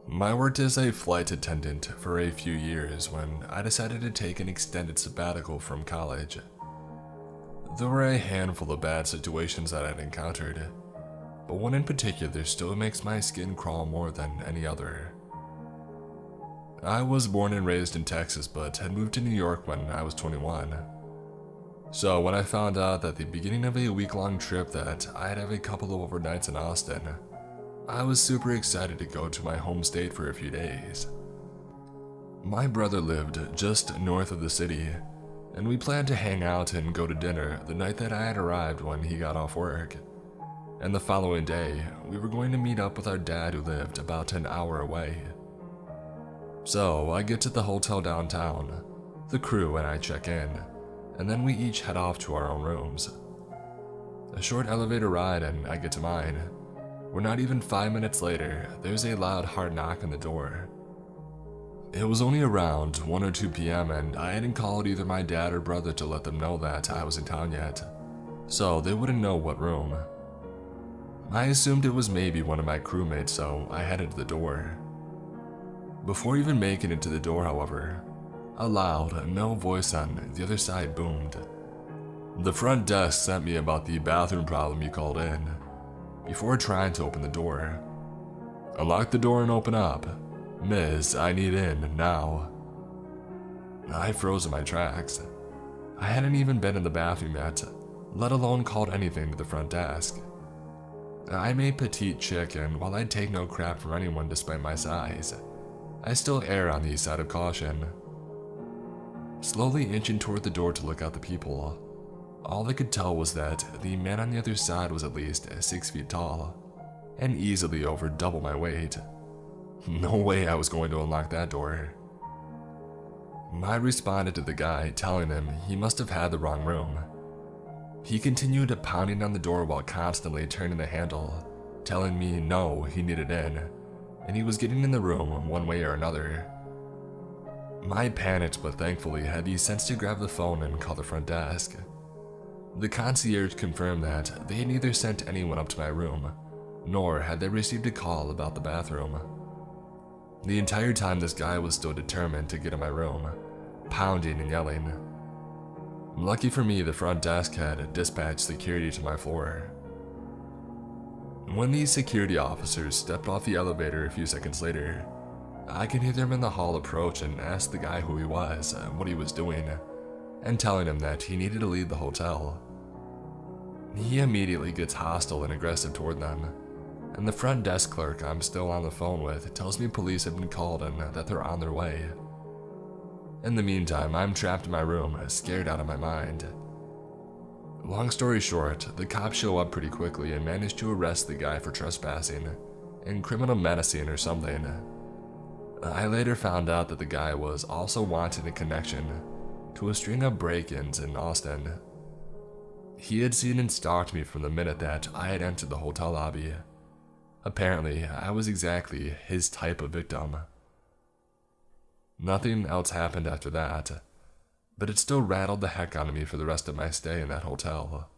I worked as a flight attendant for a few years when I decided to take an extended sabbatical from college. There were a handful of bad situations that I'd encountered, but one in particular still makes my skin crawl more than any other. I was born and raised in Texas, but had moved to New York when I was 21. So when I found out at the beginning of a week-long trip that I'd have a couple of overnights in Austin, I was super excited to go to my home state for a few days. My brother lived just north of the city, and we planned to hang out and go to dinner the night that I had arrived when he got off work. And the following day, we were going to meet up with our dad who lived about an hour away. So I get to the hotel downtown, the crew and I check in, and then we each head off to our own rooms. A short elevator ride and I get to mine. We're not even 5 minutes later, there's a loud hard knock on the door. It was only around 1 or 2 p.m. and I hadn't called either my dad or brother to let them know that I was in town yet, so they wouldn't know what room. I assumed it was maybe one of my crewmates, so I headed to the door. Before even making it to the door, however, a loud, male voice on the other side boomed. "The front desk sent me about the bathroom problem you called in," before trying to open the door. "Unlock the door and open up. Miss, I need in, now." I froze in my tracks. I hadn't even been in the bathroom yet, let alone called anything to the front desk. I'm a petite chick, and while I'd take no crap from anyone despite my size, I still err on the side of caution. Slowly inching toward the door to look out the people, all I could tell was that the man on the other side was at least 6 feet tall, and easily over double my weight. No way I was going to unlock that door. I responded to the guy, telling him he must have had the wrong room. He continued pounding on the door while constantly turning the handle, telling me no, he needed in, and he was getting in the room one way or another. I panicked, but thankfully had the sense to grab the phone and call the front desk. The concierge confirmed that they had neither sent anyone up to my room, nor had they received a call about the bathroom. The entire time this guy was still determined to get in my room, pounding and yelling. Lucky for me, the front desk had dispatched security to my floor. When these security officers stepped off the elevator a few seconds later, I could hear them in the hall approach and ask the guy who he was, what he was doing, and telling him that he needed to leave the hotel. He immediately gets hostile and aggressive toward them, and the front desk clerk I'm still on the phone with tells me police have been called and that they're on their way. In the meantime, I'm trapped in my room, scared out of my mind. Long story short, the cops show up pretty quickly and manage to arrest the guy for trespassing and criminal menacing or something. I later found out that the guy was also wanting a connection to a string of break-ins in Austin. He had seen and stalked me from the minute that I had entered the hotel lobby. Apparently, I was exactly his type of victim. Nothing else happened after that, but it still rattled the heck out of me for the rest of my stay in that hotel.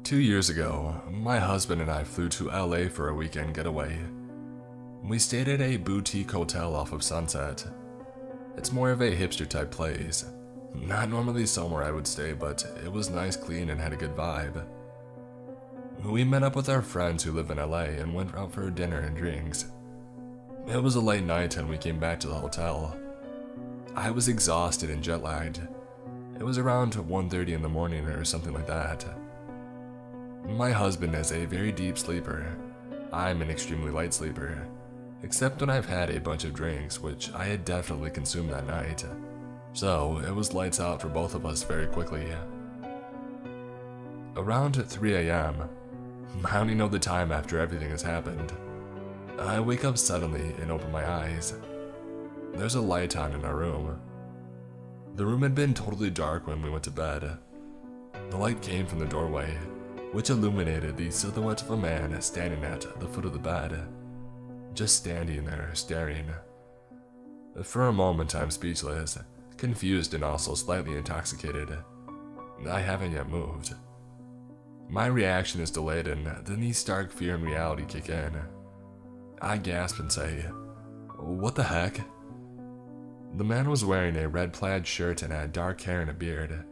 2 years ago, my husband and I flew to LA for a weekend getaway. We stayed at a boutique hotel off of Sunset. It's more of a hipster type place. Not normally somewhere I would stay, but it was nice, clean, and had a good vibe. We met up with our friends who live in LA and went out for dinner and drinks. It was a late night and we came back to the hotel. I was exhausted and jet lagged. It was around 1:30 in the morning or something like that. My husband is a very deep sleeper. I'm an extremely light sleeper, except when I've had a bunch of drinks, which I had definitely consumed that night. So it was lights out for both of us very quickly. Around 3 a.m., I only know the time after everything has happened, I wake up suddenly and open my eyes. There's a light on in our room. The room had been totally dark when we went to bed. The light came from the doorway, which illuminated the silhouette of a man standing at the foot of the bed, just standing there staring. For a moment I'm speechless, confused and also slightly intoxicated. I haven't yet moved. My reaction is delayed, and then the stark fear and reality kick in. I gasp and say, "What the heck?" The man was wearing a red plaid shirt and had dark hair and a beard.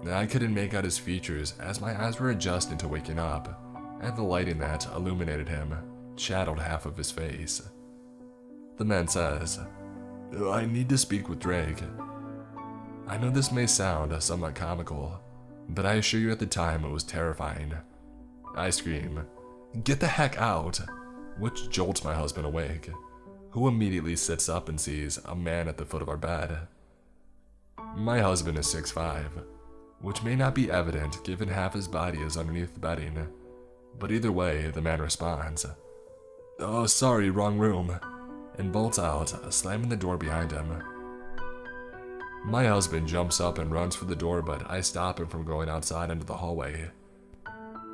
I couldn't make out his features as my eyes were adjusting to waking up, and the lighting that illuminated him shadowed half of his face. The man says, "I need to speak with Drake." I know this may sound somewhat comical, but I assure you at the time it was terrifying. I scream, "Get the heck out!" which jolts my husband awake, who immediately sits up and sees a man at the foot of our bed. My husband is 6'5", which may not be evident given half his body is underneath the bedding, but either way, the man responds, "Oh, sorry, wrong room," and bolts out, slamming the door behind him. My husband jumps up and runs for the door, but I stop him from going outside into the hallway.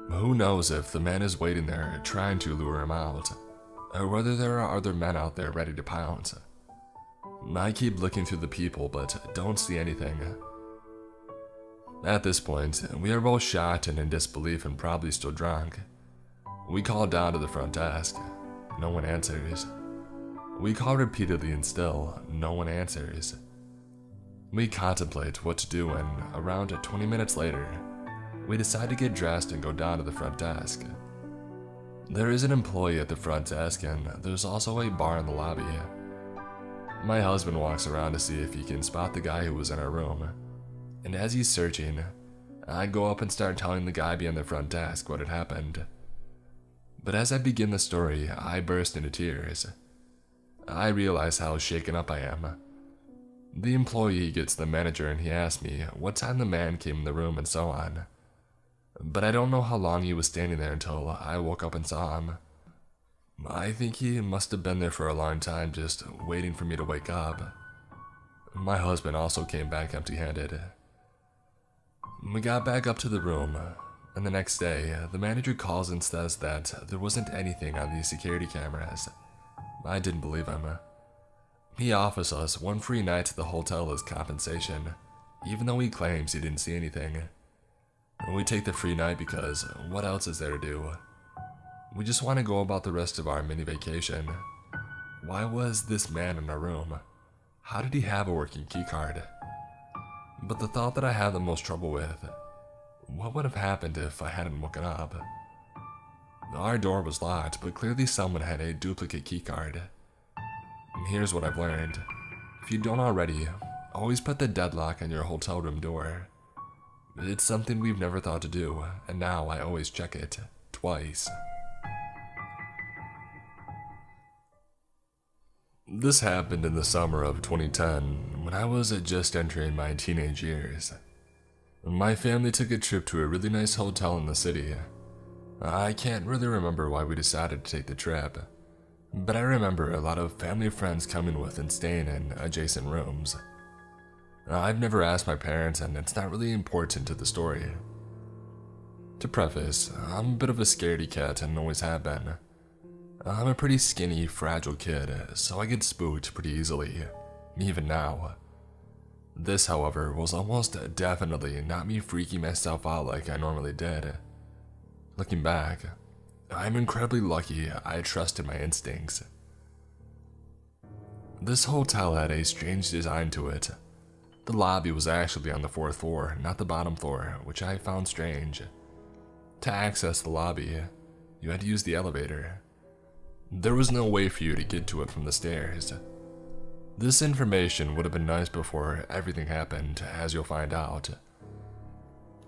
Who knows if the man is waiting there trying to lure him out, or whether there are other men out there ready to pounce. I keep looking through the people, but don't see anything. At this point, we are both shocked and in disbelief and probably still drunk. We call down to the front desk. No one answers. We call repeatedly and still, no one answers. We contemplate what to do and, around 20 minutes later, we decide to get dressed and go down to the front desk. There is an employee at the front desk and there's also a bar in the lobby. My husband walks around to see if he can spot the guy who was in our room, and as he's searching, I go up and start telling the guy behind the front desk what had happened. But as I begin the story, I burst into tears. I realize how shaken up I am. The employee gets the manager and he asks me what time the man came in the room and so on. But I don't know how long he was standing there until I woke up and saw him. I think he must have been there for a long time, just waiting for me to wake up. My husband also came back empty-handed. We got back up to the room, and the next day, the manager calls and says that there wasn't anything on the security cameras. I didn't believe him. He offers us one free night to the hotel as compensation, even though he claims he didn't see anything. We take the free night because what else is there to do? We just want to go about the rest of our mini vacation. Why was this man in our room? How did he have a working keycard? But the thought that I had the most trouble with, what would have happened if I hadn't woken up? Our door was locked, but clearly someone had a duplicate keycard. Here's what I've learned. If you don't already, always put the deadlock on your hotel room door. It's something we've never thought to do, and now I always check it, twice. This happened in the summer of 2010, when I was just entering my teenage years. My family took a trip to a really nice hotel in the city. I can't really remember why we decided to take the trip, but I remember a lot of family friends coming with and staying in adjacent rooms. I've never asked my parents, and it's not really important to the story. To preface, I'm a bit of a scaredy cat and always have been. I'm a pretty skinny, fragile kid, so I get spooked pretty easily, even now. This, however, was almost definitely not me freaking myself out like I normally did. Looking back, I'm incredibly lucky I trusted my instincts. This hotel had a strange design to it. The lobby was actually on the 4th floor, not the bottom floor, which I found strange. To access the lobby, you had to use the elevator. There was no way for you to get to it from the stairs. This information would have been nice before everything happened, as you'll find out.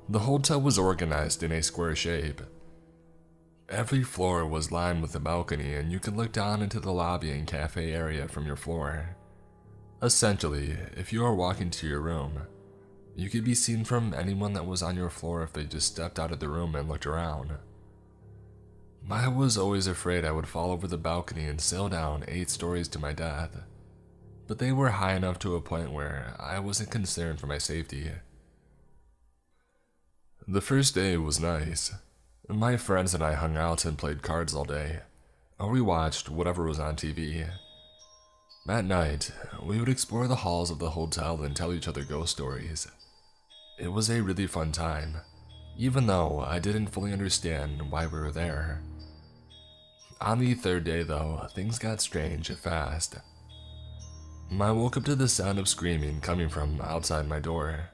The hotel was organized in a square shape. Every floor was lined with a balcony, and you could look down into the lobby and cafe area from your floor. Essentially, if you are walking to your room, you could be seen from anyone that was on your floor if they just stepped out of the room and looked around. I was always afraid I would fall over the balcony and sail down 8 stories to my death, but they were high enough to a point where I wasn't concerned for my safety. The first day was nice. My friends and I hung out and played cards all day, or we watched whatever was on TV. At night, we would explore the halls of the hotel and tell each other ghost stories. It was a really fun time, even though I didn't fully understand why we were there. On the third day though, things got strange fast. I woke up to the sound of screaming coming from outside my door.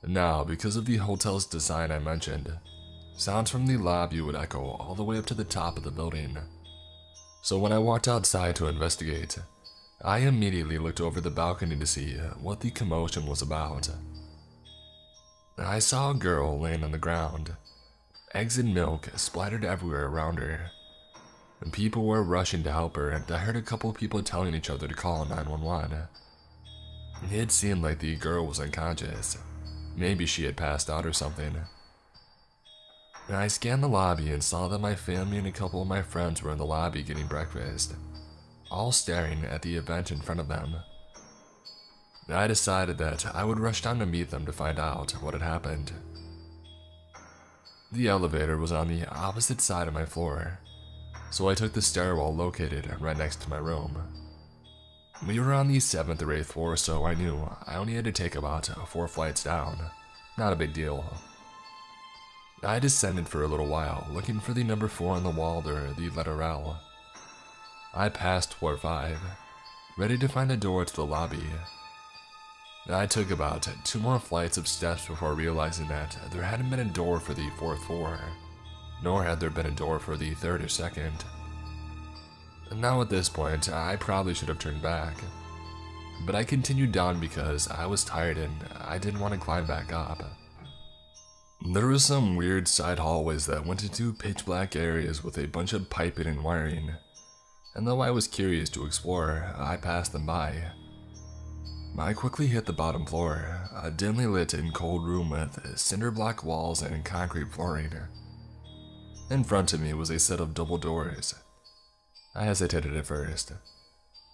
Now, because of the hotel's design I mentioned, sounds from the lobby would echo all the way up to the top of the building. So when I walked outside to investigate, I immediately looked over the balcony to see what the commotion was about. I saw a girl laying on the ground, eggs and milk splattered everywhere around her. And people were rushing to help her, and I heard a couple people telling each other to call 911. It seemed like the girl was unconscious. Maybe she had passed out or something. I scanned the lobby and saw that my family and a couple of my friends were in the lobby getting breakfast, all staring at the event in front of them. I decided that I would rush down to meet them to find out what had happened. The elevator was on the opposite side of my floor, so I took the stairwell located right next to my room. We were on the 7th or 8th floor, so I knew I only had to take about 4 flights down. Not a big deal. I descended for a little while, looking for the number 4 on the wall or the letter L. I passed floor 5, ready to find a door to the lobby. I took about 2 more flights of steps before realizing that there hadn't been a door for the 4th floor, nor had there been a door for the 3rd or 2nd. Now at this point, I probably should have turned back, but I continued down because I was tired and I didn't want to climb back up. There were some weird side hallways that went into pitch black areas with a bunch of piping and wiring, and though I was curious to explore, I passed them by. I quickly hit the bottom floor, a dimly lit and cold room with cinder block walls and concrete flooring. In front of me was a set of double doors. I hesitated at first,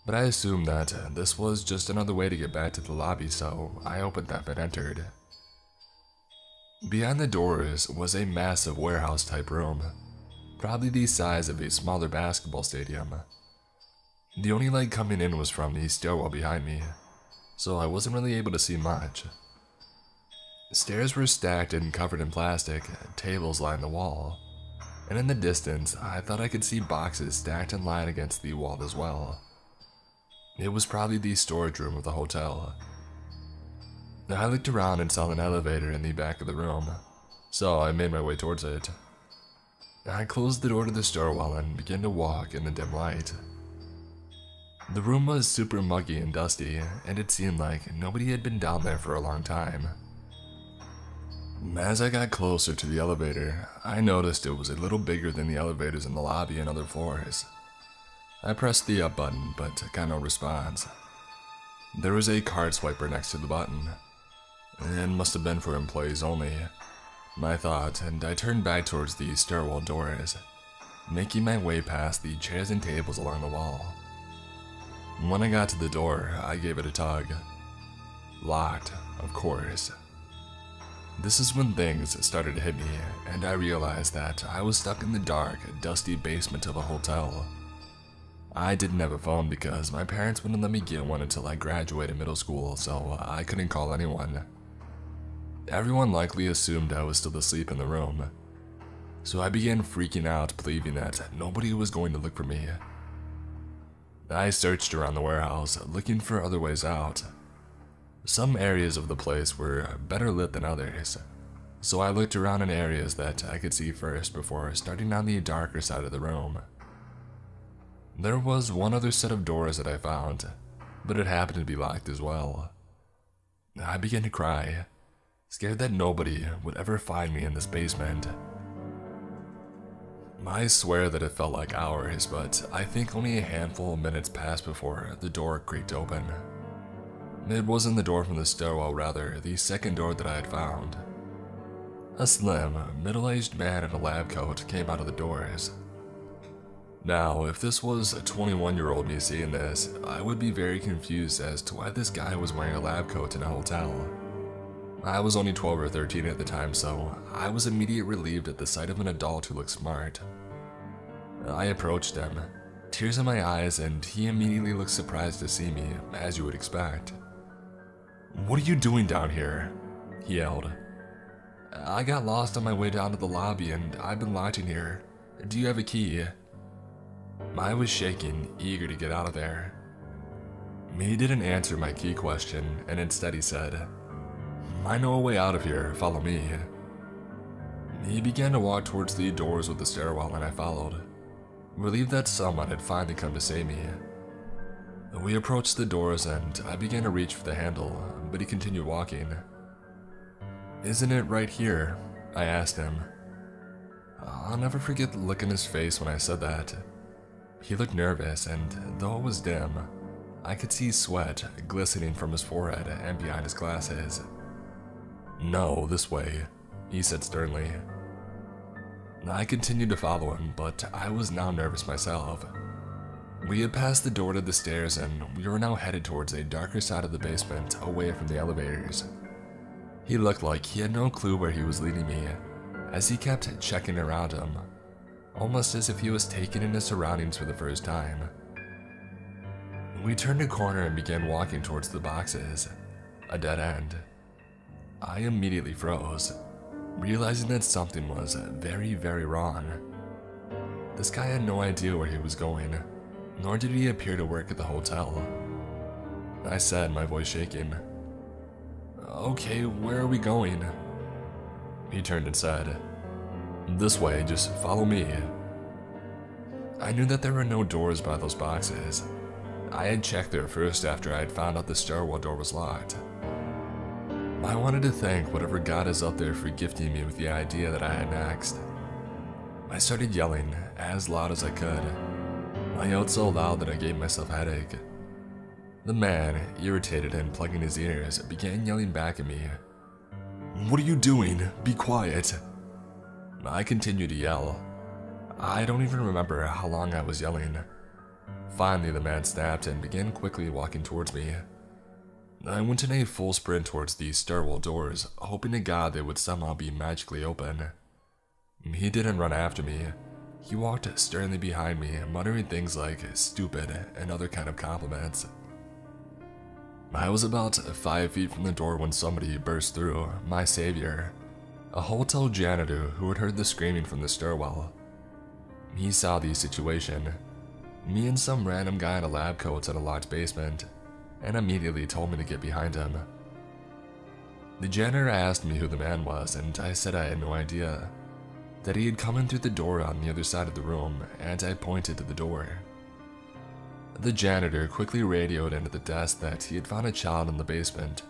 but I assumed that this was just another way to get back to the lobby, so I opened them and entered. Behind the doors was a massive warehouse-type room, probably the size of a smaller basketball stadium. The only light coming in was from the stairwell behind me, so I wasn't really able to see much. Stairs were stacked and covered in plastic, tables lined the wall, and in the distance, I thought I could see boxes stacked in line against the wall as well. It was probably the storage room of the hotel. I looked around and saw an elevator in the back of the room, so I made my way towards it. I closed the door to the stairwell and began to walk in the dim light. The room was super muggy and dusty, and it seemed like nobody had been down there for a long time. As I got closer to the elevator, I noticed it was a little bigger than the elevators in the lobby and other floors. I pressed the up button, but got no response. There was a card swiper next to the button. It must have been for employees only, I thought, and I turned back towards the stairwell doors, making my way past the chairs and tables along the wall. When I got to the door, I gave it a tug. Locked, of course. This is when things started to hit me, and I realized that I was stuck in the dark, dusty basement of a hotel. I didn't have a phone because my parents wouldn't let me get one until I graduated middle school, so I couldn't call anyone. Everyone likely assumed I was still asleep in the room, so I began freaking out, believing that nobody was going to look for me. I searched around the warehouse, looking for other ways out. Some areas of the place were better lit than others, so I looked around in areas that I could see first before starting on the darker side of the room. There was one other set of doors that I found, but it happened to be locked as well. I began to cry, scared that nobody would ever find me in this basement. I swear that it felt like hours, but I think only a handful of minutes passed before the door creaked open. It wasn't the door from the stairwell, rather the second door that I had found. A slim, middle-aged man in a lab coat came out of the doors. Now, if this was a 21-year-old me seeing this, I would be very confused as to why this guy was wearing a lab coat in a hotel. I was only 12 or 13 at the time, so I was immediately relieved at the sight of an adult who looked smart. I approached him, tears in my eyes, and he immediately looked surprised to see me, as you would expect. "What are you doing down here?" he yelled. I got lost on my way down to the lobby and I've been locked in here. Do you have a key? I was shaking, eager to get out of there. He didn't answer my key question, and instead he said, I know a way out of here, follow me. He began to walk towards the doors of the stairwell and I followed, relieved that someone had finally come to save me. We approached the doors and I began to reach for the handle, but he continued walking. Isn't it right here? I asked him. I'll never forget the look in his face when I said that. He looked nervous, and though it was dim, I could see sweat glistening from his forehead and behind his glasses. No, this way, he said sternly. I continued to follow him, but I was now nervous myself. We had passed the door to the stairs and we were now headed towards a darker side of the basement away from the elevators. He looked like he had no clue where he was leading me, as he kept checking around him, almost as if he was taking in his surroundings for the first time. We turned a corner and began walking towards the boxes, a dead end. I immediately froze, realizing that something was very, very wrong. This guy had no idea where he was going, nor did he appear to work at the hotel. I said, my voice shaking, Okay, where are we going? He turned and said, This way, just follow me. I knew that there were no doors by those boxes. I had checked there first after I had found out the stairwell door was locked. I wanted to thank whatever God is up there for gifting me with the idea that I had next. I started yelling as loud as I could. I yelled so loud that I gave myself a headache. The man, irritated and plugging his ears, began yelling back at me. What are you doing? Be quiet. I continued to yell. I don't even remember how long I was yelling. Finally, the man snapped and began quickly walking towards me. I went in a full sprint towards the stairwell doors, hoping to God they would somehow be magically open. He didn't run after me. He walked sternly behind me, muttering things like stupid and other kind of compliments. I was about 5 feet from the door when somebody burst through, my savior, a hotel janitor who had heard the screaming from the stairwell. He saw the situation, me and some random guy in a lab coat in a locked basement, and immediately told me to get behind him. The janitor asked me who the man was, and I said I had no idea, that he had come in through the door on the other side of the room, and I pointed to the door. The janitor quickly radioed into the desk that he had found a child in the basement,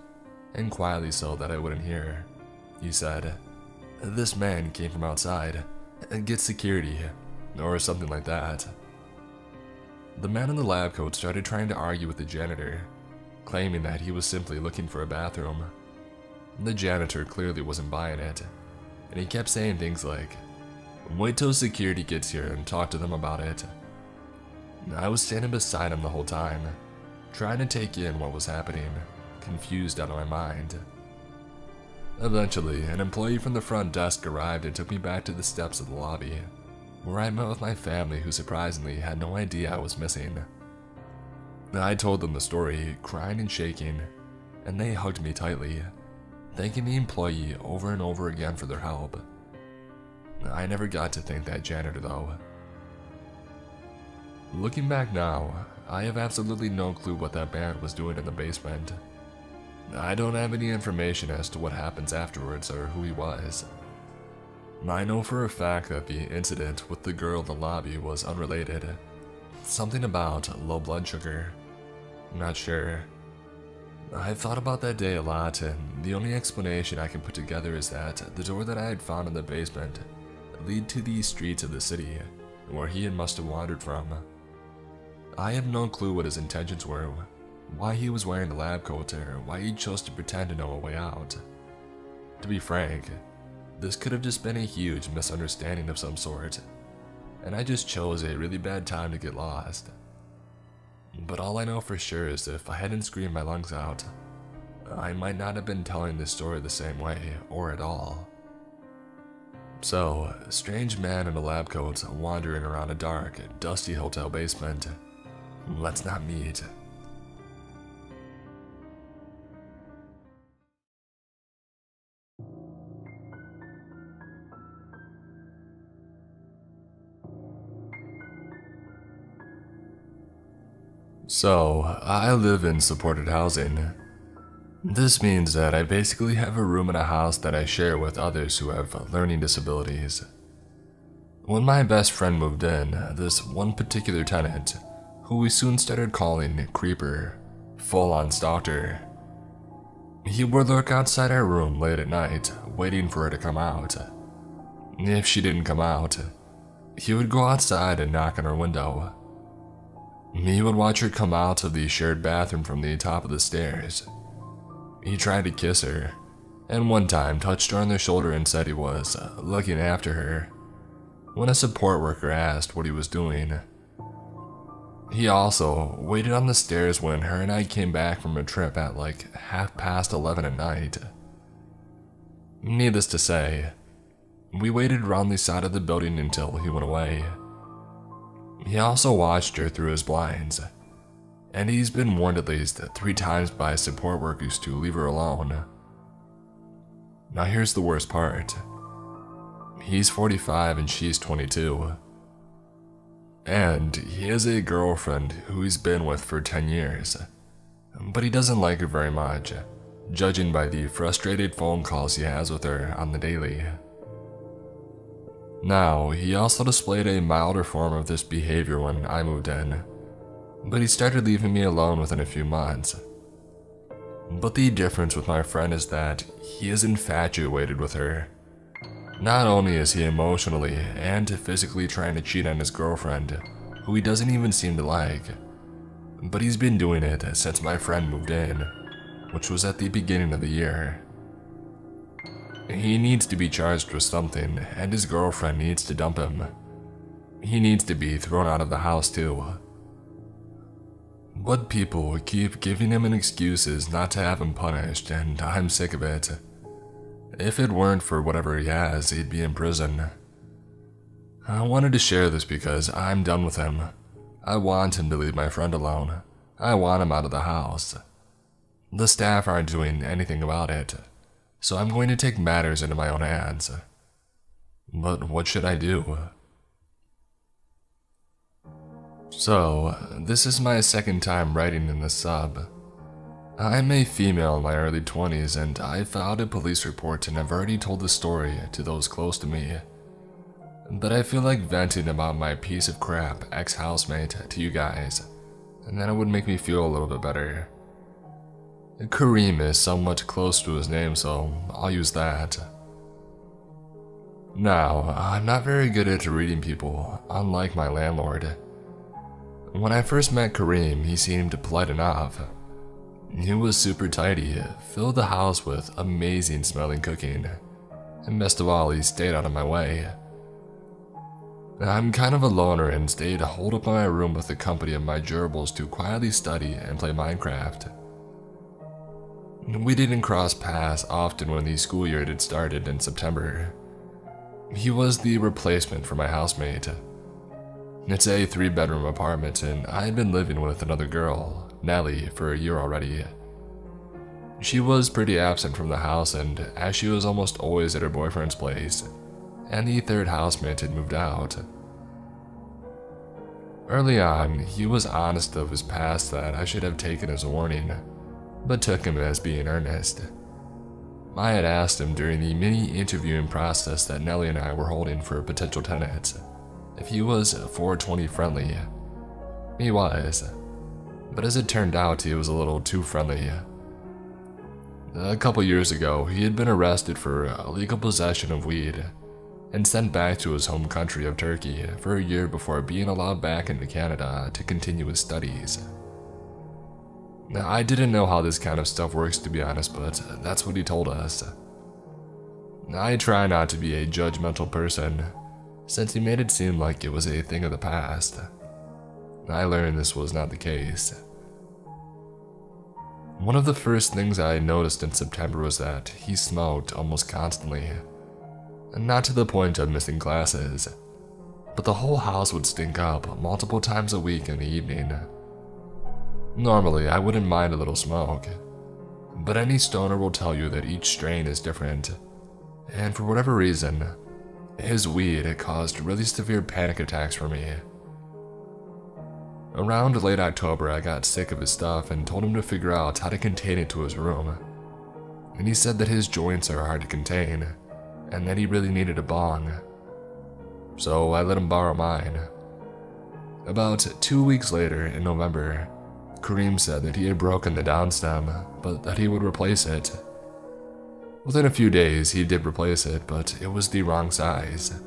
and quietly so that I wouldn't hear. He said, This man came from outside, get security, or something like that. The man in the lab coat started trying to argue with the janitor, claiming that he was simply looking for a bathroom. The janitor clearly wasn't buying it, and he kept saying things like, Wait till security gets here and talk to them about it. I was standing beside him the whole time, trying to take in what was happening, confused out of my mind. Eventually, an employee from the front desk arrived and took me back to the steps of the lobby, where I met with my family who surprisingly had no idea I was missing. I told them the story, crying and shaking, and they hugged me tightly, thanking the employee over and over again for their help. I never got to thank that janitor though. Looking back now, I have absolutely no clue what that man was doing in the basement. I don't have any information as to what happens afterwards or who he was. I know for a fact that the incident with the girl in the lobby was unrelated. Something about low blood sugar. Not sure. I've thought about that day a lot, and the only explanation I can put together is that the door that I had found in the basement lead to the streets of the city, where he must have wandered from. I have no clue what his intentions were, why he was wearing the lab coat, or why he chose to pretend to know a way out. To be frank, this could have just been a huge misunderstanding of some sort, and I just chose a really bad time to get lost. But all I know for sure is if I hadn't screamed my lungs out, I might not have been telling this story the same way, or at all. So, a strange man in a lab coat wandering around a dark, dusty hotel basement. Let's not meet. So, I live in supported housing. This means that I basically have a room in a house that I share with others who have learning disabilities. When my best friend moved in, this one particular tenant, who we soon started calling Creeper, full-on stalker, he would lurk outside our room late at night, waiting for her to come out. If she didn't come out, he would go outside and knock on her window. He would watch her come out of the shared bathroom from the top of the stairs. He tried to kiss her, and one time touched her on the shoulder and said he was looking after her. When a support worker asked what he was doing, he also waited on the stairs when her and I came back from a trip at like 11:30 at night. Needless to say, we waited around the side of the building until he went away. He also watched her through his blinds, and he's been warned at least 3 times by support workers to leave her alone. Now here's the worst part. He's 45 and she's 22. And he has a girlfriend who he's been with for 10 years, but he doesn't like her very much, judging by the frustrated phone calls he has with her on the daily. Now, he also displayed a milder form of this behavior when I moved in, but he started leaving me alone within a few months. But the difference with my friend is that he is infatuated with her. Not only is he emotionally and physically trying to cheat on his girlfriend, who he doesn't even seem to like, but he's been doing it since my friend moved in, which was at the beginning of the year. He needs to be charged with something, and his girlfriend needs to dump him. He needs to be thrown out of the house too. But people keep giving him an excuses not to have him punished, and I'm sick of it. If it weren't for whatever he has, he'd be in prison. I wanted to share this because I'm done with him. I want him to leave my friend alone. I want him out of the house. The staff aren't doing anything about it, so I'm going to take matters into my own hands. But what should I do? So, this is my second time writing in this sub. I'm a female in my early 20s, and I filed a police report and have already told the story to those close to me. But I feel like venting about my piece of crap ex-housemate to you guys, and then it would make me feel a little bit better. Kareem is somewhat close to his name, so I'll use that. Now, I'm not very good at reading people, unlike my landlord. When I first met Kareem, he seemed polite enough. He was super tidy, filled the house with amazing smelling cooking, and best of all, he stayed out of my way. I'm kind of a loner and stayed holed up in my room with the company of my gerbils to quietly study and play Minecraft. We didn't cross paths often when the school year had started in September. He was the replacement for my housemate. It's a 3-bedroom apartment, and I had been living with another girl, Nellie, for a year already. She was pretty absent from the house, and as she was almost always at her boyfriend's place, and the 3rd housemate had moved out. Early on, he was honest of his past that I should have taken as a warning, but took him as being earnest. I had asked him during the mini-interviewing process that Nellie and I were holding for potential tenants if he was 420 friendly. He was, but as it turned out, he was a little too friendly. A couple years ago, he had been arrested for illegal possession of weed and sent back to his home country of Turkey for a year before being allowed back into Canada to continue his studies. I didn't know how this kind of stuff works, to be honest, but that's what he told us. I try not to be a judgmental person, since he made it seem like it was a thing of the past. I learned this was not the case. One of the first things I noticed in September was that he smoked almost constantly. Not to the point of missing classes, but the whole house would stink up multiple times a week in the evening. Normally, I wouldn't mind a little smoke, but any stoner will tell you that each strain is different, and for whatever reason, his weed had caused really severe panic attacks for me. Around late October, I got sick of his stuff and told him to figure out how to contain it to his room. And he said that his joints are hard to contain, and that he really needed a bong. So I let him borrow mine. About 2 weeks later, in November, Kareem said that he had broken the downstem, but that he would replace it. Within a few days, he did replace it, but it was the wrong size.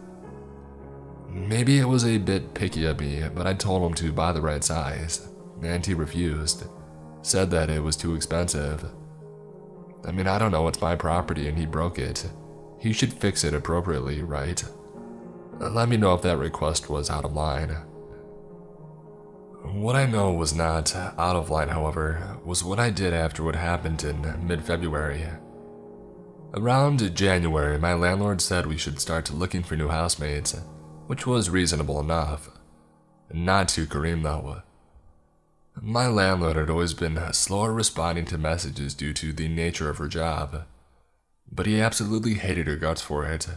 Maybe it was a bit picky of me, but I told him to buy the right size, and he refused. Said that it was too expensive. I mean, I don't know, it's my property and he broke it. He should fix it appropriately, right? Let me know if that request was out of line. What I know was not out of line, however, was what I did after what happened in mid-February. Around January, my landlord said we should start looking for new housemates, which was reasonable enough. Not to Kareem, though. My landlord had always been slower responding to messages due to the nature of her job, but he absolutely hated her guts for it.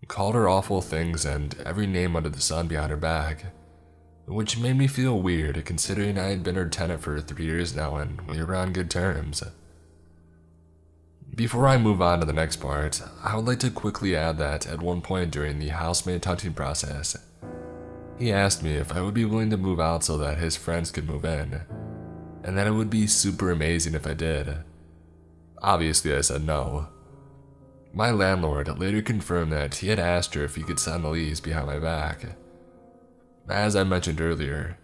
Called her awful things and every name under the sun behind her back, which made me feel weird considering I had been her tenant for 3 years now and we were on good terms. Before I move on to the next part, I would like to quickly add that at one point during the housemate hunting process, he asked me if I would be willing to move out so that his friends could move in, and that it would be super amazing if I did. Obviously, I said no. My landlord later confirmed that he had asked her if he could sign the lease behind my back. As I mentioned earlier,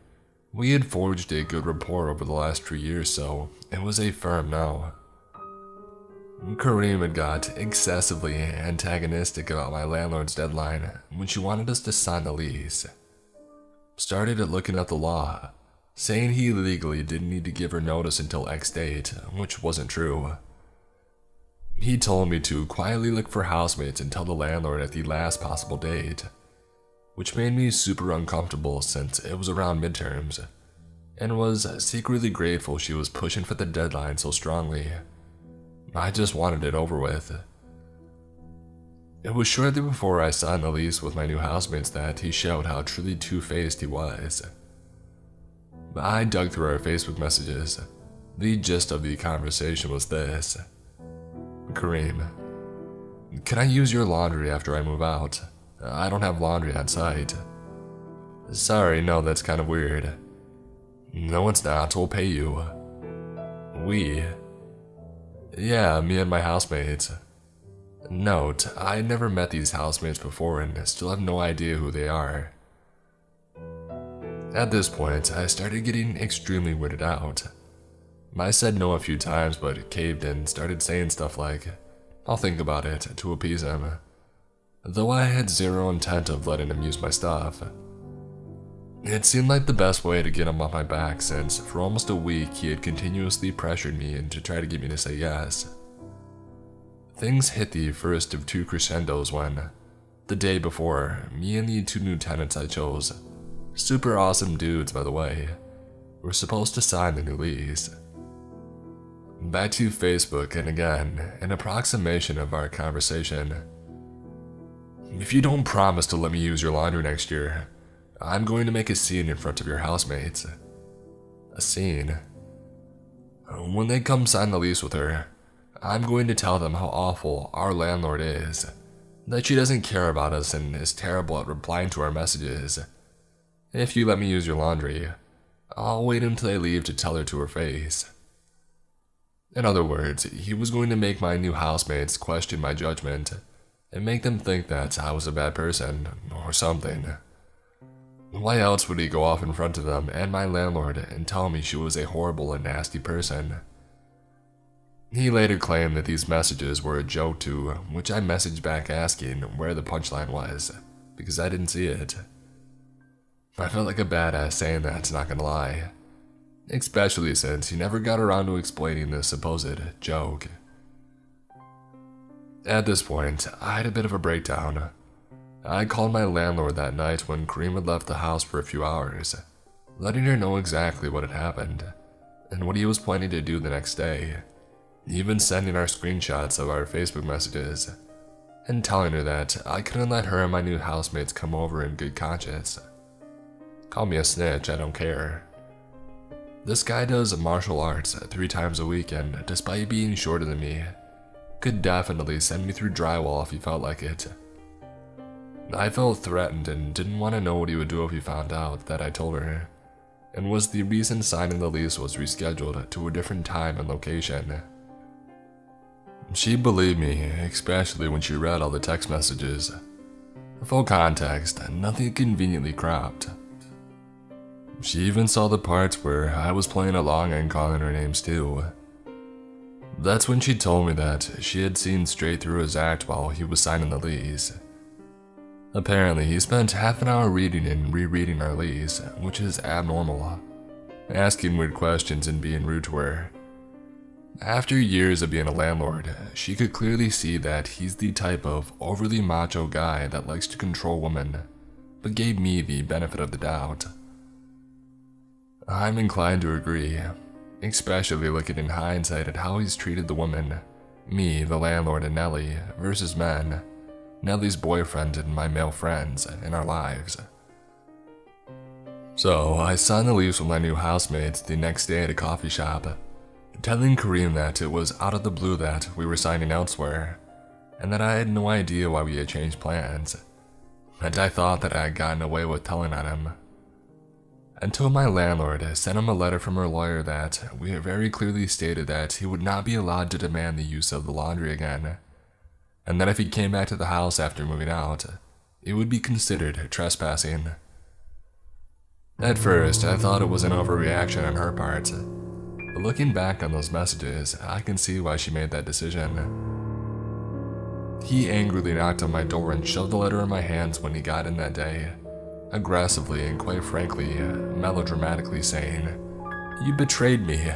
we had forged a good rapport over the last 2 years, so it was a firm no. Kareem had got excessively antagonistic about my landlord's deadline when she wanted us to sign the lease. Started looking at the law, saying he legally didn't need to give her notice until X date, which wasn't true. He told me to quietly look for housemates and tell the landlord at the last possible date, which made me super uncomfortable since it was around midterms, and was secretly grateful she was pushing for the deadline so strongly. I just wanted it over with. It was shortly before I signed the lease with my new housemates that he showed how truly two-faced he was. I dug through our Facebook messages. The gist of the conversation was this. Kareem, can I use your laundry after I move out? I don't have laundry on site. Sorry, no, that's kind of weird. No, it's not, we'll pay you. We? Yeah, me and my housemates. Note, I never met these housemates before and still have no idea who they are. At this point, I started getting extremely weirded out. I said no a few times but caved and started saying stuff like, I'll think about it, to appease him. Though I had zero intent of letting him use my stuff. It seemed like the best way to get him off my back since for almost a week he had continuously pressured me and to try to get me to say yes. Things hit the first of 2 crescendos when, the day before, me and the 2 new tenants I chose, super awesome dudes by the way, were supposed to sign the new lease. Back to Facebook, and again, an approximation of our conversation. If you don't promise to let me use your laundry next year, I'm going to make a scene in front of your housemates. A scene. When they come sign the lease with her, I'm going to tell them how awful our landlord is, that she doesn't care about us and is terrible at replying to our messages. If you let me use your laundry, I'll wait until they leave to tell her to her face. In other words, he was going to make my new housemates question my judgment and make them think that I was a bad person or something. Why else would he go off in front of them and my landlord and tell me she was a horrible and nasty person? He later claimed that these messages were a joke to which I messaged back asking where the punchline was, because I didn't see it. I felt like a badass saying that, not gonna lie. Especially since he never got around to explaining this supposed joke. At this point, I had a bit of a breakdown. I called my landlord that night when Kareem had left the house for a few hours, letting her know exactly what had happened, and what he was planning to do the next day, even sending our screenshots of our Facebook messages, and telling her that I couldn't let her and my new housemates come over in good conscience. Call me a snitch, I don't care. This guy does martial arts 3 times a week, and despite being shorter than me, could definitely send me through drywall if he felt like it. I felt threatened and didn't want to know what he would do if he found out that I told her, and was the reason signing the lease was rescheduled to a different time and location. She believed me, especially when she read all the text messages. Full context, nothing conveniently cropped. She even saw the parts where I was playing along and calling her names too. That's when she told me that she had seen straight through his act while he was signing the lease. Apparently, he spent half an hour reading and rereading our lease, which is abnormal, asking weird questions and being rude to her. After years of being a landlord, she could clearly see that he's the type of overly macho guy that likes to control women, but gave me the benefit of the doubt. I'm inclined to agree, especially looking in hindsight at how he's treated the women, me, the landlord, and Nellie, versus men, Nellie's boyfriend and my male friends, in our lives. So I signed the lease with my new housemates the next day at a coffee shop, telling Kareem that it was out of the blue that we were signing elsewhere, and that I had no idea why we had changed plans, and I thought that I had gotten away with telling on him. Until my landlord sent him a letter from her lawyer that we had very clearly stated that he would not be allowed to demand the use of the laundry again, and that if he came back to the house after moving out, it would be considered trespassing. At first, I thought it was an overreaction on her part, but looking back on those messages, I can see why she made that decision. He angrily knocked on my door and shoved the letter in my hands when he got in that day, aggressively and quite frankly, melodramatically saying, "You betrayed me."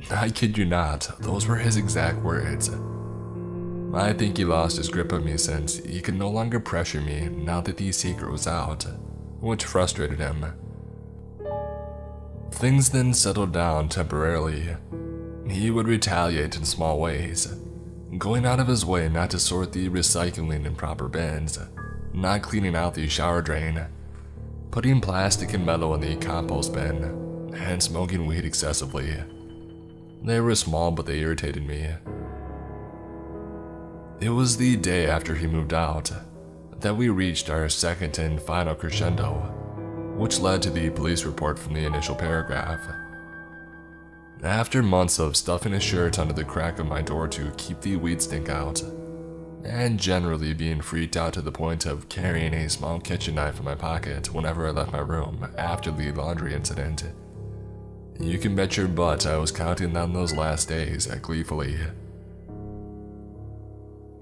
I kid you not, those were his exact words. I think he lost his grip on me since he could no longer pressure me now that the secret was out, which frustrated him. Things then settled down temporarily. He would retaliate in small ways, going out of his way not to sort the recycling in proper bins, not cleaning out the shower drain, putting plastic and metal in the compost bin, and smoking weed excessively. They were small, but they irritated me. It was the day after he moved out that we reached our second and final crescendo, which led to the police report from the initial paragraph. After months of stuffing a shirt under the crack of my door to keep the weed stink out, and generally being freaked out to the point of carrying a small kitchen knife in my pocket whenever I left my room after the laundry incident, you can bet your butt I was counting down those last days gleefully.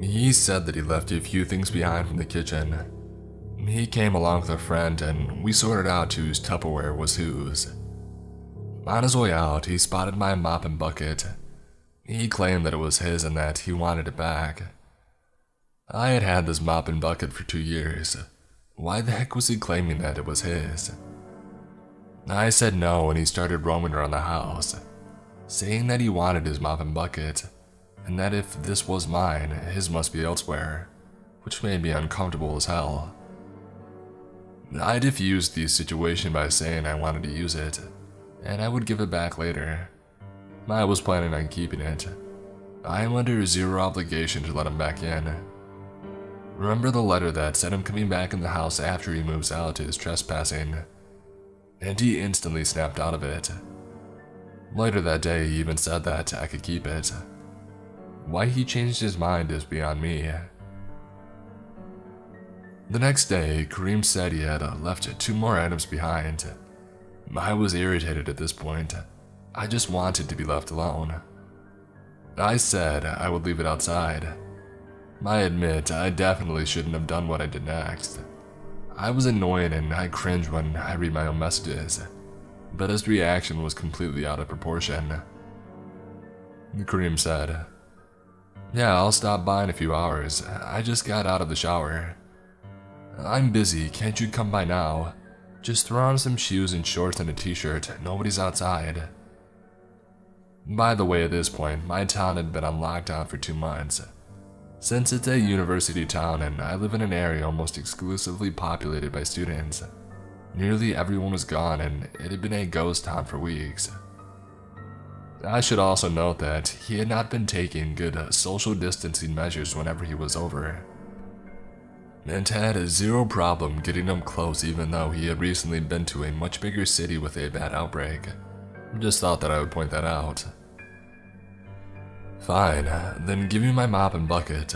He said that he left a few things behind from the kitchen. He came along with a friend and we sorted out whose Tupperware was whose. On his way out, he spotted my mop and bucket. He claimed that it was his and that he wanted it back. I had had this mop and bucket for 2 years. Why the heck was he claiming that it was his? I said no and he started roaming around the house, saying that he wanted his mop and bucket, and that if this was mine, his must be elsewhere, which made me uncomfortable as hell. I diffused the situation by saying I wanted to use it, and I would give it back later. I was planning on keeping it. I am under zero obligation to let him back in. Remember the letter that said him coming back in the house after he moves out is trespassing, and he instantly snapped out of it. Later that day, he even said that I could keep it. Why he changed his mind is beyond me. The next day, Kareem said he had left 2 more items behind. I was irritated at this point. I just wanted to be left alone. I said I would leave it outside. I admit I definitely shouldn't have done what I did next. I was annoyed and I cringe when I read my own messages, but his reaction was completely out of proportion. Kareem said, "Yeah, I'll stop by in a few hours. I just got out of the shower. I'm busy, can't you come by now? Just throw on some shoes and shorts and a t-shirt, nobody's outside." By the way, at this point, my town had been on lockdown for 2 months. Since it's a university town and I live in an area almost exclusively populated by students, Nearly everyone was gone and it had been a ghost town for weeks. I should also note that he had not been taking good social distancing measures whenever he was over, and had zero problem getting up close even though he had recently been to a much bigger city with a bad outbreak. Just thought that I would point that out. Fine, then give me my mop and bucket.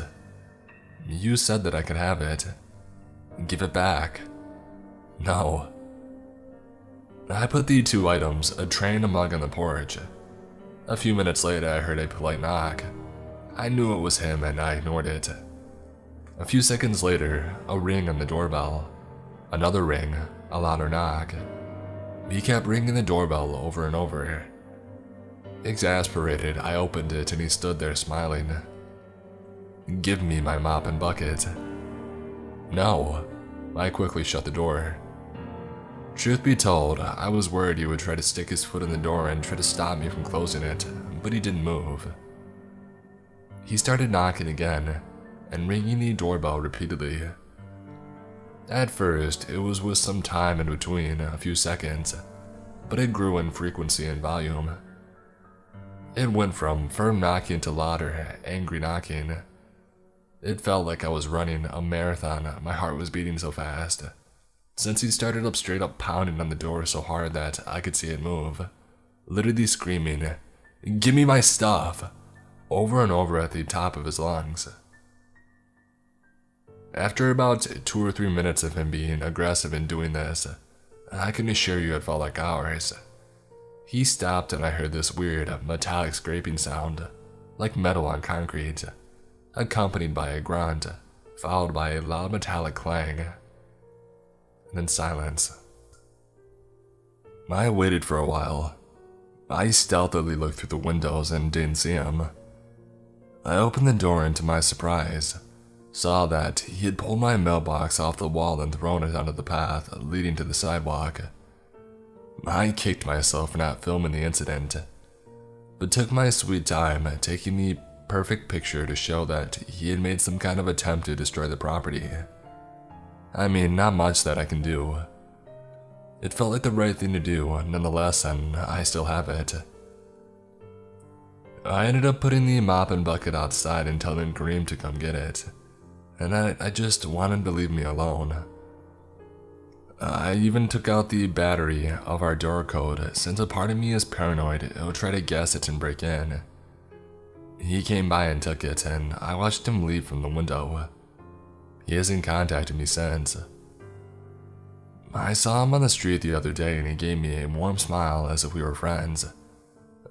You said that I could have it. Give it back. No. I put the two items, a tray and a mug, on the porch. A few minutes later, I heard a polite knock. I knew it was him and I ignored it. A few seconds later, a ring on the doorbell. Another ring, a louder knock. He kept ringing the doorbell over and over. Exasperated, I opened it and he stood there smiling. Give me my mop and bucket. No. I quickly shut the door. Truth be told, I was worried he would try to stick his foot in the door and try to stop me from closing it, but he didn't move. He started knocking again, and ringing the doorbell repeatedly. At first, it was with some time in between, a few seconds, but it grew in frequency and volume. It went from firm knocking to louder, angry knocking. It felt like I was running a marathon, my heart was beating so fast. Since he started up straight up pounding on the door so hard that I could see it move, literally screaming, "Give me my stuff!" over and over at the top of his lungs. After about 2 or 3 minutes of him being aggressive in doing this, I can assure you it felt like hours. He stopped and I heard this weird metallic scraping sound, like metal on concrete, accompanied by a grunt, followed by a loud metallic clang. Then silence. I waited for a while. I stealthily looked through the windows and didn't see him. I opened the door and to my surprise, saw that he had pulled my mailbox off the wall and thrown it onto the path leading to the sidewalk. I kicked myself for not filming the incident, but took my sweet time taking the perfect picture to show that he had made some kind of attempt to destroy the property. I mean, not much that I can do. It felt like the right thing to do, nonetheless, and I still have it. I ended up putting the mop and bucket outside and telling Kareem to come get it, and I just wanted to leave me alone. I even took out the battery of our door code since a part of me is paranoid it would try to guess it and break in. He came by and took it, and I watched him leave from the window. He hasn't contacted me since. I saw him on the street the other day and he gave me a warm smile as if we were friends,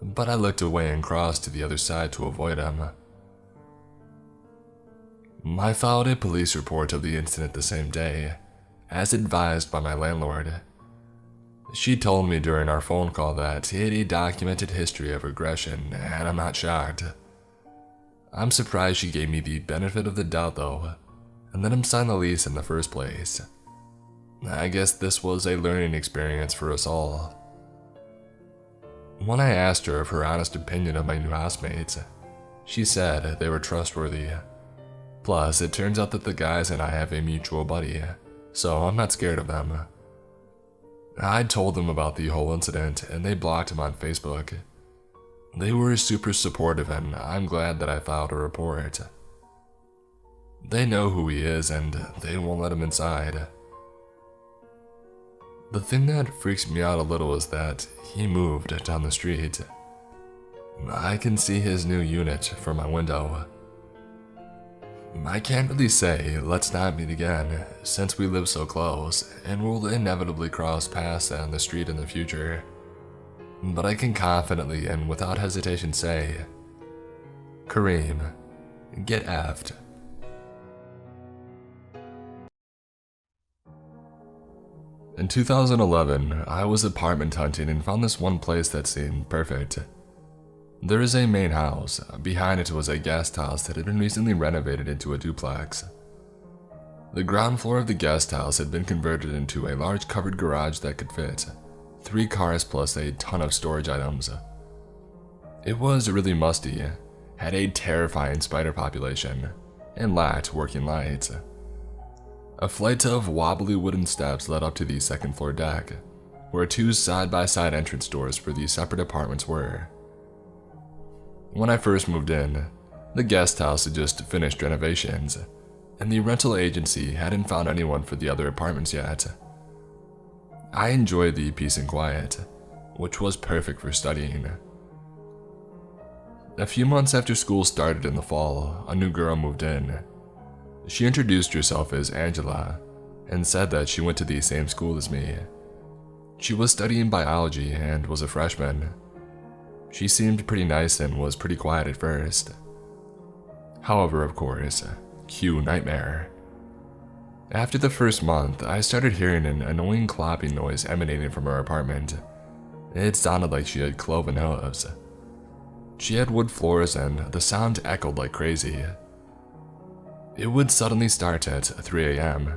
but I looked away and crossed to the other side to avoid him. I filed a police report of the incident the same day, as advised by my landlord. She told me during our phone call that he had a documented history of aggression, and I'm not shocked. I'm surprised she gave me the benefit of the doubt though, and let him sign the lease in the first place. I guess this was a learning experience for us all. When I asked her of her honest opinion of my new housemates, she said they were trustworthy. Plus, it turns out that the guys and I have a mutual buddy, so I'm not scared of them. I told them about the whole incident and they blocked him on Facebook. They were super supportive and I'm glad that I filed a report. They know who he is and they won't let him inside. The thing that freaks me out a little is that he moved down the street. I can see his new unit from my window. I can't really say let's not meet again since we live so close and we'll inevitably cross paths on the street in the future. But I can confidently and without hesitation say, Kareem, get effed. In 2011, I was apartment hunting and found this one place that seemed perfect. There is a main house. Behind it was a guest house that had been recently renovated into a duplex. The ground floor of the guest house had been converted into a large covered garage that could fit 3 cars plus a ton of storage items. It was really musty, had a terrifying spider population, and lacked working lights. A flight of wobbly wooden steps led up to the second floor deck, where two side-by-side entrance doors for the separate apartments were. When I first moved in, the guest house had just finished renovations, and the rental agency hadn't found anyone for the other apartments yet. I enjoyed the peace and quiet, which was perfect for studying. A few months after school started in the fall, a new girl moved in. She introduced herself as Angela and said that she went to the same school as me. She was studying biology and was a freshman. She seemed pretty nice and was pretty quiet at first. However, of course, cue nightmare. After the first month, I started hearing an annoying clapping noise emanating from her apartment. It sounded like she had cloven hooves. She had wood floors and the sound echoed like crazy. It would suddenly start at 3 a.m.,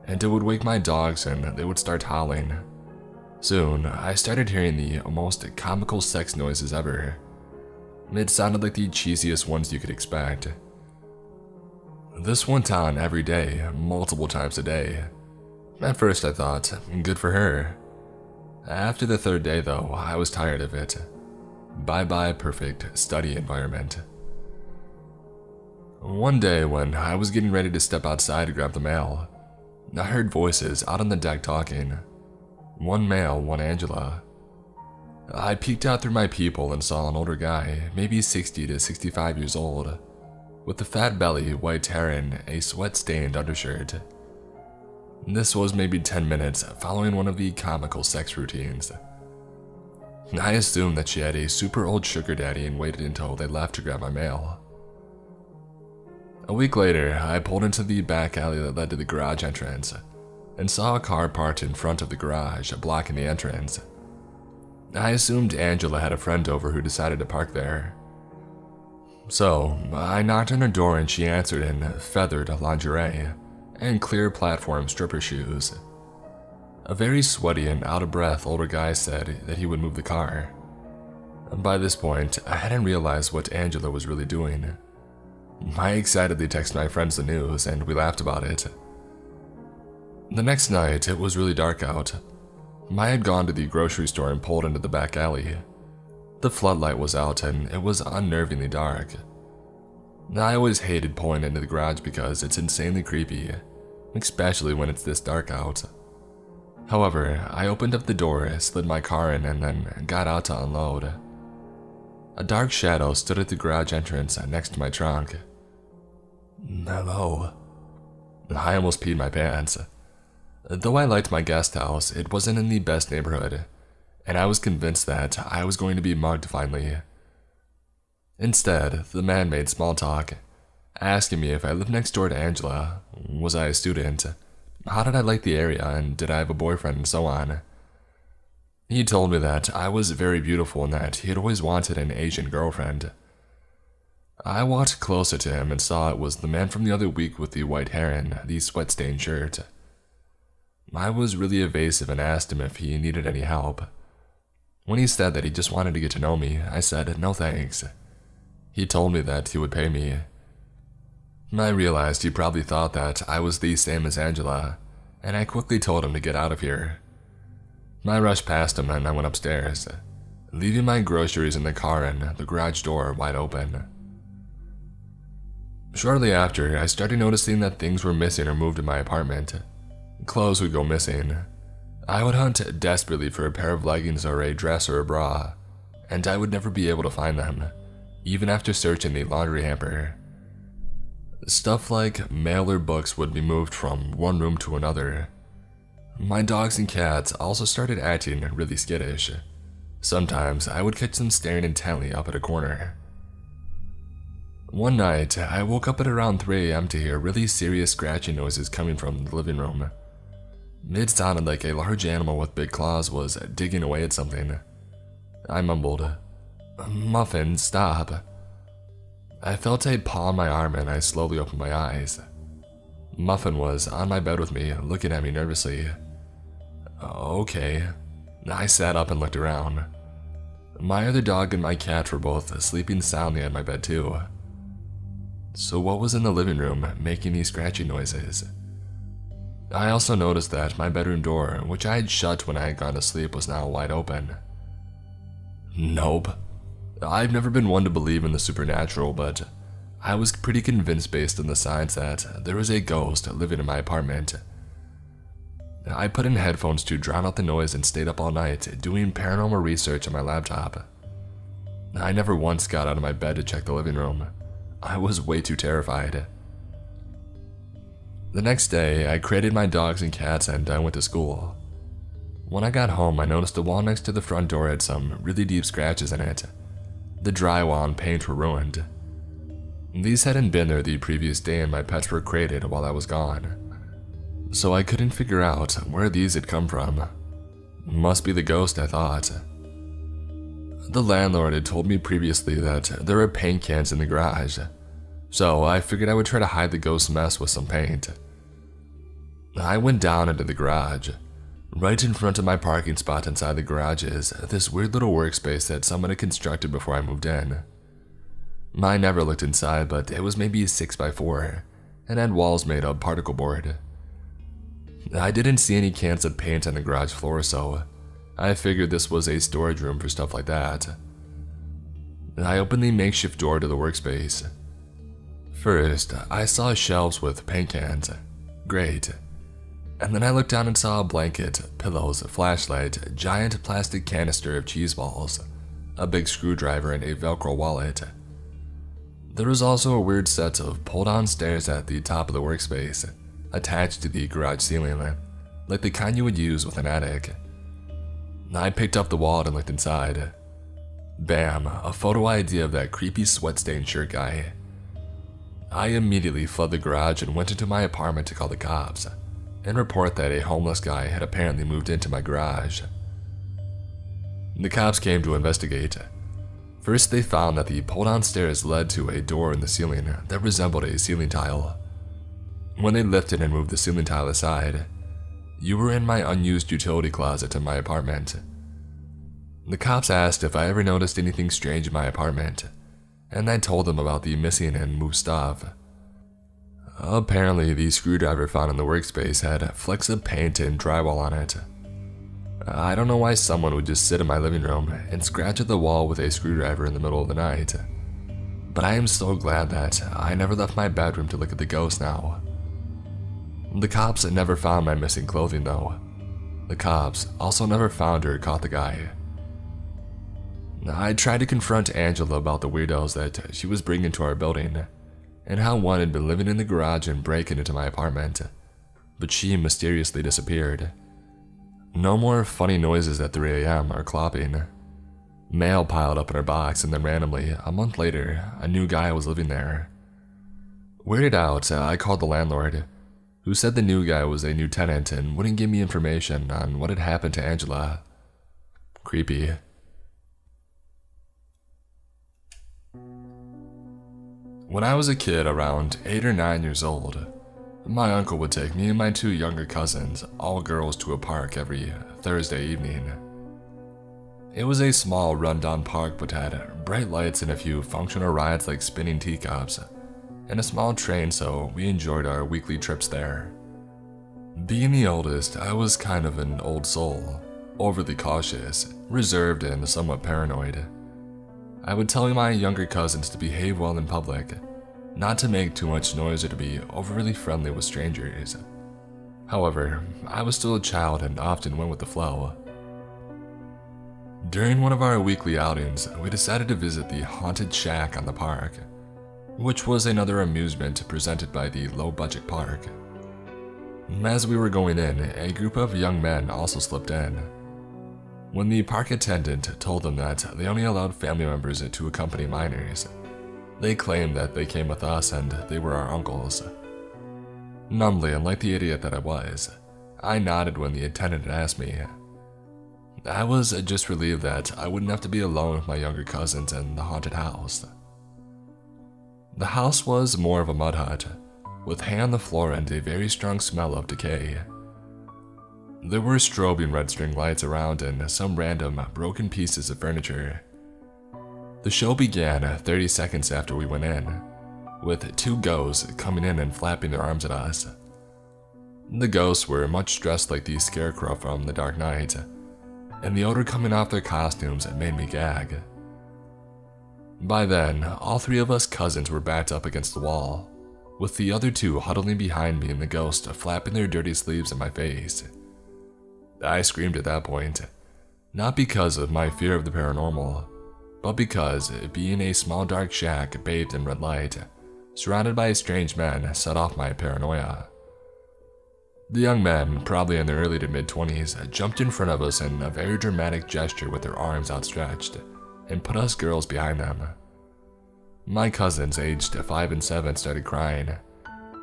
and it would wake my dogs and they would start howling. Soon, I started hearing the most comical sex noises ever. It sounded like the cheesiest ones you could expect. This went on every day, multiple times a day. At first I thought, good for her. After the third day though, I was tired of it. Bye-bye perfect study environment. One day when I was getting ready to step outside to grab the mail, I heard voices out on the deck talking. One male, one Angela. I peeked out through my peephole and saw an older guy, maybe 60 to 65 years old, with a fat belly, white hair, and a sweat-stained undershirt. This was maybe 10 minutes following one of the comical sex routines. I assumed that she had a super old sugar daddy and waited until they left to grab my mail. A week later, I pulled into the back alley that led to the garage entrance and saw a car parked in front of the garage, blocking the entrance. I assumed Angela had a friend over who decided to park there. So, I knocked on her door and she answered in feathered lingerie and clear platform stripper shoes. A very sweaty and out-of-breath older guy said that he would move the car. By this point, I hadn't realized what Angela was really doing. I excitedly texted my friends the news and we laughed about it. The next night, it was really dark out. I had gone to the grocery store and pulled into the back alley. The floodlight was out and it was unnervingly dark. I always hated pulling into the garage because it's insanely creepy, especially when it's this dark out. However, I opened up the door, slid my car in, and then got out to unload. A dark shadow stood at the garage entrance next to my trunk. Hello. I almost peed my pants. Though I liked my guest house, it wasn't in the best neighborhood, and I was convinced that I was going to be mugged finally. Instead, the man made small talk, asking me if I lived next door to Angela, was I a student, how did I like the area, and did I have a boyfriend, and so on. He told me that I was very beautiful and that he had always wanted an Asian girlfriend. I walked closer to him and saw it was the man from the other week with the white hair and the sweat-stained shirt. I was really evasive and asked him if he needed any help. When he said that he just wanted to get to know me, I said no thanks. He told me that he would pay me. I realized he probably thought that I was the same as Angela, and I quickly told him to get out of here. I rushed past him and I went upstairs, leaving my groceries in the car and the garage door wide open. Shortly after, I started noticing that things were missing or moved in my apartment. Clothes would go missing. I would hunt desperately for a pair of leggings or a dress or a bra, and I would never be able to find them, even after searching the laundry hamper. Stuff like mail or books would be moved from one room to another. My dogs and cats also started acting really skittish. Sometimes I would catch them staring intently up at a corner. One night, I woke up at around 3 a.m. to hear really serious scratching noises coming from the living room. It sounded like a large animal with big claws was digging away at something. I mumbled, "Muffin, stop." I felt a paw on my arm and I slowly opened my eyes. Muffin was on my bed with me, looking at me nervously. Okay. I sat up and looked around. My other dog and my cat were both sleeping soundly at my bed too. So what was in the living room making these scratchy noises? I also noticed that my bedroom door, which I had shut when I had gone to sleep, was now wide open. Nope. I've never been one to believe in the supernatural, but I was pretty convinced based on the signs that there was a ghost living in my apartment. I put in headphones to drown out the noise and stayed up all night doing paranormal research on my laptop. I never once got out of my bed to check the living room. I was way too terrified. The next day, I created my dogs and cats and I went to school. When I got home, I noticed the wall next to the front door had some really deep scratches in it. The drywall and paint were ruined. These hadn't been there the previous day and my pets were created while I was gone. So I couldn't figure out where these had come from. Must be the ghost, I thought. The landlord had told me previously that there were paint cans in the garage, so I figured I would try to hide the ghost's mess with some paint. I went down into the garage. Right in front of my parking spot inside the garage is this weird little workspace that someone had constructed before I moved in. I never looked inside, but it was maybe 6x4 and had walls made of particle board. I didn't see any cans of paint on the garage floor, so I figured this was a storage room for stuff like that. I opened the makeshift door to the workspace. First, I saw shelves with paint cans. Great. And then I looked down and saw a blanket, pillows, flashlight, giant plastic canister of cheese balls, a big screwdriver, and a Velcro wallet. There was also a weird set of pull-down stairs at the top of the workspace, attached to the garage ceiling, like the kind you would use with an attic. I picked up the wallet and looked inside. Bam, a photo ID of that creepy sweat-stained shirt guy. I immediately fled the garage and went into my apartment to call the cops and report that a homeless guy had apparently moved into my garage. The cops came to investigate. First, they found that the pull-down stairs led to a door in the ceiling that resembled a ceiling tile. When they lifted and moved the ceiling tile aside, you were in my unused utility closet in my apartment. The cops asked if I ever noticed anything strange in my apartment, and I told them about the missing and moved stuff. Apparently, the screwdriver found in the workspace had flecks of paint and drywall on it. I don't know why someone would just sit in my living room and scratch at the wall with a screwdriver in the middle of the night, but I am so glad that I never left my bedroom to look at the ghost now. The cops never found my missing clothing though. The cops also never found or caught the guy. I tried to confront Angela about the weirdos that she was bringing to our building, and how one had been living in the garage and breaking into my apartment, but she mysteriously disappeared. No more funny noises at 3 a.m. or clopping. Mail piled up in her box, and then randomly, a month later, a new guy was living there. Weirded out, I called the landlord, who said the new guy was a new tenant and wouldn't give me information on what had happened to Angela. Creepy. When I was a kid around 8 or 9 years old, my uncle would take me and my 2 younger cousins, all girls, to a park every Thursday evening. It was a small rundown park but had bright lights and a few functional rides like spinning teacups, and a small train, so we enjoyed our weekly trips there. Being the oldest, I was kind of an old soul, overly cautious, reserved, and somewhat paranoid. I would tell my younger cousins to behave well in public, not to make too much noise or to be overly friendly with strangers. However, I was still a child and often went with the flow. During one of our weekly outings, we decided to visit the Haunted Shack on the park, which was another amusement presented by the low-budget park. As we were going in, a group of young men also slipped in. When the park attendant told them that they only allowed family members to accompany minors, they claimed that they came with us and they were our uncles. Numbly, and like the idiot that I was, I nodded when the attendant asked me. I was just relieved that I wouldn't have to be alone with my younger cousins in the haunted house. The house was more of a mud hut, with hay on the floor and a very strong smell of decay. There were strobing red string lights around and some random broken pieces of furniture. The show began 30 seconds after we went in, with 2 ghosts coming in and flapping their arms at us. The ghosts were much dressed like the Scarecrow from The Dark Knight, and the odor coming off their costumes made me gag. By then, all three of us cousins were backed up against the wall, with the other two huddling behind me and the ghost flapping their dirty sleeves in my face. I screamed at that point, not because of my fear of the paranormal, but because being a small dark shack bathed in red light, surrounded by strange men, set off my paranoia. The young men, probably in their early to mid-20s, jumped in front of us in a very dramatic gesture with their arms outstretched, and put us girls behind them. My cousins, aged 5 and 7, started crying,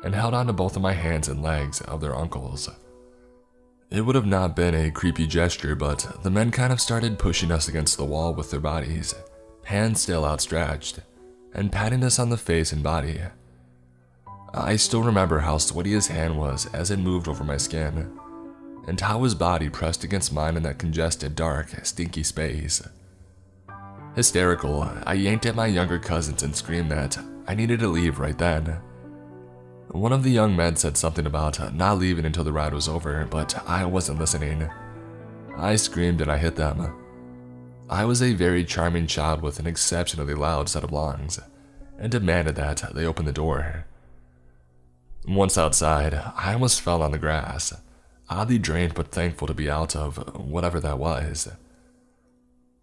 and held onto both of my hands and legs of their uncles. It would have not been a creepy gesture, but the men kind of started pushing us against the wall with their bodies, hands still outstretched, and patting us on the face and body. I still remember how sweaty his hand was as it moved over my skin, and how his body pressed against mine in that congested, dark, stinky space. Hysterical, I yanked at my younger cousins and screamed that I needed to leave right then. One of the young men said something about not leaving until the ride was over, but I wasn't listening. I screamed and I hit them. I was a very charming child with an exceptionally loud set of lungs, and demanded that they open the door. Once outside, I almost fell on the grass, oddly drained but thankful to be out of whatever that was.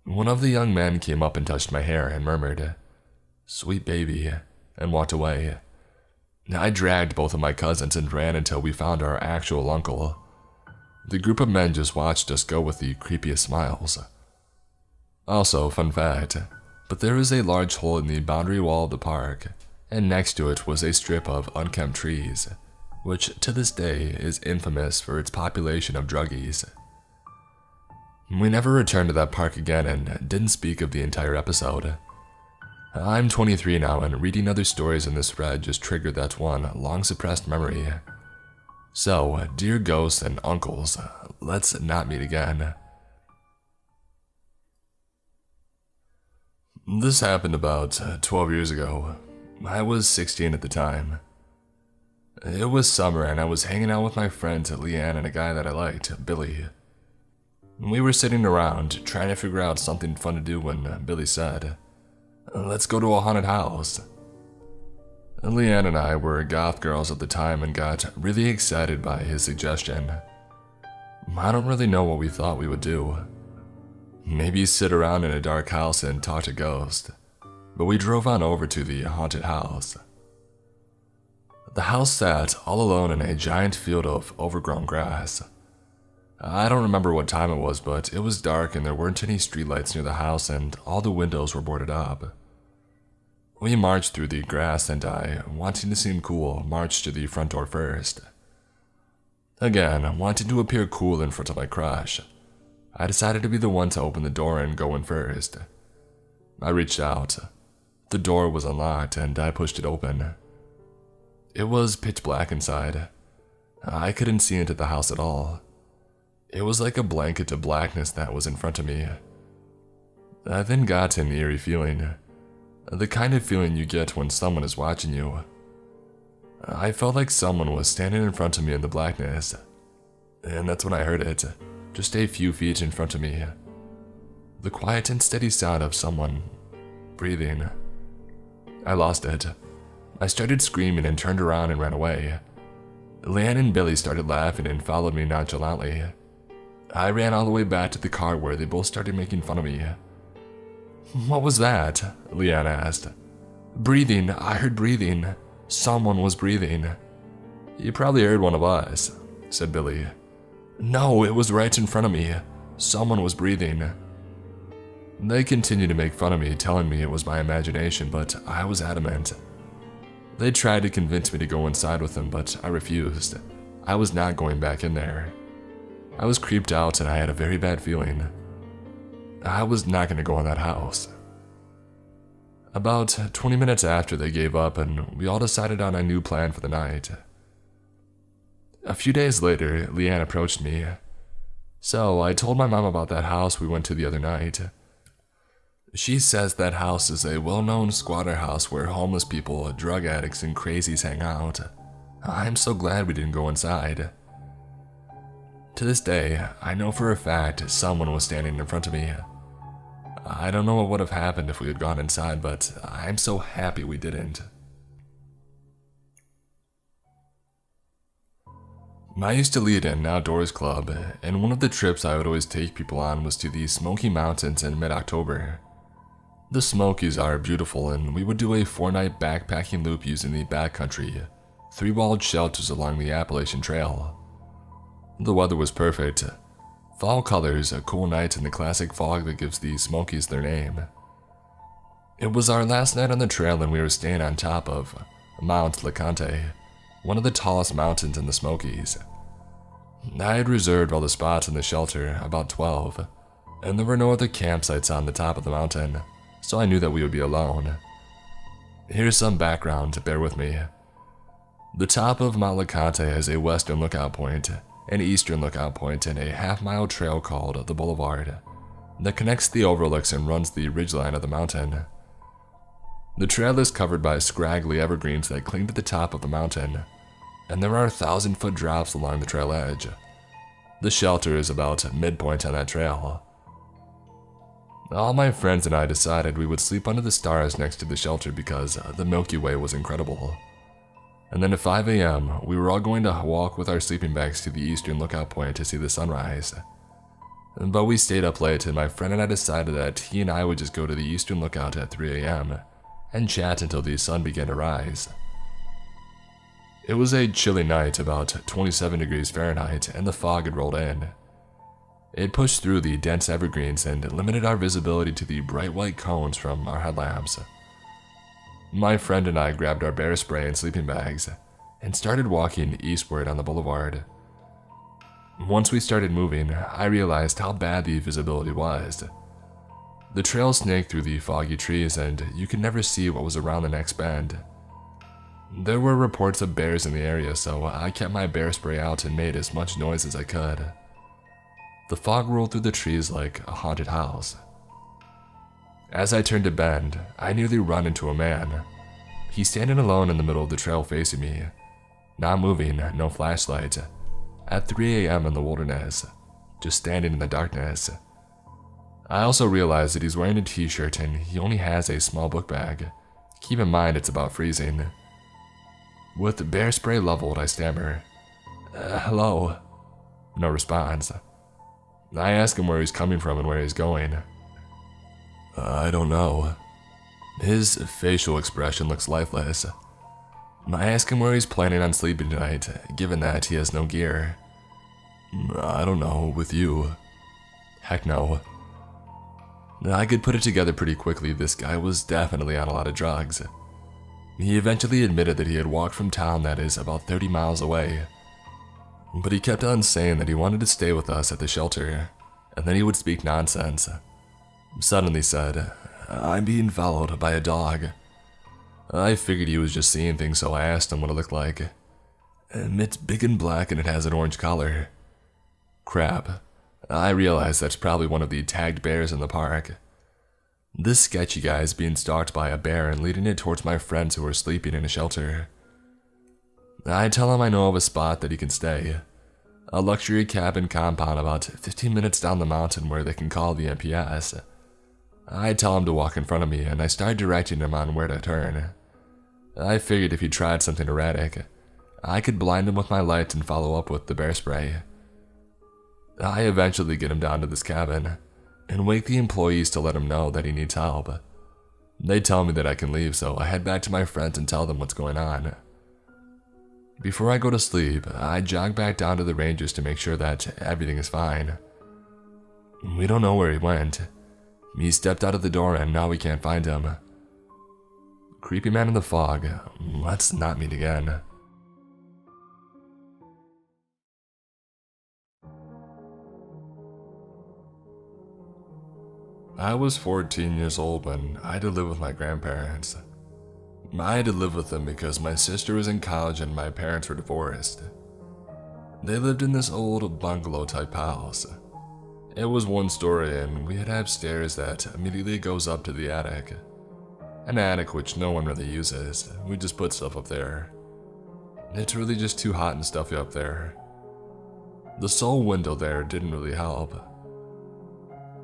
One of the young men came up and touched my hair and murmured, "Sweet baby," and walked away. I dragged both of my cousins and ran until we found our actual uncle. The group of men just watched us go with the creepiest smiles. Also, fun fact, but there is a large hole in the boundary wall of the park, and next to it was a strip of unkempt trees, which to this day is infamous for its population of druggies. We never returned to that park again and didn't speak of the entire episode. I'm 23 now, and reading other stories in this thread just triggered that one long-suppressed memory. So, dear ghosts and uncles, let's not meet again. This happened about 12 years ago. I was 16 at the time. It was summer and I was hanging out with my friends Leanne and a guy that I liked, Billy. We were sitting around trying to figure out something fun to do when Billy said, "Let's go to a haunted house." Leanne and I were goth girls at the time and got really excited by his suggestion. I don't really know what we thought we would do. Maybe sit around in a dark house and talk to ghosts, but we drove on over to the haunted house. The house sat all alone in a giant field of overgrown grass. I don't remember what time it was, but it was dark and there weren't any streetlights near the house and all the windows were boarded up. We marched through the grass and I, wanting to seem cool, marched to the front door first. Again, wanting to appear cool in front of my crush, I decided to be the one to open the door and go in first. I reached out. The door was unlocked and I pushed it open. It was pitch black inside. I couldn't see into the house at all. It was like a blanket of blackness that was in front of me. I then got an eerie feeling. The kind of feeling you get when someone is watching you. I felt like someone was standing in front of me in the blackness. And that's when I heard it, just a few feet in front of me. The quiet and steady sound of someone breathing. I lost it. I started screaming and turned around and ran away. Leanne and Billy started laughing and followed me nonchalantly. I ran all the way back to the car where they both started making fun of me. "What was that?" Leanne asked. "Breathing, I heard breathing. Someone was breathing." "You probably heard one of us," said Billy. "No, it was right in front of me. Someone was breathing." They continued to make fun of me, telling me it was my imagination, but I was adamant. They tried to convince me to go inside with them, but I refused. I was not going back in there. I was creeped out and I had a very bad feeling. I was not going to go in that house. About 20 minutes after they gave up and we all decided on a new plan for the night. A few days later, Leanne approached me. "So, I told my mom about that house we went to the other night. She says that house is a well-known squatter house where homeless people, drug addicts, and crazies hang out. I'm so glad we didn't go inside. To this day, I know for a fact someone was standing in front of me. I don't know what would have happened if we had gone inside, but I'm so happy we didn't. I used to lead an outdoors club, and one of the trips I would always take people on was to the Smoky Mountains in mid-October. The Smokies are beautiful, and we would do a 4-night backpacking loop using the backcountry, 3-walled shelters along the Appalachian Trail. The weather was perfect. Fall colors, a cool night, and the classic fog that gives the Smokies their name. It was our last night on the trail, and we were staying on top of Mount LeConte, one of the tallest mountains in the Smokies. I had reserved all the spots in the shelter, about 12, and there were no other campsites on the top of the mountain, so I knew that we would be alone. Here's some background, bear with me. The top of Mount LeConte has a western lookout point, an eastern lookout point, and a half-mile trail called the Boulevard that connects the overlooks and runs the ridgeline of the mountain. The trail is covered by scraggly evergreens that cling to the top of the mountain, and there are 1,000-foot drops along the trail edge. The shelter is about midpoint on that trail. All my friends and I decided we would sleep under the stars next to the shelter because the Milky Way was incredible. And then at 5 a.m., we were all going to walk with our sleeping bags to the eastern lookout point to see the sunrise. But we stayed up late, and my friend and I decided that he and I would just go to the eastern lookout at 3 a.m. and chat until the sun began to rise. It was a chilly night, about 27 degrees Fahrenheit, and the fog had rolled in. It pushed through the dense evergreens and limited our visibility to the bright white cones from our headlamps. My friend and I grabbed our bear spray and sleeping bags and started walking eastward on the boulevard. Once we started moving, I realized how bad the visibility was. The trail snaked through the foggy trees, and you could never see what was around the next bend. There were reports of bears in the area, so I kept my bear spray out and made as much noise as I could. The fog rolled through the trees like a haunted house. As I turned a bend, I nearly ran into a man. He's standing alone in the middle of the trail facing me, not moving, no flashlight, at 3 a.m. in the wilderness, just standing in the darkness. I also realized that he's wearing a t-shirt and he only has a small book bag. Keep in mind it's about freezing. With bear spray leveled, I stammer, "Hello?" No response. I ask him where he's coming from and where he's going. I don't know. His facial expression looks lifeless. I ask him where he's planning on sleeping tonight, given that he has no gear. I don't know, with you. Heck no. I could put it together pretty quickly. This guy was definitely on a lot of drugs. He eventually admitted that he had walked from town that is about 30 miles away. But he kept on saying that he wanted to stay with us at the shelter, and then he would speak nonsense. Suddenly said, "I'm being followed by a dog." I figured he was just seeing things, so I asked him what it looked like. "It's big and black and it has an orange collar." Crap. I realized that's probably one of the tagged bears in the park. This sketchy guy is being stalked by a bear and leading it towards my friends who are sleeping in a shelter. I tell him I know of a spot that he can stay, a luxury cabin compound about 15 minutes down the mountain where they can call the MPS. I tell him to walk in front of me, and I start directing him on where to turn. I figured if he tried something erratic, I could blind him with my light and follow up with the bear spray. I eventually get him down to this cabin and wake the employees to let him know that he needs help. They tell me that I can leave, so I head back to my friends and tell them what's going on. Before I go to sleep, I jog back down to the rangers to make sure that everything is fine. We don't know where he went. He stepped out of the door and now we can't find him. Creepy man in the fog, let's not meet again. I was 14 years old when I had to live with my grandparents. I had to live with them because my sister was in college and my parents were divorced. They lived in this old bungalow type house. It was one story and we had upstairs that immediately goes up to the attic. An attic which no one really uses, we just put stuff up there. It's really just too hot and stuffy up there. The sole window there didn't really help.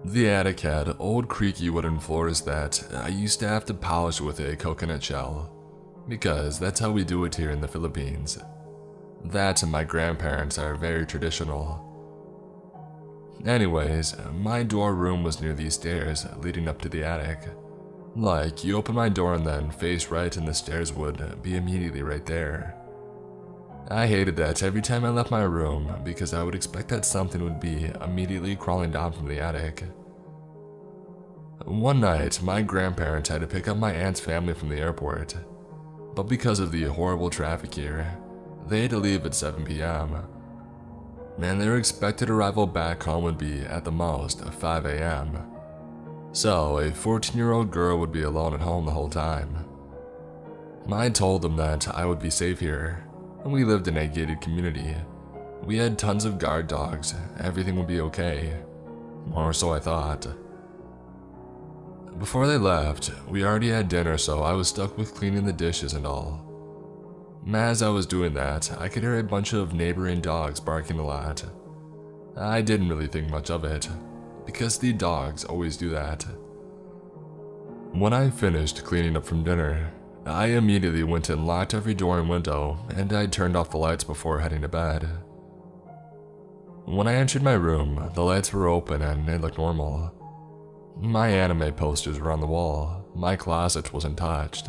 The attic had old creaky wooden floors that I used to have to polish with a coconut shell, because that's how we do it here in the Philippines. That and my grandparents are very traditional. Anyways, my dorm room was near these stairs leading up to the attic. Like, you open my door and then face right and the stairs would be immediately right there. I hated that every time I left my room because I would expect that something would be immediately crawling down from the attic. One night, my grandparents had to pick up my aunt's family from the airport, but because of the horrible traffic here, they had to leave at 7 p.m. And their expected arrival back home would be at the most 5 a.m. So a 14-year-old girl would be alone at home the whole time. I told them that I would be safe here, and we lived in a gated community. We had tons of guard dogs, everything would be okay. Or so I thought. Before they left, we already had dinner, so I was stuck with cleaning the dishes and all. As I was doing that, I could hear a bunch of neighboring dogs barking a lot. I didn't really think much of it, because the dogs always do that. When I finished cleaning up from dinner, I immediately went and locked every door and window, and I turned off the lights before heading to bed. When I entered my room, the lights were open and it looked normal. My anime posters were on the wall, my closet wasn't touched.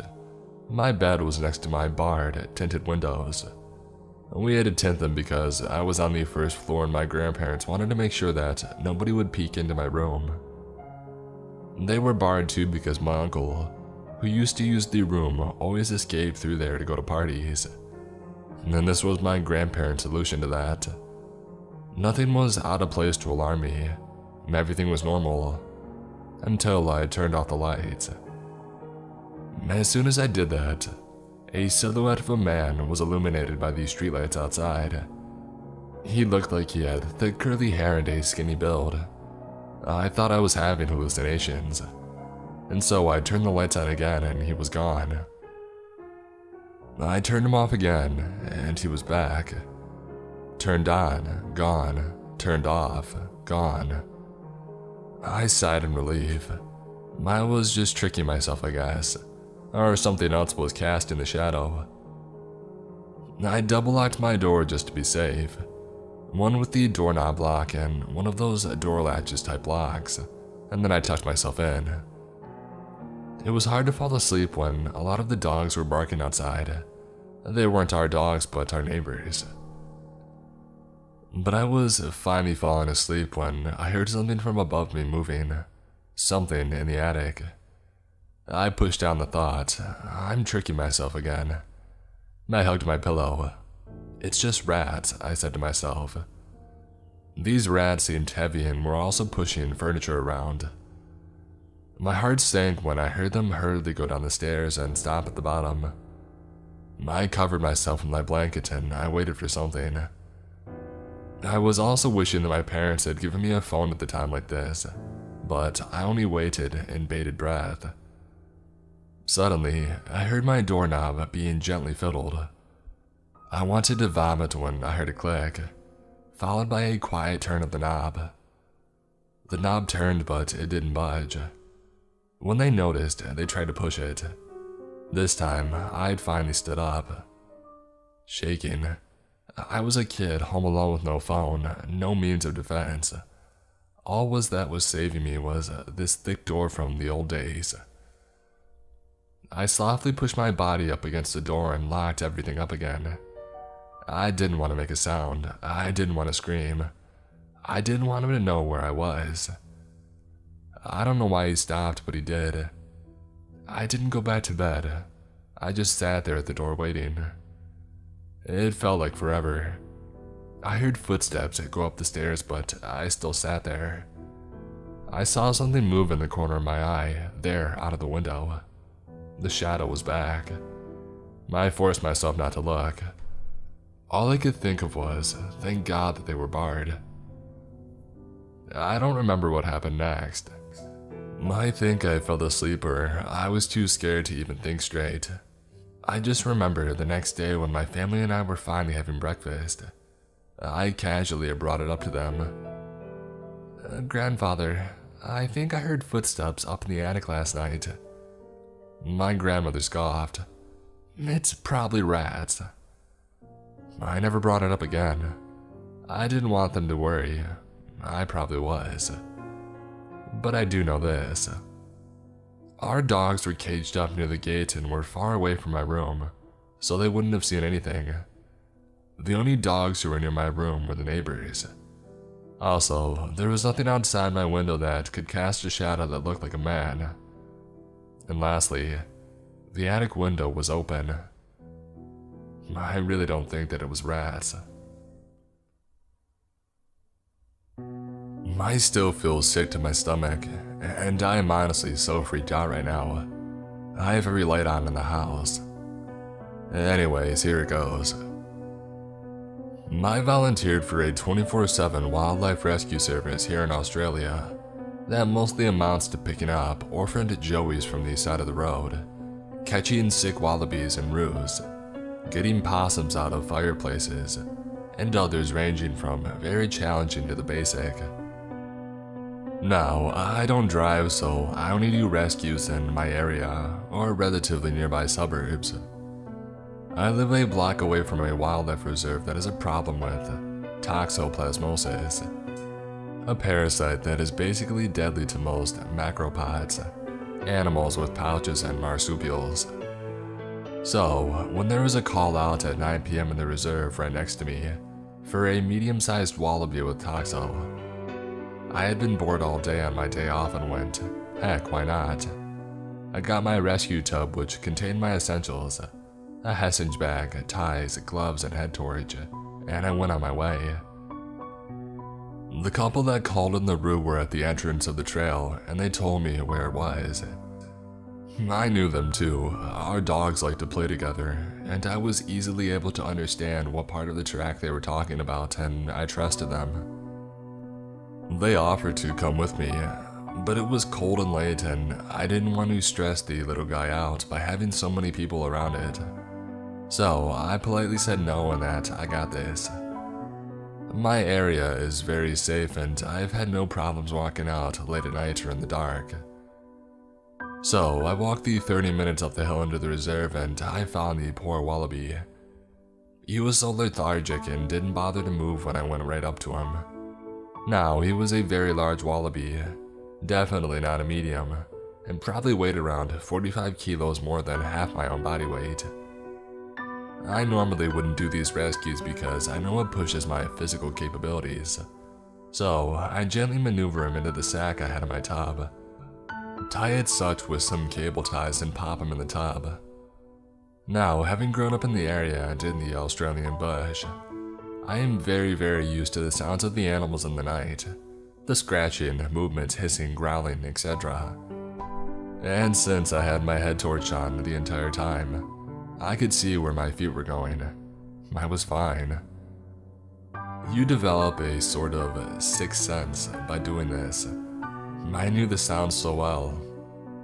My bed was next to my barred, tinted windows. We had to tint them because I was on the first floor and my grandparents wanted to make sure that nobody would peek into my room. They were barred too because my uncle, who used to use the room, always escaped through there to go to parties. And this was my grandparents' solution to that. Nothing was out of place to alarm me. Everything was normal. Until I turned off the lights. As soon as I did that, a silhouette of a man was illuminated by the streetlights outside. He looked like he had thick curly hair and a skinny build. I thought I was having hallucinations, and so I turned the lights on again and he was gone. I turned him off again and he was back. Turned on, gone, turned off, gone. I sighed in relief. I was just tricking myself, I guess. Or something else was cast in the shadow. I double-locked my door just to be safe. One with the doorknob lock and one of those door latches type locks, and then I tucked myself in. It was hard to fall asleep when a lot of the dogs were barking outside. They weren't our dogs, but our neighbors. But I was finally falling asleep when I heard something from above me moving. Something in the attic. I pushed down the thought, I'm tricking myself again. I hugged my pillow. It's just rats, I said to myself. These rats seemed heavy and were also pushing furniture around. My heart sank when I heard them hurriedly go down the stairs and stop at the bottom. I covered myself in my blanket and I waited for something. I was also wishing that my parents had given me a phone at the time like this, but I only waited in bated breath. Suddenly, I heard my doorknob being gently fiddled. I wanted to vomit when I heard a click, followed by a quiet turn of the knob. The knob turned, but it didn't budge. When they noticed, they tried to push it. This time, I'd finally stood up. Shaking. I was a kid home alone with no phone, no means of defense. All that was saving me was this thick door from the old days. I softly pushed my body up against the door and locked everything up again. I didn't want to make a sound. I didn't want to scream. I didn't want him to know where I was. I don't know why he stopped, but he did. I didn't go back to bed. I just sat there at the door waiting. It felt like forever. I heard footsteps go up the stairs, but I still sat there. I saw something move in the corner of my eye, there out of the window. The shadow was back. I forced myself not to look. All I could think of was, thank God that they were barred. I don't remember what happened next. I think I fell asleep or I was too scared to even think straight. I just remember the next day when my family and I were finally having breakfast. I casually brought it up to them. Grandfather, I think I heard footsteps up in the attic last night." My grandmother scoffed. "It's probably rats." I never brought it up again. I didn't want them to worry. I probably was. But I do know this. Our dogs were caged up near the gate and were far away from my room, so they wouldn't have seen anything. The only dogs who were near my room were the neighbors. Also, there was nothing outside my window that could cast a shadow that looked like a man. And lastly, the attic window was open. I really don't think that it was rats. I still feel sick to my stomach, and I am honestly so freaked out right now. I have every light on in the house. Anyways, here it goes. I volunteered for a 24/7 wildlife rescue service here in Australia that mostly amounts to picking up orphaned joeys from the side of the road, catching sick wallabies and roos, getting possums out of fireplaces, and others ranging from very challenging to the basic. Now, I don't drive, so I only do rescues in my area or relatively nearby suburbs. I live a block away from a wildlife reserve that has a problem with toxoplasmosis, a parasite that is basically deadly to most macropods, animals with pouches and marsupials. So, when there was a call out at 9 p.m. in the reserve right next to me for a medium-sized wallaby with toxo, I had been bored all day on my day off and went, heck, why not? I got my rescue tub, which contained my essentials, a Hessinger bag, ties, gloves, and head torch, and I went on my way. The couple that called in the roo were at the entrance of the trail, and they told me where it was. I knew them too. Our dogs like to play together, and I was easily able to understand what part of the track they were talking about, and I trusted them. They offered to come with me, but it was cold and late, and I didn't want to stress the little guy out by having so many people around it. So I politely said no and that I got this. My area is very safe, and I've had no problems walking out late at night or in the dark. So I walked the 30 minutes up the hill into the reserve, and I found the poor wallaby. He was so lethargic and didn't bother to move when I went right up to him. Now, he was a very large wallaby, definitely not a medium, and probably weighed around 45 kilos more than half my own body weight. I normally wouldn't do these rescues because I know it pushes my physical capabilities, so I gently maneuver him into the sack I had in my tub, tie it such with some cable ties and pop him in the tub. Now, having grown up in the area and in the Australian bush, I am very used to the sounds of the animals in the night, the scratching, movements, hissing, growling, etc. And since I had my head torch on the entire time, I could see where my feet were going. I was fine. You develop a sort of sixth sense by doing this. I knew the sounds so well.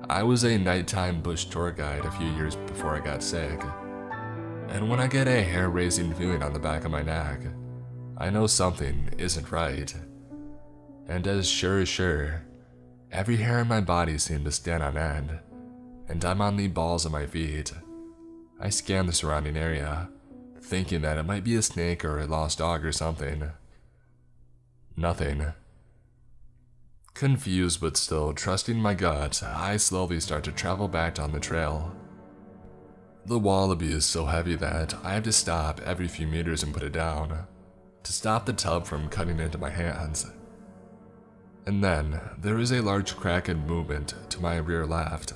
I was a nighttime bush tour guide a few years before I got sick. And when I get a hair-raising feeling on the back of my neck, I know something isn't right. And as sure, every hair in my body seemed to stand on end, and I'm on the balls of my feet. I scan the surrounding area, thinking that it might be a snake or a lost dog or something. Nothing. Confused but still trusting my gut, I slowly start to travel back down the trail. The wallaby is so heavy that I have to stop every few meters and put it down, to stop the tub from cutting into my hands. And then, there is a large crack and movement to my rear left.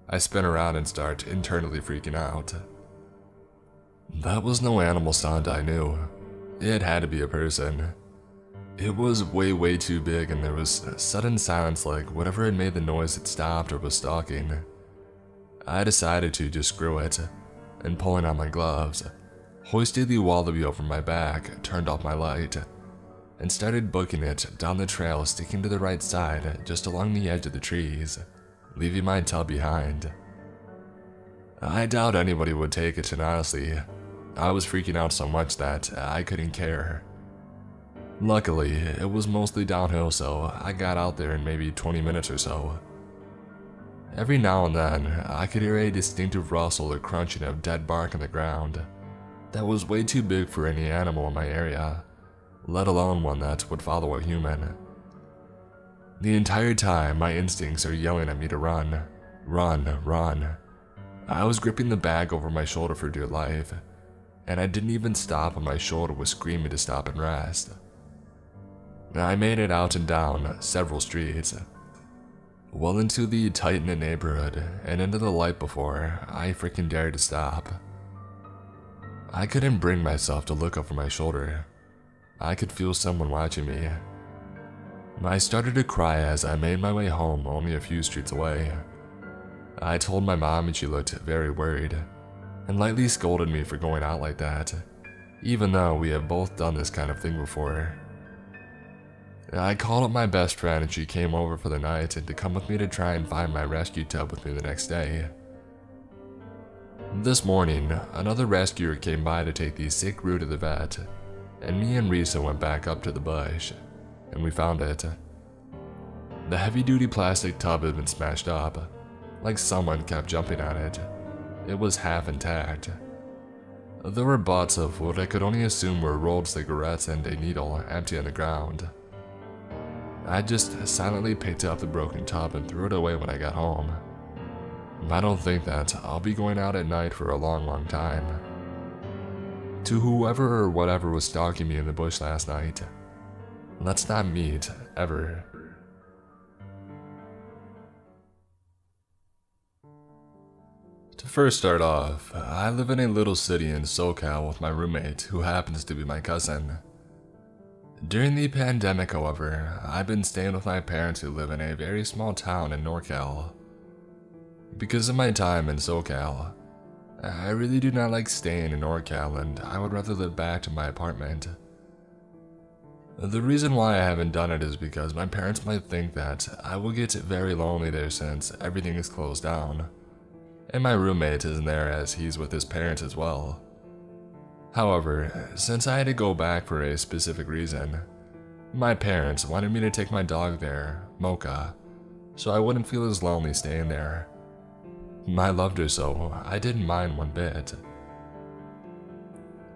I spin around and start internally freaking out. That was no animal sound I knew. It had to be a person. It was way too big, and there was sudden silence, like whatever had made the noise had stopped or was stalking. I decided to just screw it, and pulling on my gloves, hoisted the wallaby over my back, turned off my light, and started booking it down the trail, sticking to the right side just along the edge of the trees, leaving my tub behind. I doubt anybody would take it, and honestly, I was freaking out so much that I couldn't care. Luckily, it was mostly downhill, so I got out there in maybe 20 minutes or so. Every now and then, I could hear a distinctive rustle or crunching of dead bark on the ground that was way too big for any animal in my area, let alone one that would follow a human. The entire time, my instincts are yelling at me to run, run, run. I was gripping the bag over my shoulder for dear life, and I didn't even stop when my shoulder was screaming to stop and rest. I made it out and down several streets, well into the tight-knit neighborhood and into the light before I freaking dared to stop. I couldn't bring myself to look over my shoulder. I could feel someone watching me. I started to cry as I made my way home only a few streets away. I told my mom and she looked very worried and lightly scolded me for going out like that, even though we have both done this kind of thing before. I called up my best friend and she came over for the night and to come with me to try and find my rescue tub with me the next day. This morning, another rescuer came by to take the sick Roo to the vet, and me and Risa went back up to the bush, and we found it. The heavy-duty plastic tub had been smashed up, like someone kept jumping on it. It was half intact. There were butts of what I could only assume were rolled cigarettes and a needle empty on the ground. I just silently picked up the broken tub and threw it away when I got home. I don't think that I'll be going out at night for a long time. To whoever or whatever was stalking me in the bush last night, let's not meet, ever. To first start off, I live in a little city in SoCal with my roommate who happens to be my cousin. During the pandemic, however, I've been staying with my parents who live in a very small town in NorCal. Because of my time in SoCal, I really do not like staying in NorCal and I would rather live back to my apartment. The reason why I haven't done it is because my parents might think that I will get very lonely there since everything is closed down, and my roommate isn't there as he's with his parents as well. However, since I had to go back for a specific reason, my parents wanted me to take my dog there, Mocha, so I wouldn't feel as lonely staying there. I loved her so I didn't mind one bit.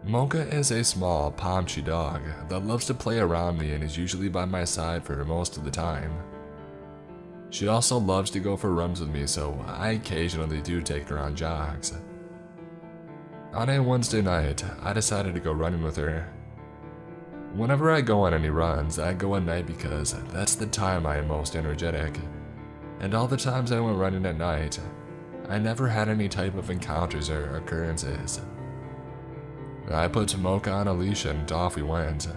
Mocha is a small, pomchy dog that loves to play around me and is usually by my side for most of the time. She also loves to go for runs with me, so I occasionally do take her on jogs. On a Wednesday night, I decided to go running with her. Whenever I go on any runs, I go at night because that's the time I am most energetic. And all the times I went running at night, I never had any type of encounters or occurrences. I put Mocha on a leash and off we went.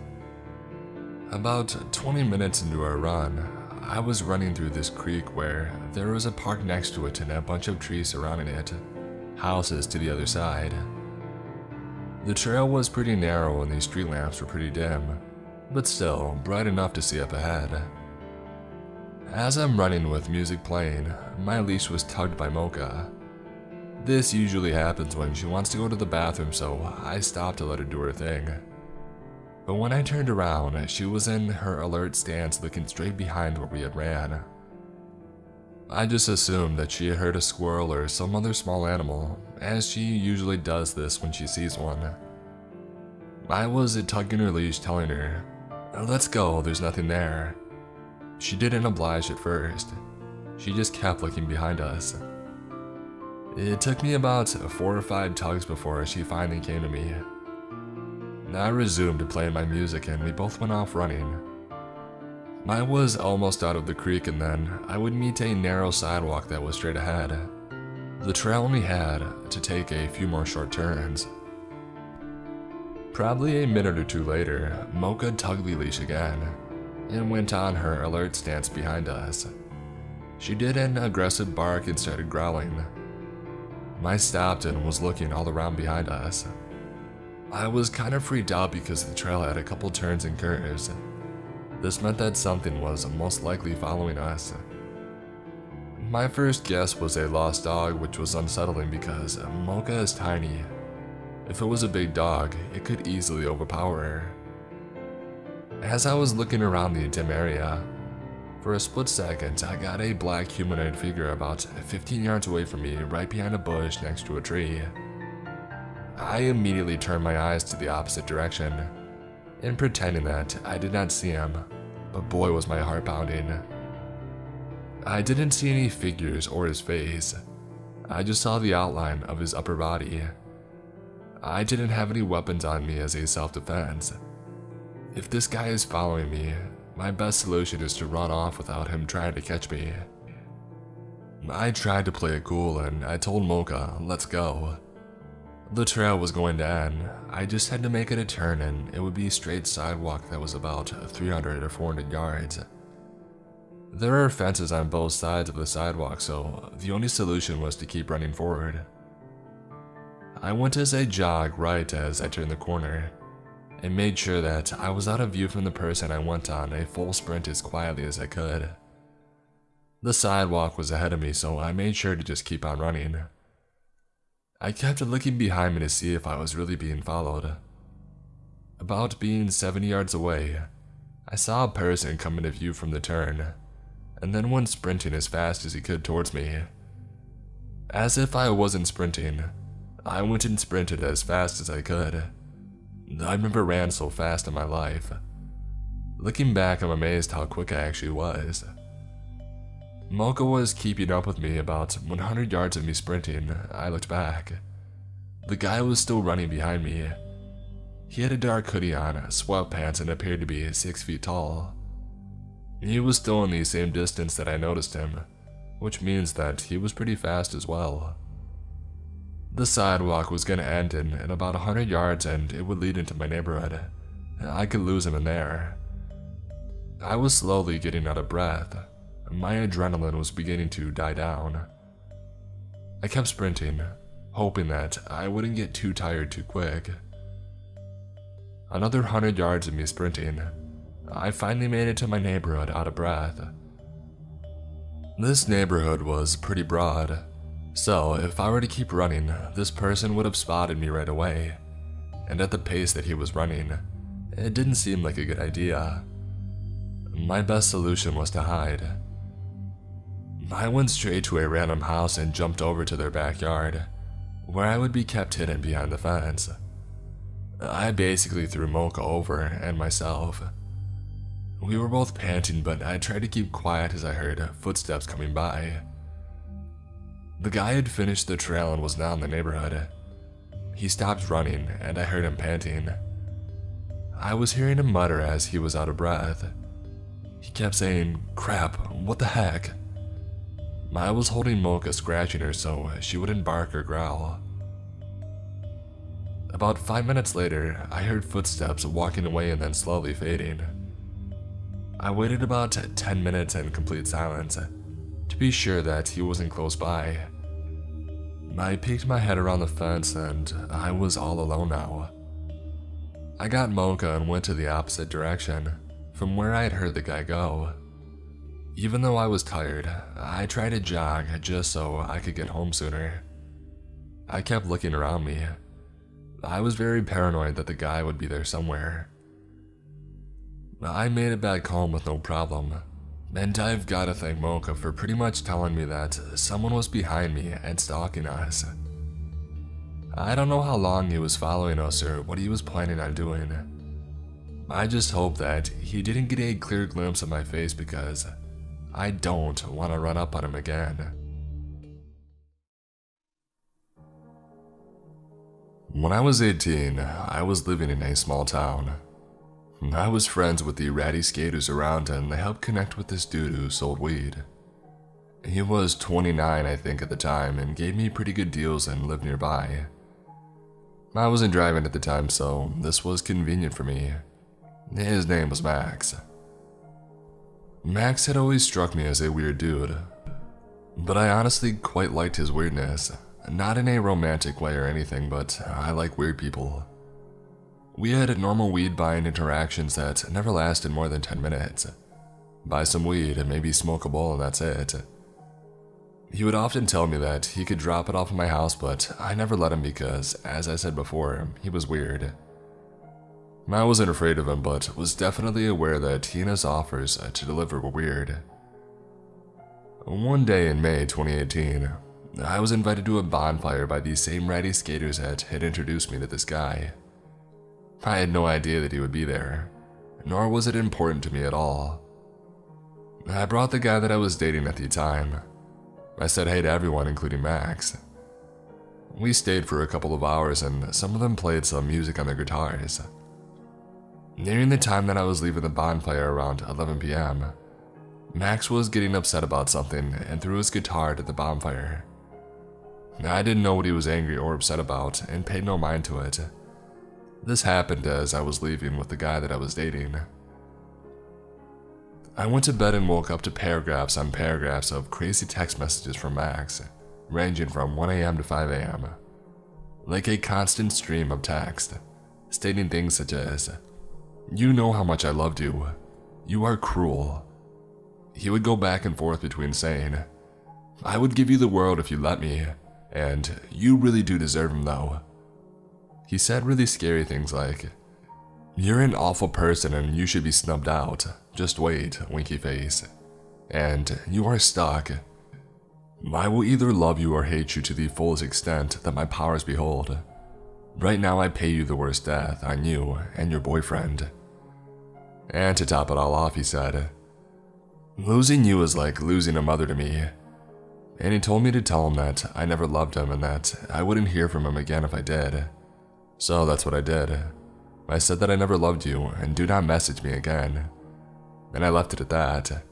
About 20 minutes into our run, I was running through this creek where there was a park next to it and a bunch of trees surrounding it, houses to the other side. The trail was pretty narrow and the street lamps were pretty dim, but still bright enough to see up ahead. As I'm running with music playing, my leash was tugged by Mocha. This usually happens when she wants to go to the bathroom, so I stopped to let her do her thing. But when I turned around, she was in her alert stance looking straight behind where we had ran. I just assumed that she had heard a squirrel or some other small animal, as she usually does this when she sees one. I was tugging her leash telling her, "Let's go, there's nothing there." She didn't oblige at first. She just kept looking behind us. It took me about 4 or 5 tugs before she finally came to me. I resumed playing my music and we both went off running. I was almost out of the creek and then I would meet a narrow sidewalk that was straight ahead. The trail only had to take a few more short turns. Probably a minute or two later, Mocha tugged the leash again and went on her alert stance behind us. She did an aggressive bark and started growling. I stopped and was looking all around behind us. I was kind of freaked out because the trail had a couple turns and curves. This meant that something was most likely following us. My first guess was a lost dog, which was unsettling because Mocha is tiny. If it was a big dog, it could easily overpower her. As I was looking around the dim area, for a split second, I got a black humanoid figure about 15 yards away from me, right behind a bush next to a tree. I immediately turned my eyes to the opposite direction, and pretending that I did not see him, but boy was my heart pounding. I didn't see any figures or his face. I just saw the outline of his upper body. I didn't have any weapons on me as a self-defense. If this guy is following me, my best solution is to run off without him trying to catch me. I tried to play it cool and I told Mocha, let's go. The trail was going to end. I just had to make it a turn and it would be a straight sidewalk that was about 300 or 400 yards. There are fences on both sides of the sidewalk, so the only solution was to keep running forward. I went as I jogged right as I turned the corner, and made sure that I was out of view from the person I went on a full sprint as quietly as I could. The sidewalk was ahead of me, so I made sure to just keep on running. I kept looking behind me to see if I was really being followed. About being 70 yards away, I saw a person come into view from the turn, and then went sprinting as fast as he could towards me. As if I wasn't sprinting, I went and sprinted as fast as I could. I've never ran so fast in my life. Looking back, I'm amazed how quick I actually was. Mocha was keeping up with me about 100 yards of me sprinting. I looked back. The guy was still running behind me. He had a dark hoodie on, sweatpants, and appeared to be 6 feet tall. He was still in the same distance that I noticed him, which means that he was pretty fast as well. The sidewalk was going to end in about 100 yards and it would lead into my neighborhood. I could lose him in there. I was slowly getting out of breath. My adrenaline was beginning to die down. I kept sprinting, hoping that I wouldn't get too tired too quick. Another 100 yards of me sprinting, I finally made it to my neighborhood out of breath. This neighborhood was pretty broad. So, if I were to keep running, this person would have spotted me right away, and at the pace that he was running, it didn't seem like a good idea. My best solution was to hide. I went straight to a random house and jumped over to their backyard, where I would be kept hidden behind the fence. I basically threw Mocha over and myself. We were both panting, but I tried to keep quiet as I heard footsteps coming by. The guy had finished the trail and was now in the neighborhood. He stopped running, and I heard him panting. I was hearing him mutter as he was out of breath. He kept saying, "Crap, what the heck?" I was holding Mocha, scratching her so she wouldn't bark or growl. About 5 minutes later, I heard footsteps walking away and then slowly fading. I waited about 10 minutes in complete silence, to be sure that he wasn't close by. I peeked my head around the fence and I was all alone now. I got Mocha and went to the opposite direction from where I had heard the guy go. Even though I was tired, I tried to jog just so I could get home sooner. I kept looking around me. I was very paranoid that the guy would be there somewhere. I made it back home with no problem. And I've gotta thank Mocha for pretty much telling me that someone was behind me and stalking us. I don't know how long he was following us or what he was planning on doing. I just hope that he didn't get a clear glimpse of my face because I don't want to run up on him again. When I was 18, I was living in a small town. I was friends with the ratty skaters around and they helped connect with this dude who sold weed. He was 29 I think at the time and gave me pretty good deals and lived nearby. I wasn't driving at the time, so this was convenient for me. His name was Max. Max had always struck me as a weird dude, but I honestly quite liked his weirdness. Not in a romantic way or anything, but I like weird people. We had normal weed buying interactions that never lasted more than 10 minutes. Buy some weed and maybe smoke a bowl and that's it. He would often tell me that he could drop it off at my house, but I never let him because, as I said before, he was weird. I wasn't afraid of him, but was definitely aware that he and his offers to deliver were weird. One day in May 2018, I was invited to a bonfire by the same ratty skaters that had introduced me to this guy. I had no idea that he would be there, nor was it important to me at all. I brought the guy that I was dating at the time. I said hey to everyone, including Max. We stayed for a couple of hours and some of them played some music on their guitars. Nearing the time that I was leaving the bonfire around 11 p.m., Max was getting upset about something and threw his guitar to the bonfire. I didn't know what he was angry or upset about and paid no mind to it. This happened as I was leaving with the guy that I was dating. I went to bed and woke up to paragraphs on paragraphs of crazy text messages from Max, ranging from 1 a.m. to 5 a.m. Like a constant stream of text, stating things such as, "You know how much I loved you. You are cruel." He would go back and forth between saying, "I would give you the world if you let me," and "You really do deserve him though." He said really scary things like, "You're an awful person and you should be snubbed out. Just wait, winky face." And "You are stuck. I will either love you or hate you to the fullest extent that my powers behold. Right now I pay you the worst death on you and your boyfriend." And to top it all off, he said, "Losing you is like losing a mother to me." And he told me to tell him that I never loved him and that I wouldn't hear from him again if I did. So that's what I did. I said that I never loved you and do not message me again. And I left it at that.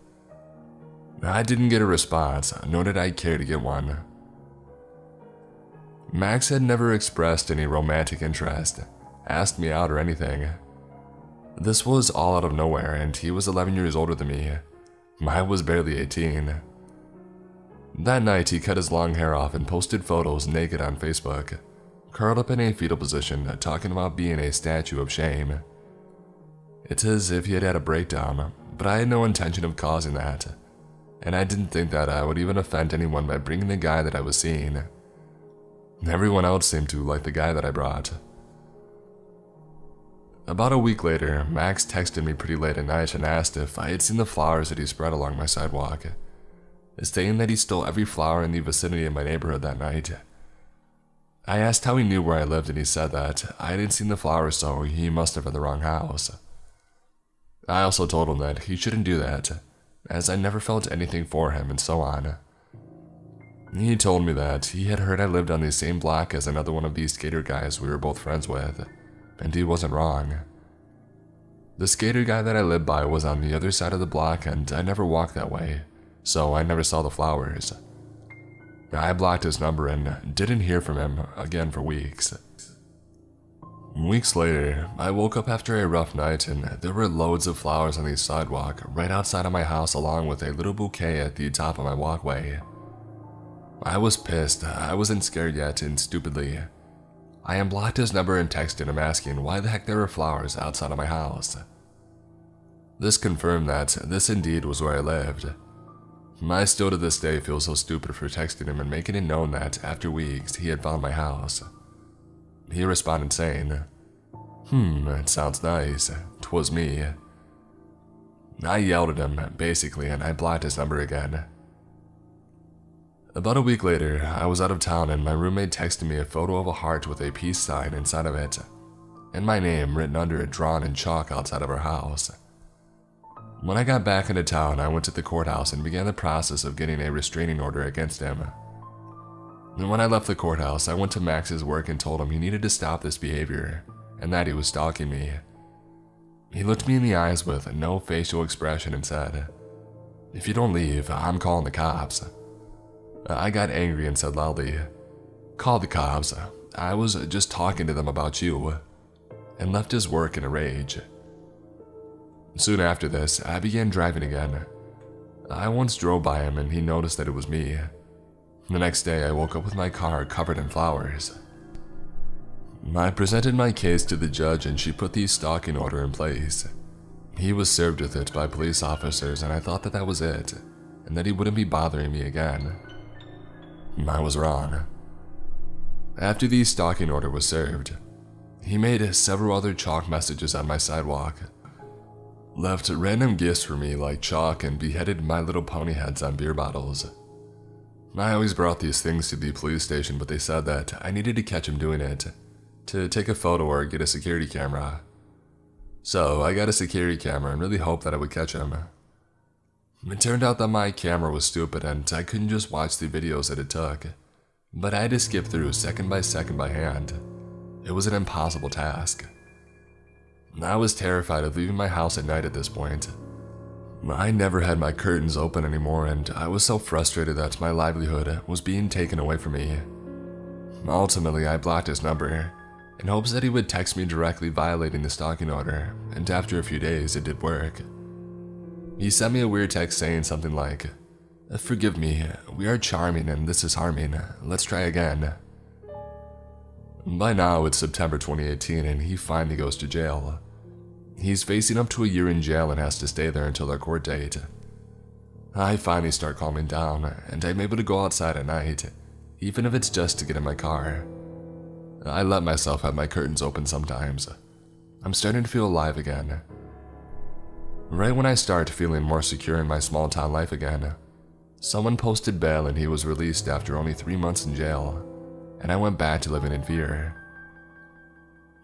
I didn't get a response, nor did I care to get one. Max had never expressed any romantic interest, asked me out or anything. This was all out of nowhere and he was 11 years older than me. I was barely 18. That night he cut his long hair off and posted photos naked on Facebook, curled up in a fetal position, talking about being a statue of shame. It's as if he had had a breakdown, but I had no intention of causing that, and I didn't think that I would even offend anyone by bringing the guy that I was seeing. Everyone else seemed to like the guy that I brought. About a week later, Max texted me pretty late at night and asked if I had seen the flowers that he spread along my sidewalk, stating that he stole every flower in the vicinity of my neighborhood that night. I asked how he knew where I lived and he said that I hadn't seen the flowers, so he must have had the wrong house. I also told him that he shouldn't do that, as I never felt anything for him and so on. He told me that he had heard I lived on the same block as another one of these skater guys we were both friends with, and he wasn't wrong. The skater guy that I lived by was on the other side of the block and I never walked that way, so I never saw the flowers. I blocked his number and didn't hear from him again for weeks. Weeks later, I woke up after a rough night and there were loads of flowers on the sidewalk right outside of my house along with a little bouquet at the top of my walkway. I was pissed. I wasn't scared yet and stupidly, I unblocked his number and texted him asking why the heck there were flowers outside of my house. This confirmed that this indeed was where I lived. I still to this day feel so stupid for texting him and making it known that after weeks he had found my house. He responded saying, "It sounds nice. 'Twas me." I yelled at him, basically, and I blocked his number again. About a week later, I was out of town and my roommate texted me a photo of a heart with a peace sign inside of it, and my name written under it drawn in chalk outside of our house. When I got back into town, I went to the courthouse and began the process of getting a restraining order against him. And when I left the courthouse, I went to Max's work and told him he needed to stop this behavior and that he was stalking me. He looked me in the eyes with no facial expression and said, "If you don't leave, I'm calling the cops." I got angry and said loudly, "Call the cops. I was just talking to them about you," and left his work in a rage. Soon after this, I began driving again. I once drove by him and he noticed that it was me. The next day, I woke up with my car covered in flowers. I presented my case to the judge and she put the stalking order in place. He was served with it by police officers and I thought that that was it, and that he wouldn't be bothering me again. I was wrong. After the stalking order was served, he made several other chalk messages on my sidewalk, left random gifts for me like chalk, and beheaded My Little Pony heads on beer bottles. I always brought these things to the police station, but they said that I needed to catch him doing it, to take a photo or get a security camera. So I got a security camera and really hoped that I would catch him. It turned out that my camera was stupid and I couldn't just watch the videos that it took, but I had to skip through second by hand. It was an impossible task. I was terrified of leaving my house at night at this point. I never had my curtains open anymore, and I was so frustrated that my livelihood was being taken away from me. Ultimately, I blocked his number in hopes that he would text me directly violating the stalking order, and after a few days, it did work. He sent me a weird text saying something like, "Forgive me, we are charming and this is harming. Let's try again." By now, it's September 2018 and he finally goes to jail. He's facing up to a year in jail and has to stay there until their court date. I finally start calming down, and I'm able to go outside at night, even if it's just to get in my car. I let myself have my curtains open sometimes. I'm starting to feel alive again. Right when I start feeling more secure in my small town life again, someone posted bail and he was released after only 3 months in jail, and I went back to living in fear.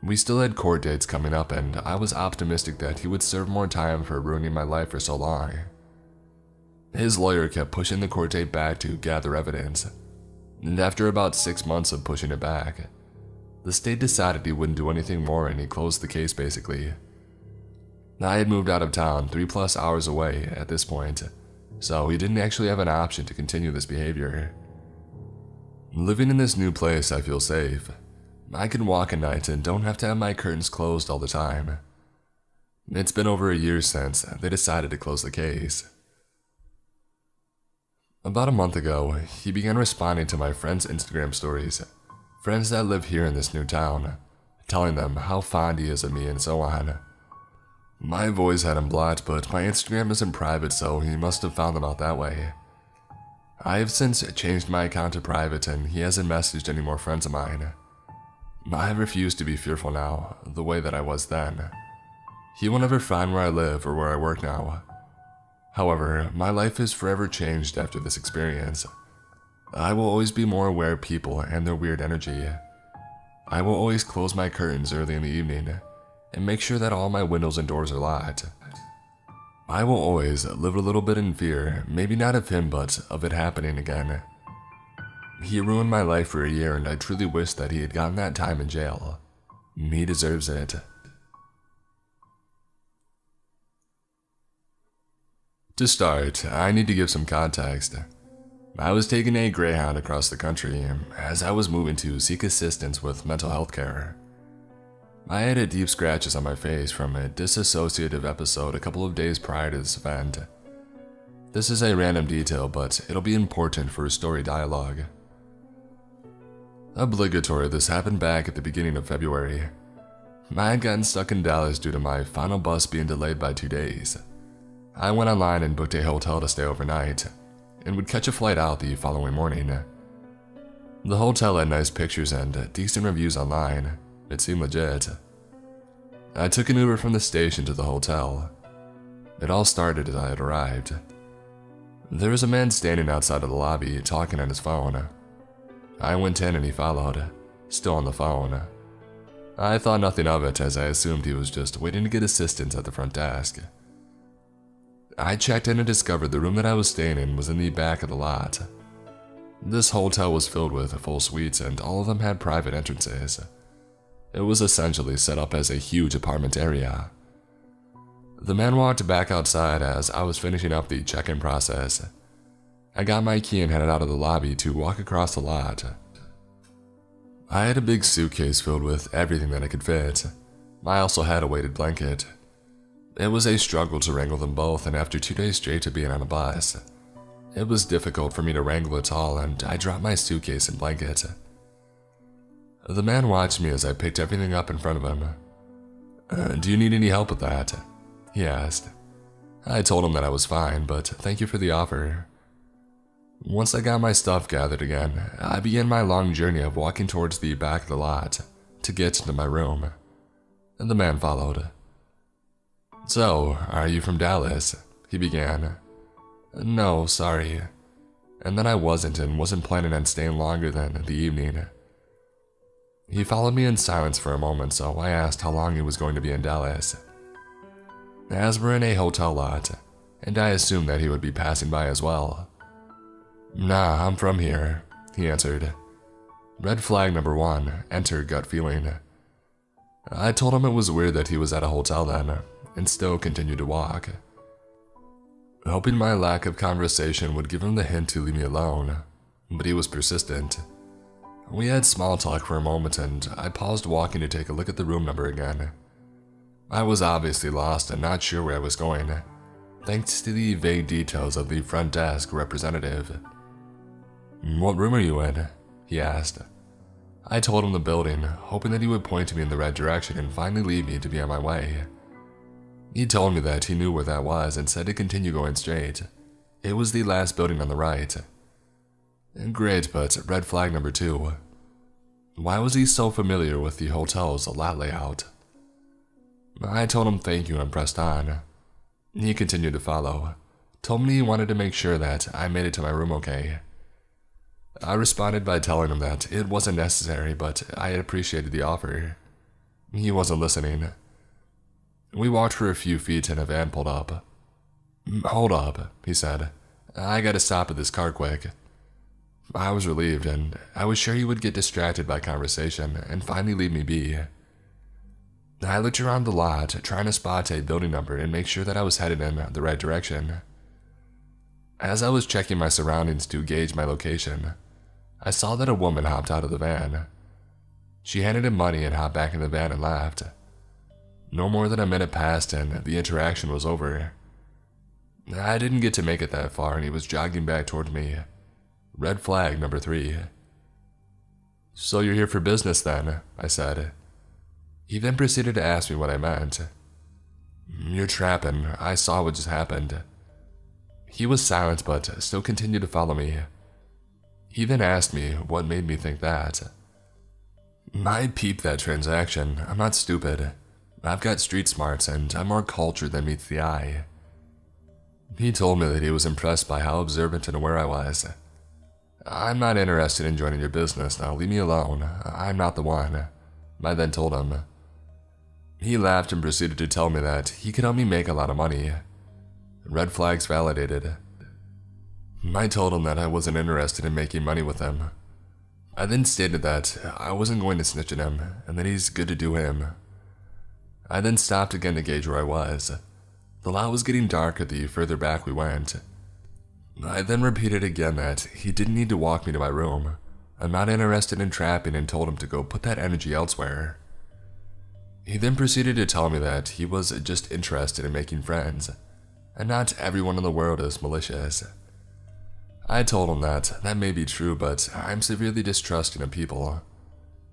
We still had court dates coming up, and I was optimistic that he would serve more time for ruining my life for so long. His lawyer kept pushing the court date back to gather evidence, and after about 6 months of pushing it back, the state decided he wouldn't do anything more and he closed the case basically. I had moved out of town 3+ hours away at this point, so he didn't actually have an option to continue this behavior. Living in this new place, I feel safe. I can walk at night and don't have to have my curtains closed all the time. It's been over a year since they decided to close the case. About a month ago, he began responding to my friends' Instagram stories, friends that live here in this new town, telling them how fond he is of me and so on. My voice had him blocked, but my Instagram isn't private, so he must have found them out that way. I have since changed my account to private and he hasn't messaged any more friends of mine. I refuse to be fearful now, the way that I was then. He will never find where I live or where I work now. However, my life is forever changed after this experience. I will always be more aware of people and their weird energy. I will always close my curtains early in the evening and make sure that all my windows and doors are locked. I will always live a little bit in fear, maybe not of him, but of it happening again. He ruined my life for a year, and I truly wish that he had gotten that time in jail. He deserves it. To start, I need to give some context. I was taking a Greyhound across the country as I was moving to seek assistance with mental health care. I had deep scratches on my face from a dissociative episode a couple of days prior to this event. This is a random detail, but it'll be important for a story dialogue. Obligatory, this happened back at the beginning of February. I had gotten stuck in Dallas due to my final bus being delayed by 2 days. I went online and booked a hotel to stay overnight, and would catch a flight out the following morning. The hotel had nice pictures and decent reviews online. It seemed legit. I took an Uber from the station to the hotel. It all started as I had arrived. There was a man standing outside of the lobby talking on his phone. I went in and he followed, still on the phone. I thought nothing of it as I assumed he was just waiting to get assistance at the front desk. I checked in and discovered the room that I was staying in was in the back of the lot. This hotel was filled with full suites and all of them had private entrances. It was essentially set up as a huge apartment area. The man walked back outside as I was finishing up the check-in process. I got my key and headed out of the lobby to walk across the lot. I had a big suitcase filled with everything that I could fit. I also had a weighted blanket. It was a struggle to wrangle them both, and after 2 days straight of being on a bus, it was difficult for me to wrangle it all, and I dropped my suitcase and blanket. The man watched me as I picked everything up in front of him. Do you need any help with that? He asked. I told him that I was fine, but thank you for the offer. Once I got my stuff gathered again, I began my long journey of walking towards the back of the lot to get into my room. The man followed. "So, are you from Dallas?" he began. "No, sorry." And then I wasn't planning on staying longer than the evening. He followed me in silence for a moment, so I asked how long he was going to be in Dallas. As we're in a hotel lot, and I assumed that he would be passing by as well. "Nah, I'm from here," he answered. Red flag number 1, enter gut feeling. I told him it was weird that he was at a hotel then, and still continued to walk, hoping my lack of conversation would give him the hint to leave me alone, but he was persistent. We had small talk for a moment, and I paused walking to take a look at the room number again. I was obviously lost and not sure where I was going, thanks to the vague details of the front desk representative. "What room are you in?" he asked. I told him the building, hoping that he would point me in the right direction and finally lead me to be on my way. He told me that he knew where that was and said to continue going straight. It was the last building on the right. Great, but red flag number 2. Why was he so familiar with the hotel's lot layout? I told him thank you and pressed on. He continued to follow, told me he wanted to make sure that I made it to my room okay. I responded by telling him that it wasn't necessary, but I had appreciated the offer. He wasn't listening. We walked for a few feet and a van pulled up. "Hold up," he said. "I gotta stop at this car quick." I was relieved, and I was sure he would get distracted by conversation and finally leave me be. I looked around the lot, trying to spot a building number and make sure that I was headed in the right direction. As I was checking my surroundings to gauge my location, I saw that a woman hopped out of the van. She handed him money and hopped back in the van and left. No more than a minute passed and the interaction was over. I didn't get to make it that far and he was jogging back toward me. Red flag number 3. "So you're here for business then," I said. He then proceeded to ask me what I meant. "You're trapping. I saw what just happened." He was silent but still continued to follow me. He then asked me what made me think that. I peeped that transaction. I'm not stupid. I've got street smarts and I'm more cultured than meets the eye. He told me that he was impressed by how observant and aware I was. "I'm not interested in joining your business now, leave me alone. I'm not the one," I then told him. He laughed and proceeded to tell me that he could help me make a lot of money. Red flags validated. I told him that I wasn't interested in making money with him. I then stated that I wasn't going to snitch on him and that he's good to do him. I then stopped again to gauge where I was. The lot was getting darker the further back we went. I then repeated again that he didn't need to walk me to my room. I'm not interested in trapping and told him to go put that energy elsewhere. He then proceeded to tell me that he was just interested in making friends, and not everyone in the world is malicious. I told him that may be true, but I'm severely distrusting of people.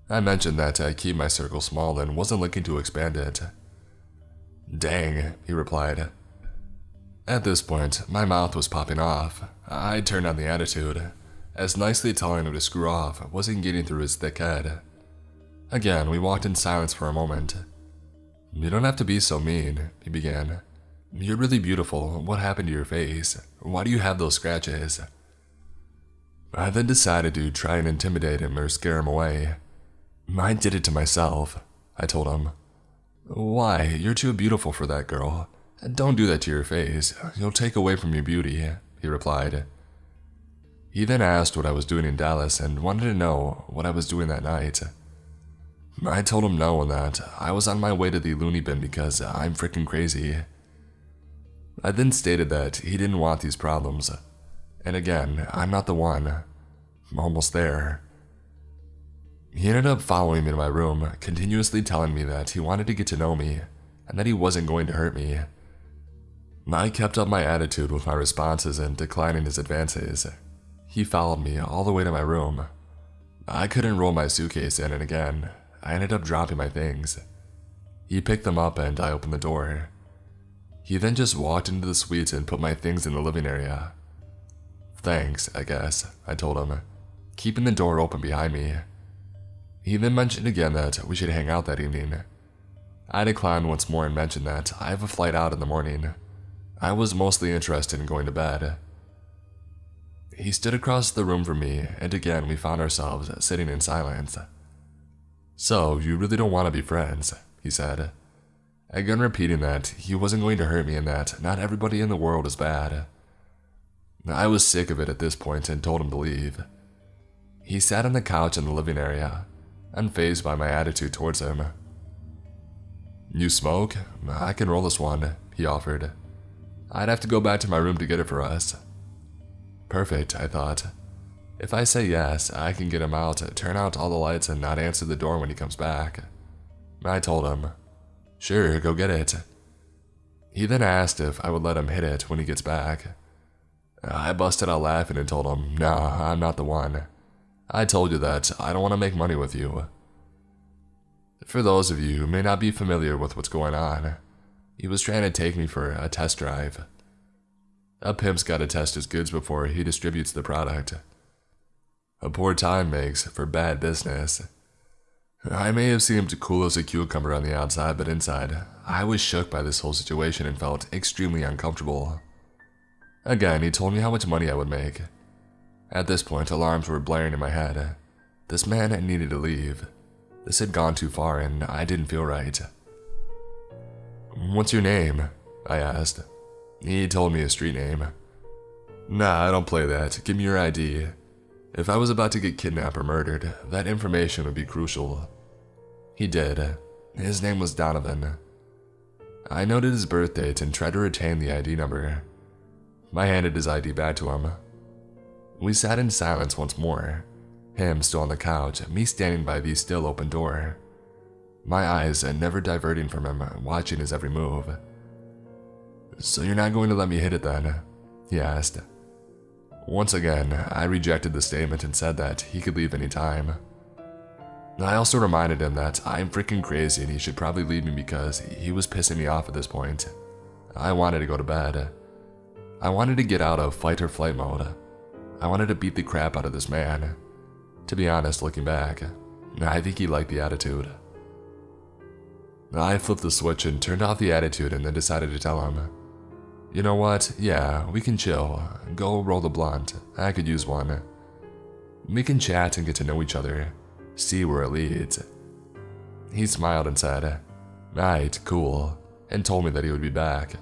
I mentioned that I keep my circle small and wasn't looking to expand it. "Dang," he replied. At this point, my mouth was popping off. I turned on the attitude, as nicely telling him to screw off wasn't getting through his thick head. Again, we walked in silence for a moment. "You don't have to be so mean," he began. "You're really beautiful. What happened to your face? Why do you have those scratches?" I then decided to try and intimidate him or scare him away. "I did it to myself," I told him. "Why? You're too beautiful for that, girl. Don't do that to your face. You'll take away from your beauty," he replied. He then asked what I was doing in Dallas and wanted to know what I was doing that night. I told him no and that I was on my way to the loony bin because I'm freaking crazy. I then stated that he didn't want these problems. And again, I'm not the one. I'm almost there. He ended up following me to my room, continuously telling me that he wanted to get to know me and that he wasn't going to hurt me. I kept up my attitude with my responses and declining his advances. He followed me all the way to my room. I couldn't roll my suitcase in, and again, I ended up dropping my things. He picked them up and I opened the door. He then just walked into the suite and put my things in the living area. Thanks, I guess, I told him, keeping the door open behind me. He then mentioned again that we should hang out that evening. I declined once more and mentioned that I have a flight out in the morning. I was mostly interested in going to bed. He stood across the room from me, and again we found ourselves sitting in silence. So, you really don't want to be friends, he said, again repeating that he wasn't going to hurt me and that not everybody in the world is bad. I was sick of it at this point and told him to leave. He sat on the couch in the living area, unfazed by my attitude towards him. You smoke? I can roll us one, he offered. I'd have to go back to my room to get it for us. Perfect, I thought. If I say yes, I can get him out, turn out all the lights, and not answer the door when he comes back. I told him, sure, go get it. He then asked if I would let him hit it when he gets back. I busted out laughing and told him, nah, I'm not the one. I told you that I don't want to make money with you. For those of you who may not be familiar with what's going on, he was trying to take me for a test drive. A pimp's got to test his goods before he distributes the product. A poor time makes for bad business. I may have seemed cool as a cucumber on the outside, but inside, I was shook by this whole situation and felt extremely uncomfortable. Again, he told me how much money I would make. At this point, alarms were blaring in my head. This man needed to leave. This had gone too far and I didn't feel right. What's your name? I asked. He told me a street name. Nah, I don't play that. Give me your ID. If I was about to get kidnapped or murdered, that information would be crucial. He did. His name was Donovan. I noted his birth date and tried to retain the ID number. I handed his ID back to him. We sat in silence once more, him still on the couch, me standing by the still open door. My eyes never diverting from him, watching his every move. So you're not going to let me hit it then? He asked. Once again, I rejected the statement and said that he could leave any time. I also reminded him that I'm freaking crazy and he should probably leave me because he was pissing me off at this point. I wanted to go to bed. I wanted to get out of fight or flight mode. I wanted to beat the crap out of this man. To be honest, looking back, I think he liked the attitude. I flipped the switch and turned off the attitude and then decided to tell him, you know what, yeah, we can chill. Go roll the blunt. I could use one. We can chat and get to know each other. See where it leads. He smiled and said, right, cool, and told me that he would be back.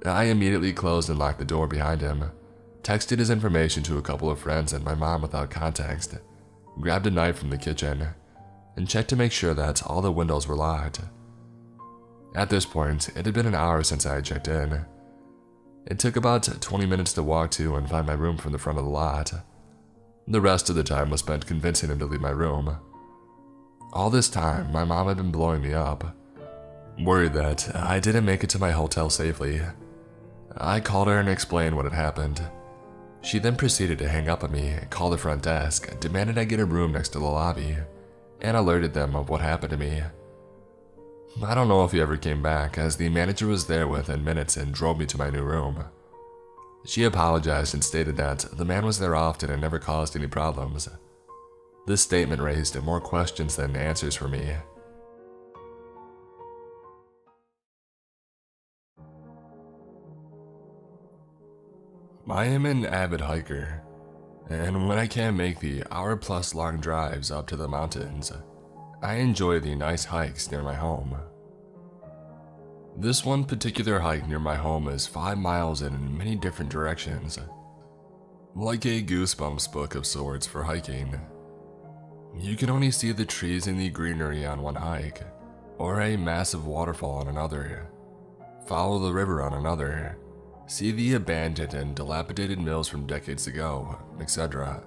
I immediately closed and locked the door behind him, texted his information to a couple of friends and my mom without context, grabbed a knife from the kitchen, and checked to make sure that all the windows were locked. At this point, it had been an hour since I had checked in. It took about 20 minutes to walk to and find my room from the front of the lot. The rest of the time was spent convincing him to leave my room. All this time, my mom had been blowing me up, worried that I didn't make it to my hotel safely. I called her and explained what had happened. She then proceeded to hang up on me, call the front desk, demanded I get a room next to the lobby, and alerted them of what happened to me. I don't know if he ever came back, as the manager was there within minutes and drove me to my new room. She apologized and stated that the man was there often and never caused any problems. This statement raised more questions than answers for me. I am an avid hiker, and when I can't make the hour-plus long drives up to the mountains, I enjoy the nice hikes near my home. This one particular hike near my home is 5 miles in many different directions, like a Goosebumps book of sorts for hiking. You can only see the trees and the greenery on one hike, or a massive waterfall on another, follow the river on another, see the abandoned and dilapidated mills from decades ago, etc.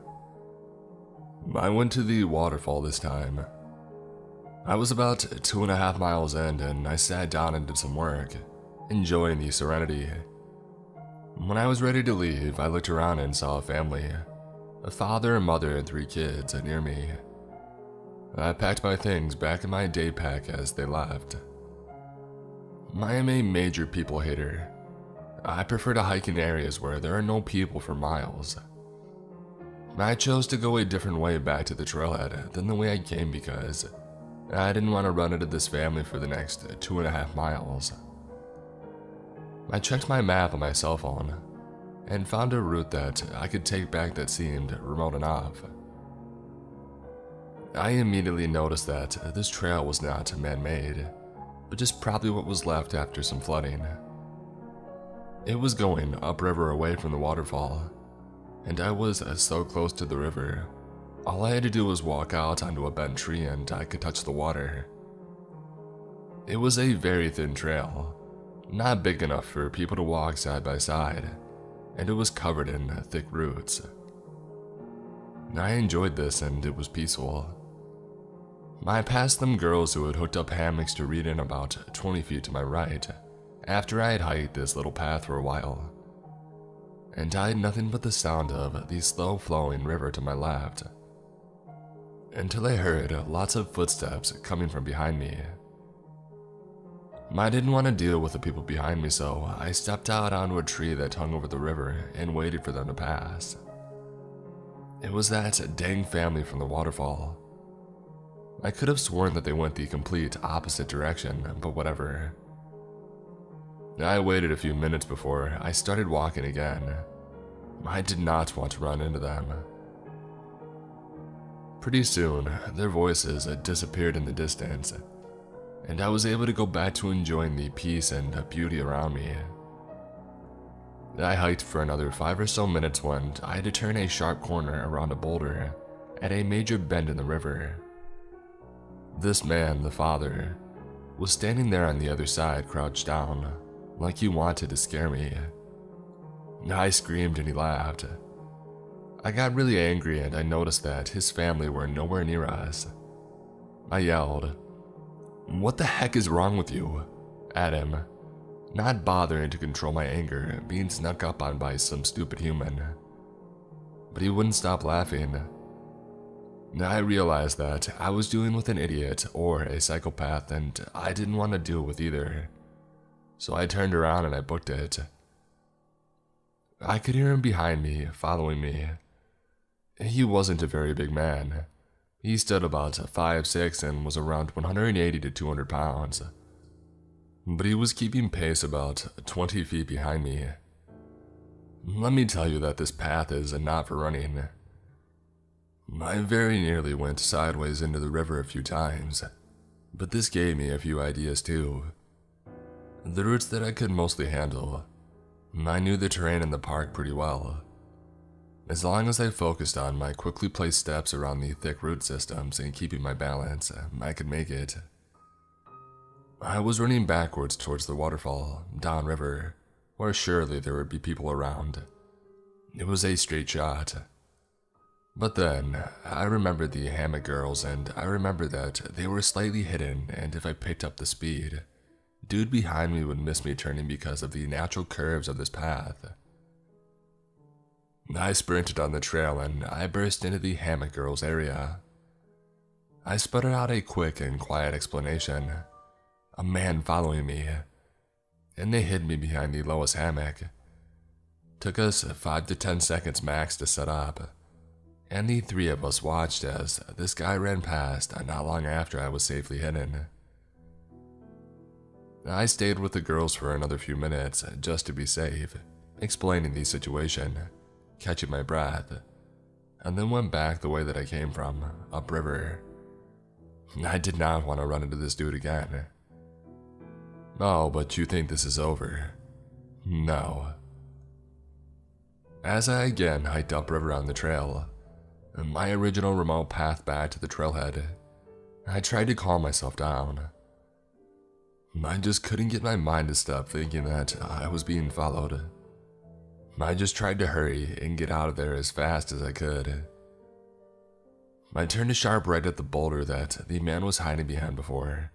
I went to the waterfall this time. I was about 2.5 miles in and I sat down and did some work, enjoying the serenity. When I was ready to leave, I looked around and saw a family, a father, a mother, and 3 kids near me. I packed my things back in my day pack as they left. I am a major people hater. I prefer to hike in areas where there are no people for miles. I chose to go a different way back to the trailhead than the way I came because I didn't want to run into this family for the next 2.5 miles. I checked my map on my cell phone and found a route that I could take back that seemed remote enough. I immediately noticed that this trail was not man-made, but just probably what was left after some flooding. It was going upriver away from the waterfall, and I was so close to the river. All I had to do was walk out onto a bent tree and I could touch the water. It was a very thin trail, not big enough for people to walk side by side, and it was covered in thick roots. I enjoyed this and it was peaceful. I passed some girls who had hooked up hammocks to read in about 20 feet to my right after I had hiked this little path for a while, and I had nothing but the sound of the slow-flowing river to my left, until I heard lots of footsteps coming from behind me. I didn't want to deal with the people behind me, so I stepped out onto a tree that hung over the river and waited for them to pass. It was that dang family from the waterfall. I could have sworn that they went the complete opposite direction, but whatever. I waited a few minutes before I started walking again. I did not want to run into them. Pretty soon, their voices disappeared in the distance, and I was able to go back to enjoying the peace and beauty around me. I hiked for another 5 or so minutes when I had to turn a sharp corner around a boulder at a major bend in the river. This man, the father, was standing there on the other side, crouched down, like he wanted to scare me. I screamed and he laughed. I got really angry and I noticed that his family were nowhere near us. I yelled, "What the heck is wrong with you?" at him, not bothering to control my anger being snuck up on by some stupid human. But he wouldn't stop laughing. I realized that I was dealing with an idiot or a psychopath and I didn't want to deal with either. So I turned around and I booked it. I could hear him behind me, following me. He wasn't a very big man. He stood about 5'6" and was around 180 to 200 pounds. But he was keeping pace about 20 feet behind me. Let me tell you that this path is not for running. I very nearly went sideways into the river a few times, but this gave me a few ideas too. The routes that I could mostly handle. I knew the terrain in the park pretty well. As long as I focused on my quickly placed steps around the thick root systems and keeping my balance, I could make it. I was running backwards towards the waterfall, downriver, where surely there would be people around. It was a straight shot. But then, I remembered the hammock girls and I remembered that they were slightly hidden, and if I picked up the speed, dude behind me would miss me turning because of the natural curves of this path. I sprinted on the trail and I burst into the hammock girls area. I sputtered out a quick and quiet explanation. A man following me, and they hid me behind the lowest hammock. Took us 5 to 10 seconds max to set up, and the 3 of us watched as this guy ran past not long after I was safely hidden. I stayed with the girls for another few minutes just to be safe, explaining the situation, catching my breath, and then went back the way that I came from, upriver. I did not want to run into this dude again. Oh, but you think this is over? No. As I again hiked upriver on the trail, my original remote path back to the trailhead, I tried to calm myself down. I just couldn't get my mind to stop thinking that I was being followed. I just tried to hurry and get out of there as fast as I could. I turned a sharp right at the boulder that the man was hiding behind before,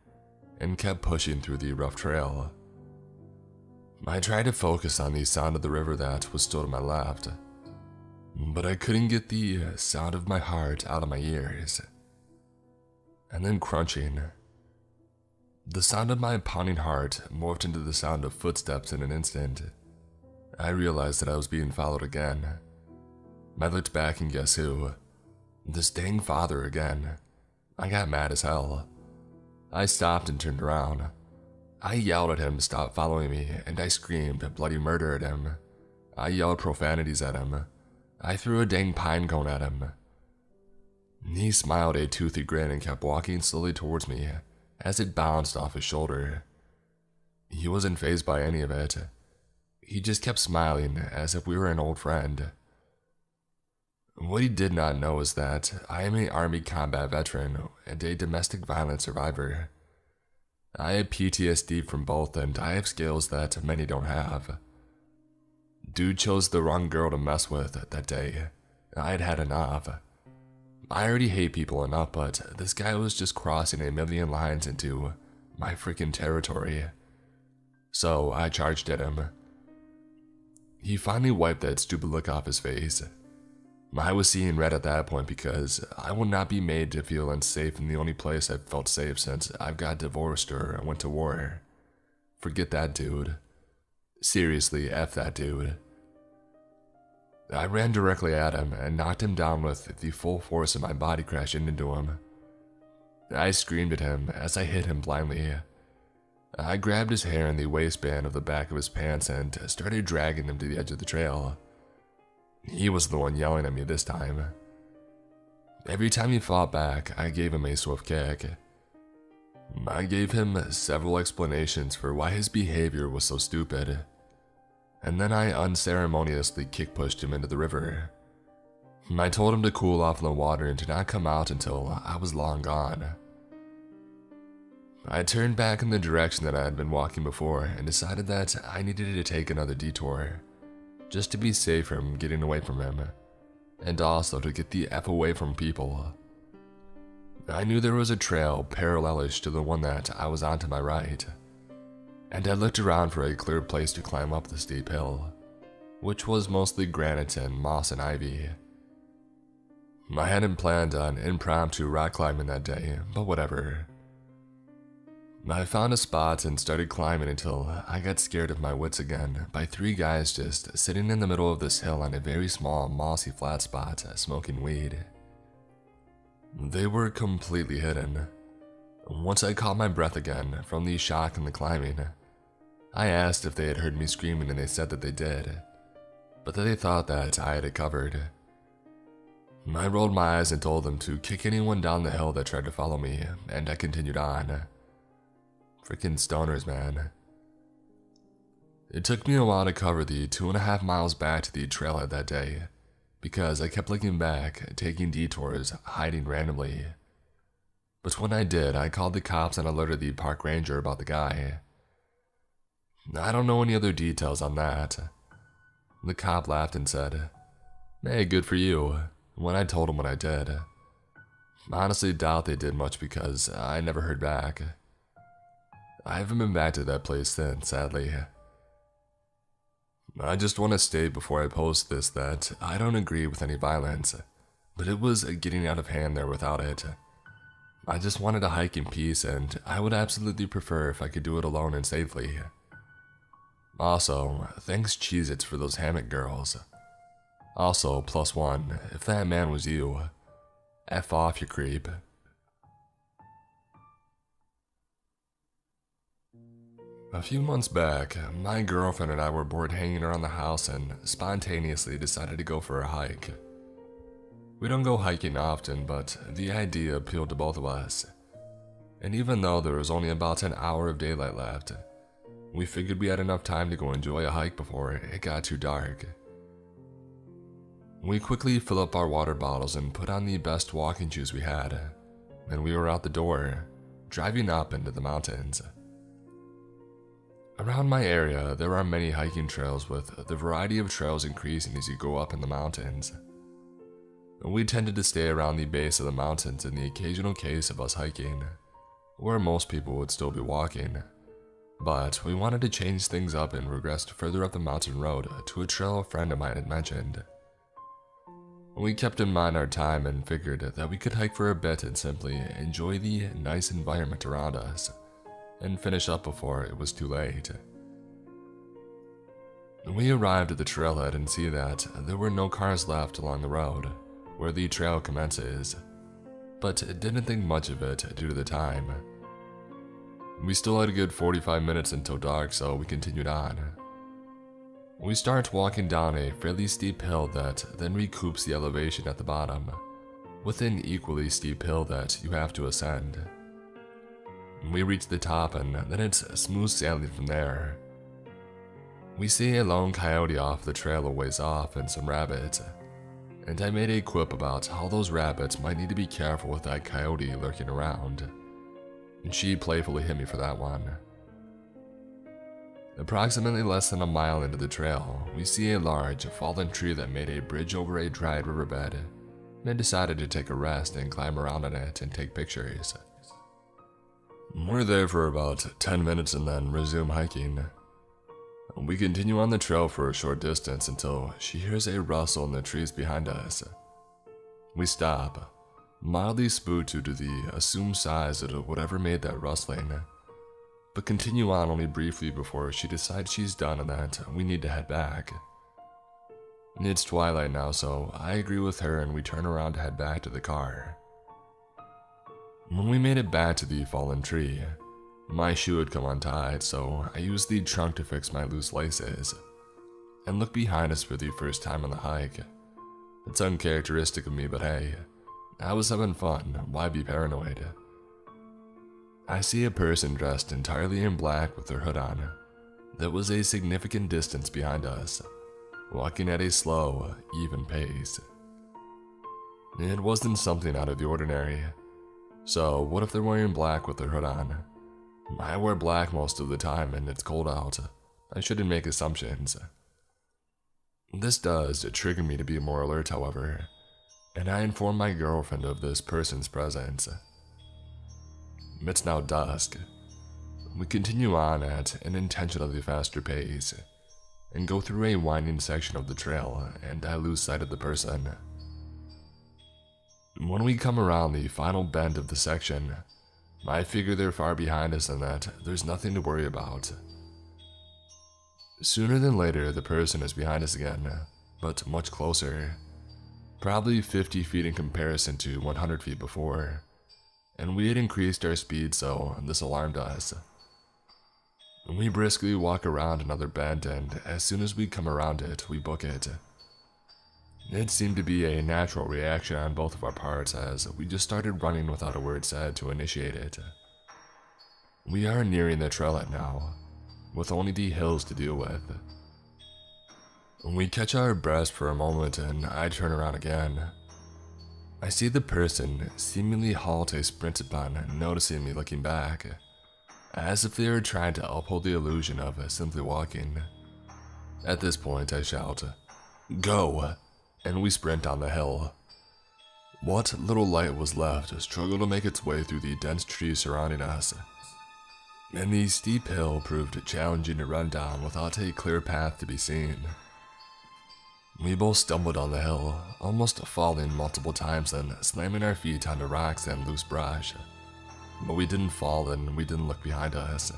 and kept pushing through the rough trail. I tried to focus on the sound of the river that was still to my left, but I couldn't get the sound of my heart out of my ears. And then crunching. The sound of my pounding heart morphed into the sound of footsteps in an instant, I realized that I was being followed again. I looked back and guess who? This dang father again. I got mad as hell. I stopped and turned around. I yelled at him to stop following me, and I screamed bloody murder at him. I yelled profanities at him. I threw a dang pine cone at him. He smiled a toothy grin and kept walking slowly towards me as it bounced off his shoulder. He wasn't fazed by any of it. He just kept smiling as if we were an old friend. What he did not know is that I am an Army combat veteran and a domestic violence survivor. I have PTSD from both, and I have skills that many don't have. Dude chose the wrong girl to mess with that day. I had had enough. I already hate people enough, but this guy was just crossing a million lines into my freaking territory. So I charged at him. He finally wiped that stupid look off his face. I was seeing red at that point because I would not be made to feel unsafe in the only place I've felt safe since I've got divorced or went to war. Forget that dude. Seriously, F that dude. I ran directly at him and knocked him down with the full force of my body crashing into him. I screamed at him as I hit him blindly. I grabbed his hair in the waistband of the back of his pants and started dragging him to the edge of the trail. He was the one yelling at me this time. Every time he fought back, I gave him a swift kick. I gave him several explanations for why his behavior was so stupid, and then I unceremoniously kick-pushed him into the river. I told him to cool off in the water and to not come out until I was long gone. I turned back in the direction that I had been walking before and decided that I needed to take another detour, just to be safe from getting away from him, and also to get the F away from people. I knew there was a trail parallelish to the one that I was on to my right, and I looked around for a clear place to climb up the steep hill, which was mostly granite and moss and ivy. I hadn't planned on impromptu rock climbing that day, but whatever. I found a spot and started climbing until I got scared of my wits again by three guys just sitting in the middle of this hill on a very small mossy flat spot smoking weed. They were completely hidden. Once I caught my breath again from the shock and the climbing, I asked if they had heard me screaming and they said that they did, but that they thought that I had it covered. I rolled my eyes and told them to kick anyone down the hill that tried to follow me, and I continued on. Freaking stoners, man. It took me a while to cover the 2.5 miles back to the trailhead that day, because I kept looking back, taking detours, hiding randomly. But when I did, I called the cops and alerted the park ranger about the guy. I don't know any other details on that. The cop laughed and said, "Hey, good for you," when I told him what I did. I honestly doubt they did much because I never heard back. I haven't been back to that place since, sadly. I just want to state before I post this that I don't agree with any violence, but it was getting out of hand there without it. I just wanted to hike in peace, and I would absolutely prefer if I could do it alone and safely. Also, thanks Cheez-Its for those hammock girls. Also, +1, if that man was you, F off, you creep. A few months back, my girlfriend and I were bored hanging around the house and spontaneously decided to go for a hike. We don't go hiking often, but the idea appealed to both of us. And even though there was only about an hour of daylight left, we figured we had enough time to go enjoy a hike before it got too dark. We quickly filled up our water bottles and put on the best walking shoes we had, and we were out the door, driving up into the mountains. Around my area, there are many hiking trails with the variety of trails increasing as you go up in the mountains. We tended to stay around the base of the mountains in the occasional case of us hiking, where most people would still be walking. But we wanted to change things up and regressed further up the mountain road to a trail a friend of mine had mentioned. We kept in mind our time and figured that we could hike for a bit and simply enjoy the nice environment around us, and finish up before it was too late. We arrived at the trailhead and see that there were no cars left along the road where the trail commences, but didn't think much of it due to the time. We still had a good 45 minutes until dark, so we continued on. We start walking down a fairly steep hill that then recoups the elevation at the bottom, with an equally steep hill that you have to ascend. We reach the top and then it's smooth sailing from there. We see a lone coyote off the trail a ways off and some rabbits, and I made a quip about how those rabbits might need to be careful with that coyote lurking around, and she playfully hit me for that one. Approximately less than a mile into the trail, we see a large fallen tree that made a bridge over a dried riverbed, and decided to take a rest and climb around on it and take pictures. We're there for about 10 minutes and then resume hiking. We continue on the trail for a short distance until she hears a rustle in the trees behind us. We stop, mildly spooked due to the assumed size of whatever made that rustling, but continue on only briefly before she decides she's done and that we need to head back. It's twilight now, so I agree with her and we turn around to head back to the car. When we made it back to the fallen tree, my shoe had come untied, so I used the trunk to fix my loose laces, and looked behind us for the first time on the hike. It's uncharacteristic of me, but hey, I was having fun, why be paranoid? I see a person dressed entirely in black with their hood on, that was a significant distance behind us, walking at a slow, even pace. It wasn't something out of the ordinary, so what if they're wearing black with their hood on? I wear black most of the time and it's cold out. I shouldn't make assumptions. This does trigger me to be more alert, however, and I inform my girlfriend of this person's presence. It's now dusk. We continue on at an intentionally faster pace and go through a winding section of the trail, and I lose sight of the person. When we come around the final bend of the section, I figure they're far behind us and that there's nothing to worry about. Sooner than later, the person is behind us again, but much closer. Probably 50 feet in comparison to 100 feet before, and we had increased our speed, so this alarmed us. We briskly walk around another bend, and as soon as we come around it, we book it. It seemed to be a natural reaction on both of our parts as we just started running without a word said to initiate it. We are nearing the trailhead now, with only the hills to deal with. We catch our breath for a moment and I turn around again. I see the person seemingly halt a sprint upon noticing me looking back, as if they were trying to uphold the illusion of simply walking. At this point I shout, "Go!" and we sprint down the hill. What little light was left struggled to make its way through the dense trees surrounding us, and the steep hill proved challenging to run down without a clear path to be seen. We both stumbled down the hill, almost falling multiple times and slamming our feet onto rocks and loose brush, but we didn't fall and we didn't look behind us.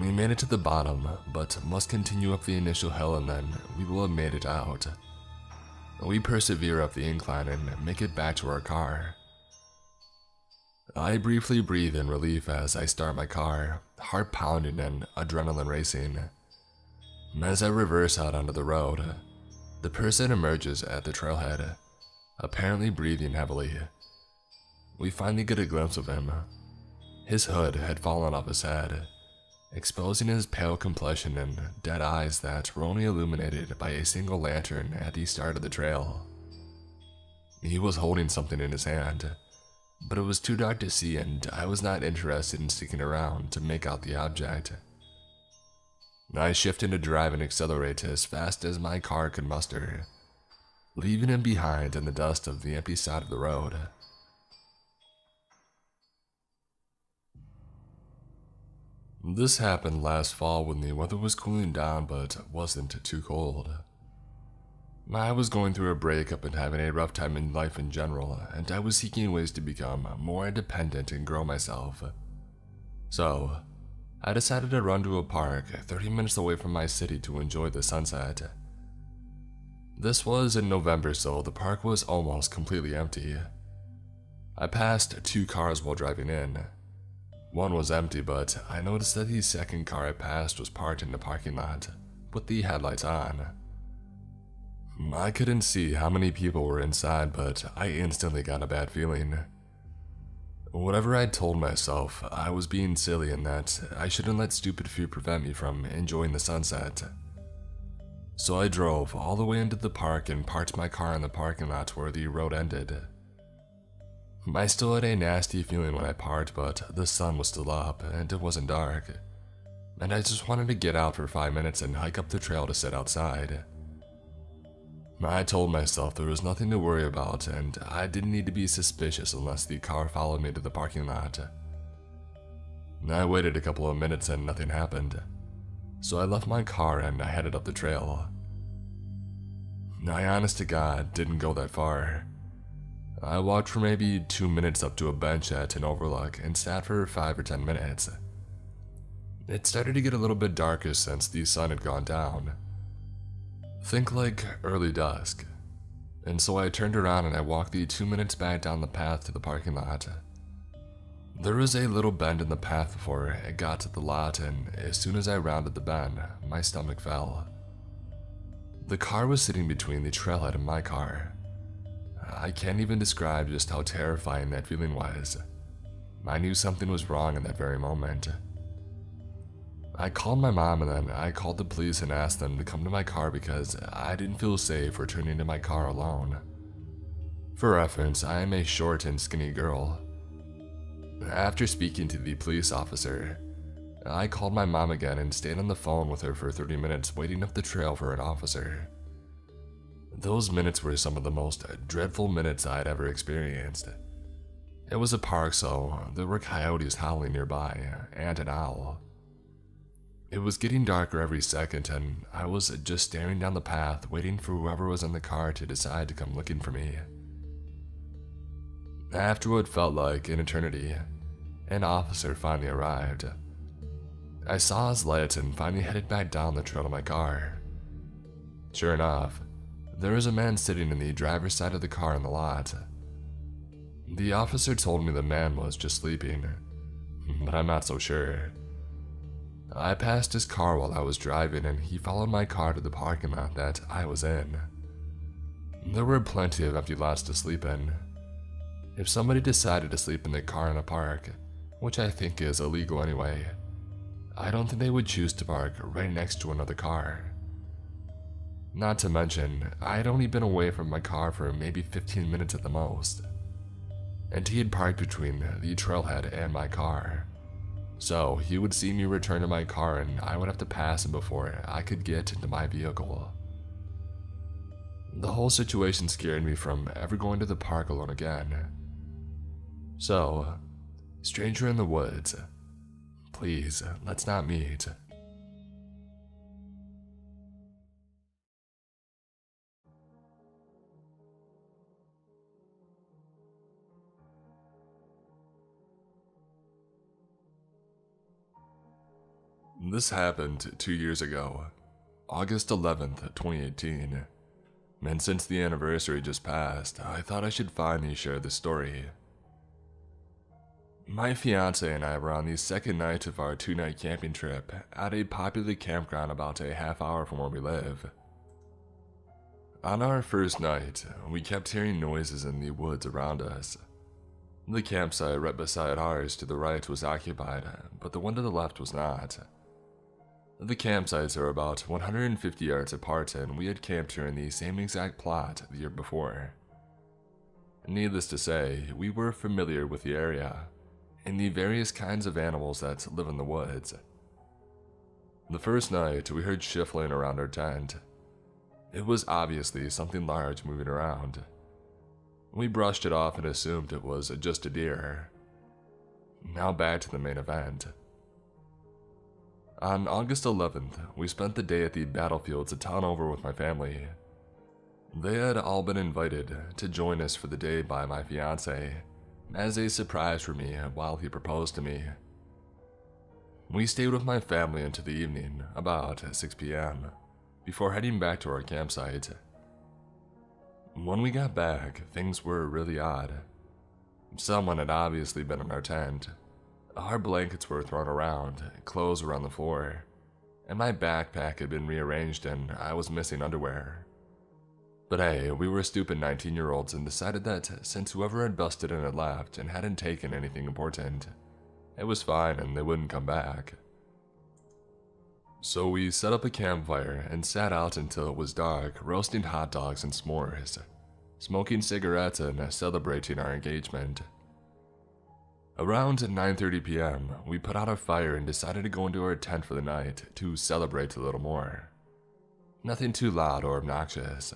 We made it to the bottom, but must continue up the initial hill and then we will have made it out. We persevere up the incline and make it back to our car. I briefly breathe in relief as I start my car, heart pounding and adrenaline racing. As I reverse out onto the road, the person emerges at the trailhead, apparently breathing heavily. We finally get a glimpse of him. His hood had fallen off his head, exposing his pale complexion and dead eyes that were only illuminated by a single lantern at the start of the trail. He was holding something in his hand, but it was too dark to see and I was not interested in sticking around to make out the object. I shift into drive and accelerate as fast as my car could muster, leaving him behind in the dust of the empty side of the road. This happened last fall when the weather was cooling down but wasn't too cold. I was going through a breakup and having a rough time in life in general, and I was seeking ways to become more independent and grow myself. So, I decided to run to a park 30 minutes away from my city to enjoy the sunset. This was in November, so the park was almost completely empty. I passed 2 cars while driving in. One was empty, but I noticed that the second car I passed was parked in the parking lot, with the headlights on. I couldn't see how many people were inside, but I instantly got a bad feeling. Whatever I'd told myself, I was being silly and that I shouldn't let stupid fear prevent me from enjoying the sunset. So I drove all the way into the park and parked my car in the parking lot where the road ended. I still had a nasty feeling when I parked, but the sun was still up and it wasn't dark, and I just wanted to get out for 5 minutes and hike up the trail to sit outside. I told myself there was nothing to worry about and I didn't need to be suspicious unless the car followed me to the parking lot. I waited a couple of minutes and nothing happened, so I left my car and I headed up the trail. I honest to God didn't go that far. I walked for maybe 2 minutes up to a bench at an overlook and sat for 5 or 10 minutes. It started to get a little bit darker since the sun had gone down. Think like early dusk. And so I turned around and I walked the 2 minutes back down the path to the parking lot. There was a little bend in the path before it got to the lot, and as soon as I rounded the bend, my stomach fell. The car was sitting between the trailhead and my car. I can't even describe just how terrifying that feeling was. I knew something was wrong in that very moment. I called my mom and then I called the police and asked them to come to my car because I didn't feel safe returning to my car alone. For reference, I am a short and skinny girl. After speaking to the police officer, I called my mom again and stayed on the phone with her for 30 minutes waiting up the trail for an officer. Those minutes were some of the most dreadful minutes I had ever experienced. It was a park, so there were coyotes howling nearby, and an owl. It was getting darker every second, and I was just staring down the path, waiting for whoever was in the car to decide to come looking for me. After what felt like an eternity, an officer finally arrived. I saw his lights and finally headed back down the trail to my car. Sure enough, there was a man sitting in the driver's side of the car in the lot. The officer told me the man was just sleeping, but I'm not so sure. I passed his car while I was driving and he followed my car to the parking lot that I was in. There were plenty of empty lots to sleep in. If somebody decided to sleep in their car in a park, which I think is illegal anyway, I don't think they would choose to park right next to another car. Not to mention, I had only been away from my car for maybe 15 minutes at the most, and he had parked between the trailhead and my car. So he would see me return to my car and I would have to pass him before I could get into my vehicle. The whole situation scared me from ever going to the park alone again. So, stranger in the woods, please, let's not meet. This happened 2 years ago, August 11th, 2018, and since the anniversary just passed, I thought I should finally share this story. My fiance and I were on the second night of our 2-night camping trip at a popular campground about a half hour from where we live. On our first night, we kept hearing noises in the woods around us. The campsite right beside ours to the right was occupied, but the one to the left was not. The campsites are about 150 yards apart and we had camped here in the same exact plot the year before. Needless to say, we were familiar with the area and the various kinds of animals that live in the woods. The first night, we heard shuffling around our tent. It was obviously something large moving around. We brushed it off and assumed it was just a deer. Now back to the main event. On August 11th, we spent the day at the battlefields a town over with my family. They had all been invited to join us for the day by my fiance, as a surprise for me while he proposed to me. We stayed with my family into the evening, about 6 p.m., before heading back to our campsite. When we got back, things were really odd. Someone had obviously been in our tent. Our blankets were thrown around, clothes were on the floor, and my backpack had been rearranged and I was missing underwear. But hey, we were stupid 19-year-olds and decided that since whoever had busted in had left and hadn't taken anything important, it was fine and they wouldn't come back. So we set up a campfire and sat out until it was dark, roasting hot dogs and s'mores, smoking cigarettes and celebrating our engagement. Around 9:30 p.m., we put out our fire and decided to go into our tent for the night to celebrate a little more. Nothing too loud or obnoxious.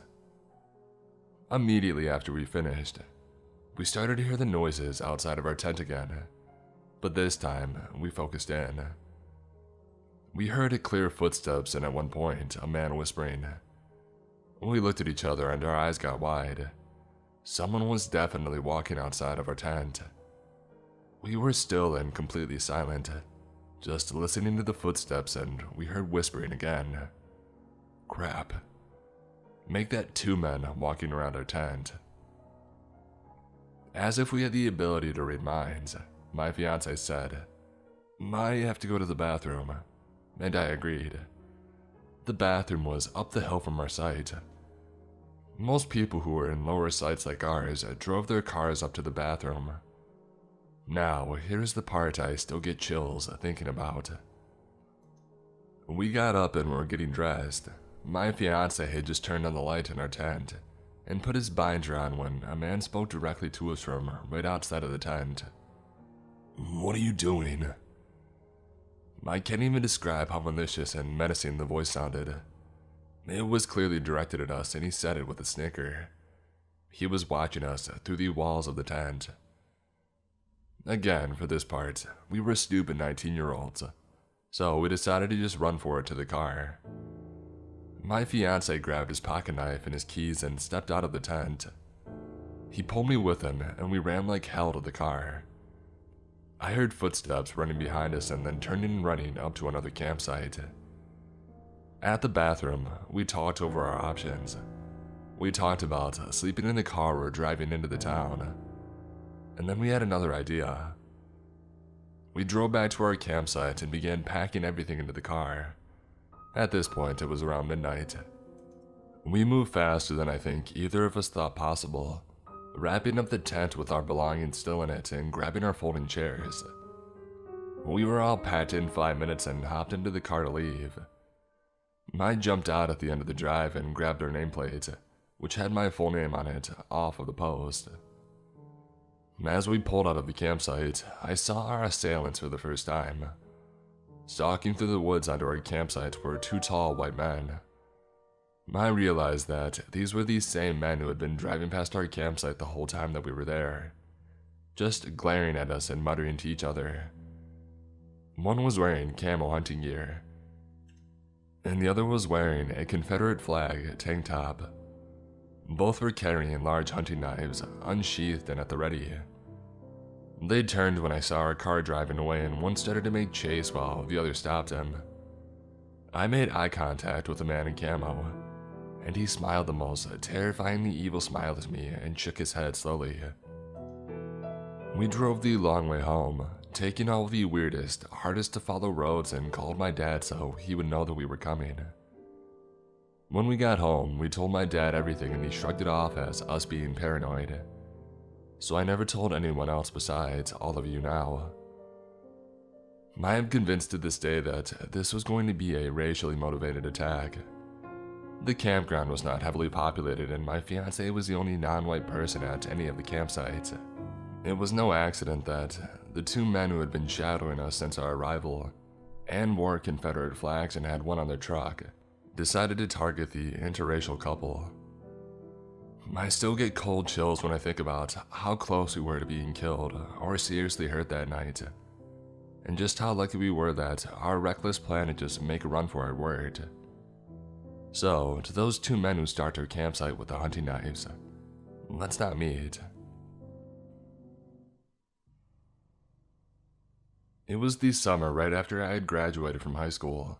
Immediately after we finished, we started to hear the noises outside of our tent again, but this time we focused in. We heard clear footsteps and at one point a man whispering. We looked at each other and our eyes got wide. Someone was definitely walking outside of our tent. We were still and completely silent, just listening to the footsteps, and we heard whispering again. Crap. Make that 2 men walking around our tent. As if we had the ability to read minds, my fiance said, "I have to go to the bathroom," and I agreed. The bathroom was up the hill from our site. Most people who were in lower sites like ours drove their cars up to the bathroom. Now, here's the part I still get chills thinking about. We got up and were getting dressed. My fiance had just turned on the light in our tent and put his binder on when a man spoke directly to us from right outside of the tent. "What are you doing?" I can't even describe how malicious and menacing the voice sounded. It was clearly directed at us and he said it with a snicker. He was watching us through the walls of the tent. Again, for this part, we were stupid 19-year-olds, so we decided to just run for it to the car. My fiance grabbed his pocket knife and his keys and stepped out of the tent. He pulled me with him and we ran like hell to the car. I heard footsteps running behind us and then turning and running up to another campsite. At the bathroom, we talked over our options. We talked about sleeping in the car or driving into the town. And then we had another idea. We drove back to our campsite and began packing everything into the car. At this point, it was around midnight. We moved faster than I think either of us thought possible, wrapping up the tent with our belongings still in it and grabbing our folding chairs. We were all packed in 5 minutes and hopped into the car to leave. I jumped out at the end of the drive and grabbed our nameplate, which had my full name on it, off of the post. As we pulled out of the campsite, I saw our assailants for the first time. Stalking through the woods onto our campsite were 2 tall white men. I realized that these were the same men who had been driving past our campsite the whole time that we were there, just glaring at us and muttering to each other. One was wearing camo hunting gear, and the other was wearing a Confederate flag tank top. Both were carrying large hunting knives, unsheathed and at the ready. They turned when I saw our car driving away and one started to make chase while the other stopped him. I made eye contact with the man in camo, and he smiled the most terrifyingly evil smile at me and shook his head slowly. We drove the long way home, taking all the weirdest, hardest to follow roads and called my dad so he would know that we were coming. When we got home, we told my dad everything and he shrugged it off as us being paranoid. So I never told anyone else besides all of you now. I am convinced to this day that this was going to be a racially motivated attack. The campground was not heavily populated and my fiancé was the only non-white person at any of the campsites. It was no accident that the 2 men who had been shadowing us since our arrival and wore Confederate flags and had one on their truck decided to target the interracial couple. I still get cold chills when I think about how close we were to being killed or seriously hurt that night, and just how lucky we were that our reckless plan to just make a run for it worked. So, to those 2 men who start our campsite with the hunting knives, let's not meet. It was the summer right after I had graduated from high school.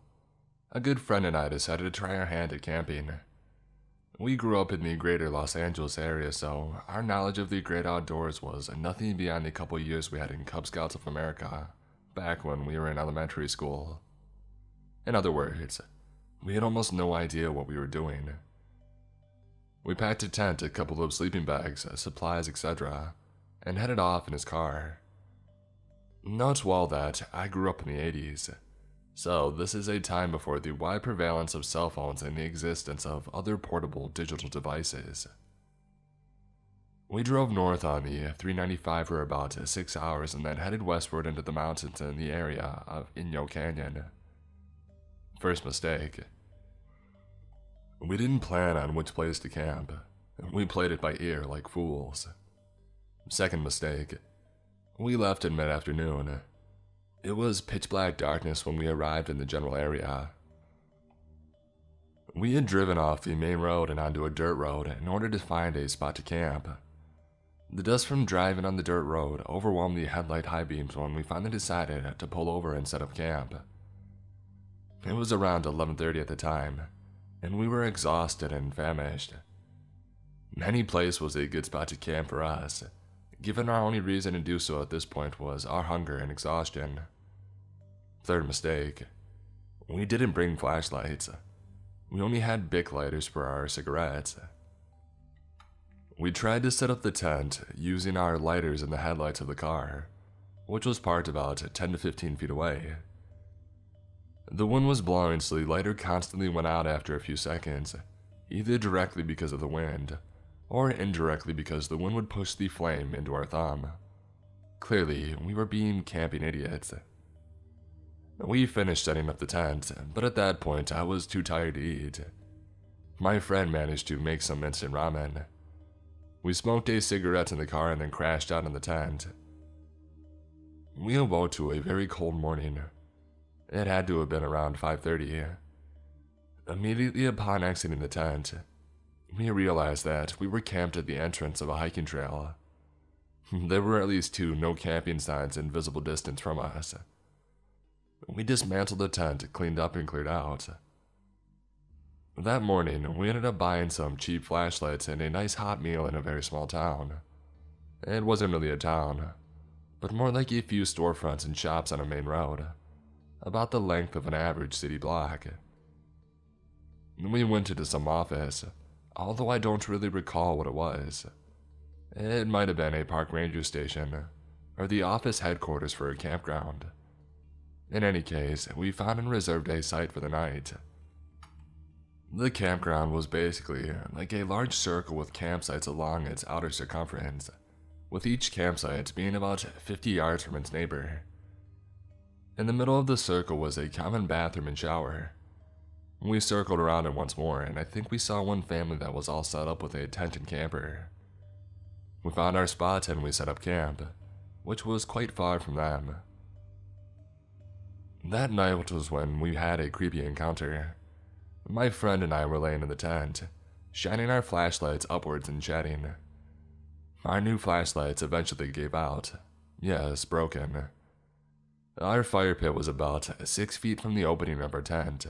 A good friend and I decided to try our hand at camping. We grew up in the greater Los Angeles area, so our knowledge of the great outdoors was nothing beyond the couple years we had in Cub Scouts of America, back when we were in elementary school. In other words, we had almost no idea what we were doing. We packed a tent, a couple of sleeping bags, supplies, etc., and headed off in his car. Note well that I grew up in the 80s, so this is a time before the wide prevalence of cell phones and the existence of other portable digital devices. We drove north on the 395 for about 6 hours and then headed westward into the mountains in the area of Inyo Canyon. First mistake. We didn't plan on which place to camp. We played it by ear like fools. Second mistake. We left in mid-afternoon. It was pitch black darkness when we arrived in the general area. We had driven off the main road and onto a dirt road in order to find a spot to camp. The dust from driving on the dirt road overwhelmed the headlight high beams when we finally decided to pull over and set up camp. It was around 11:30 at the time, and we were exhausted and famished. Any place was a good spot to camp for us, given our only reason to do so at this point was our hunger and exhaustion. Third mistake. We didn't bring flashlights. We only had Bic lighters for our cigarettes. We tried to set up the tent using our lighters in the headlights of the car, which was parked about 10 to 15 feet away. The wind was blowing, so the lighter constantly went out after a few seconds, either directly because of the wind, or indirectly because the wind would push the flame into our thumb. Clearly, we were being camping idiots. We finished setting up the tent, but at that point I was too tired to eat. My friend managed to make some instant ramen. We smoked a cigarette in the car and then crashed out in the tent. We awoke to a very cold morning. It had to have been around 5:30. Immediately upon exiting the tent, we realized that we were camped at the entrance of a hiking trail. There were at least 2 no camping signs in visible distance from us. We dismantled the tent, cleaned up, and cleared out. That morning, we ended up buying some cheap flashlights and a nice hot meal in a very small town. It wasn't really a town, but more like a few storefronts and shops on a main road, about the length of an average city block. We went into some office, although I don't really recall what it was. It might have been a park ranger station, or the office headquarters for a campground. In any case, we found and reserved a site for the night. The campground was basically like a large circle with campsites along its outer circumference, with each campsite being about 50 yards from its neighbor. In the middle of the circle was a common bathroom and shower. We circled around it once more, and I think we saw one family that was all set up with a tent and camper. We found our spot and we set up camp, which was quite far from them. That night was when we had a creepy encounter. My friend and I were laying in the tent, shining our flashlights upwards and chatting. Our new flashlights eventually gave out. Yes, broken. Our fire pit was about 6 feet from the opening of our tent.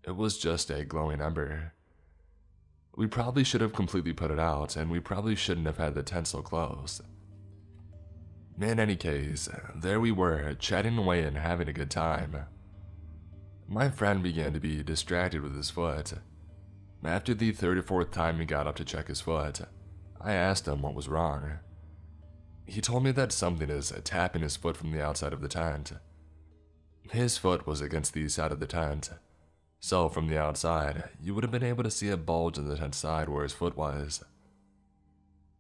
It was just a glowing ember. We probably should have completely put it out, and we probably shouldn't have had the tent so close. In any case, there we were, chatting away and having a good time. My friend began to be distracted with his foot. After the 3rd or 4th time he got up to check his foot, I asked him what was wrong. He told me that something is tapping his foot from the outside of the tent. His foot was against the side of the tent, so from the outside, you would have been able to see a bulge in the tent side where his foot was.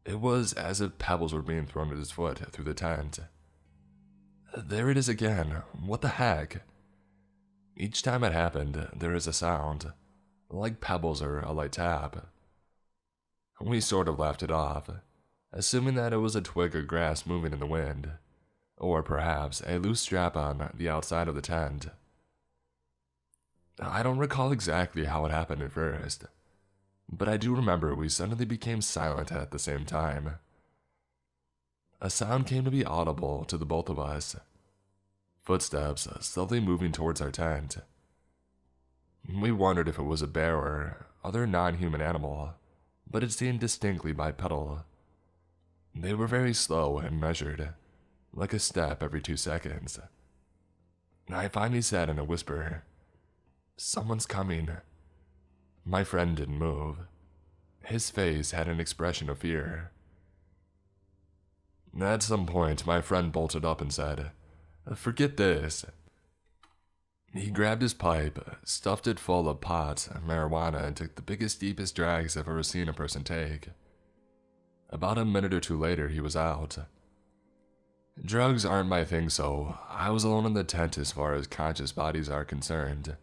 It was as if pebbles were being thrown at his foot through the tent. There it is again. What the heck? Each time it happened, there is a sound, like pebbles or a light tap. We sort of laughed it off, assuming that it was a twig or grass moving in the wind, or perhaps a loose strap on the outside of the tent. I don't recall exactly how it happened at first, but I do remember we suddenly became silent at the same time. A sound came to be audible to the both of us. footsteps slowly moving towards our tent. We wondered if it was a bear or other non-human animal, but it seemed distinctly bipedal. They were very slow and measured, like a step every 2 seconds. I finally said in a whisper, "Someone's coming." My friend didn't move. His face had an expression of fear. At some point, my friend bolted up and said, "Forget this." He grabbed his pipe, stuffed it full of pot, marijuana, and took the biggest, deepest drags I've ever seen a person take. About a minute or two later, he was out. Drugs aren't my thing, so I was alone in the tent as far as conscious bodies are concerned.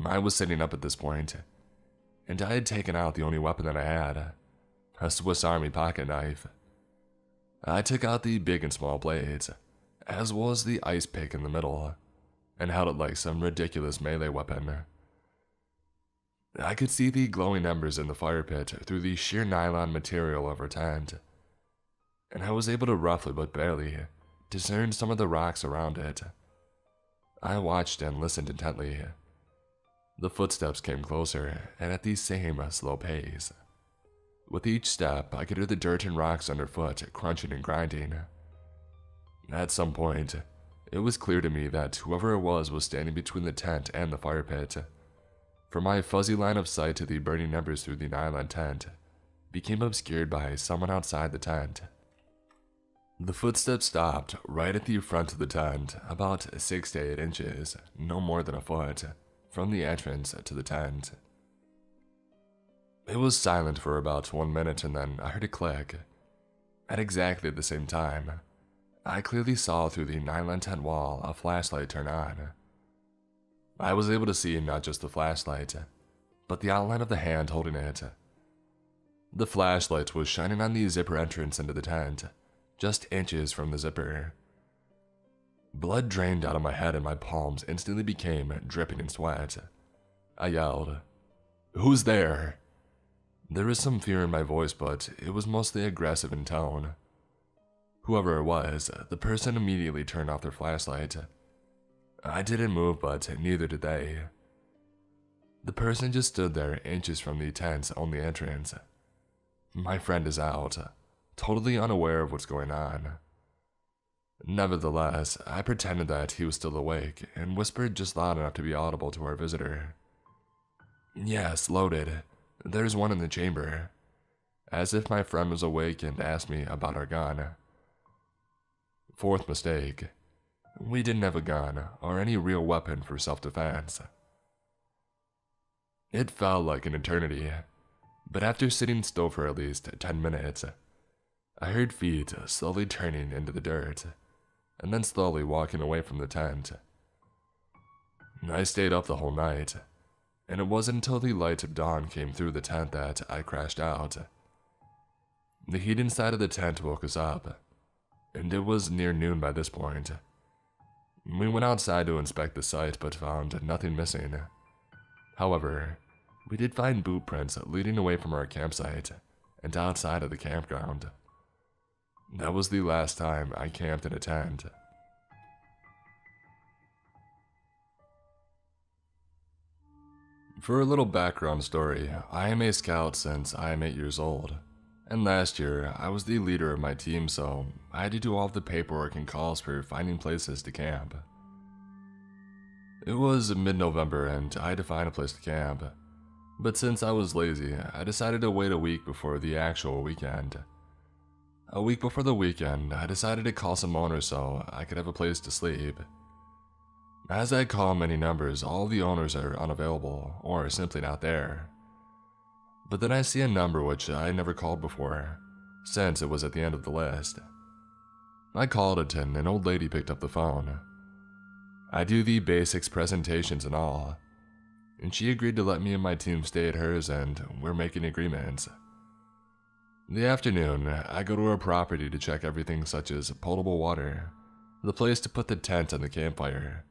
I was sitting up at this point, and I had taken out the only weapon that I had, a Swiss Army pocket knife. I took out the big and small blades, as well as the ice pick in the middle, and held it like some ridiculous melee weapon. I could see the glowing embers in the fire pit through the sheer nylon material of our tent, and I was able to roughly but barely discern some of the rocks around it. I watched and listened intently. The footsteps came closer, and at the same slow pace. With each step, I could hear the dirt and rocks underfoot crunching and grinding. At some point, it was clear to me that whoever it was standing between the tent and the fire pit. For my fuzzy line of sight to the burning embers through the nylon tent became obscured by someone outside the tent. The footsteps stopped right at the front of the tent, about 6 to 8 inches, no more than a foot, from the entrance to the tent. It was silent for about 1 minute, and then I heard a click. At exactly the same time, I clearly saw through the nylon tent wall a flashlight turn on. I was able to see not just the flashlight, but the outline of the hand holding it. The flashlight was shining on the zipper entrance into the tent, just inches from the zipper. Blood drained out of my head and my palms instantly became dripping in sweat. I yelled, "Who's there?" There was some fear in my voice, but it was mostly aggressive in tone. Whoever it was, the person immediately turned off their flashlight. I didn't move, but neither did they. The person just stood there inches from the tent's only entrance. My friend is out, totally unaware of what's going on. Nevertheless, I pretended that he was still awake and whispered just loud enough to be audible to our visitor. "Yes, loaded. There's one in the chamber," as if my friend was awake and asked me about our gun. Fourth mistake. We didn't have a gun or any real weapon for self-defense. It felt like an eternity, but after sitting still for at least 10 minutes, I heard feet slowly turning into the dirt, and then slowly walking away from the tent. I stayed up the whole night, and it wasn't until the light of dawn came through the tent that I crashed out. The heat inside of the tent woke us up, and it was near noon by this point. We went outside to inspect the site but found nothing missing. However, we did find boot prints leading away from our campsite and outside of the campground. That was the last time I camped in a tent. For a little background story, I am a scout since I am 8 years old, and last year I was the leader of my team, so I had to do all of the paperwork and calls for finding places to camp. It was mid-November and I had to find a place to camp, but since I was lazy, I decided to wait a week before the actual weekend. A week before the weekend, I decided to call some owners so I could have a place to sleep. As I call many numbers, all the owners are unavailable or simply not there. But then I see a number which I never called before, since it was at the end of the list. I called it and an old lady picked up the phone. I do the basics, presentations and all, and she agreed to let me and my team stay at hers, and we're making agreements. In the afternoon, I go to her property to check everything such as potable water, the place to put the tent and the campfire.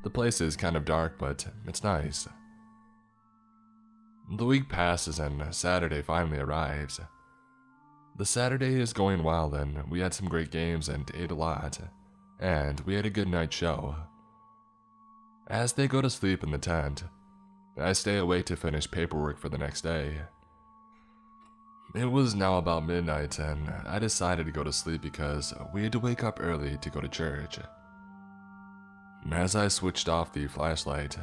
The place is kind of dark, but it's nice. The week passes and Saturday finally arrives. The Saturday is going well and we had some great games and ate a lot. and we had a good night show. As they go to sleep in the tent, I stay awake to finish paperwork for the next day. It was now about midnight and I decided to go to sleep because we had to wake up early to go to church. As I switched off the flashlight,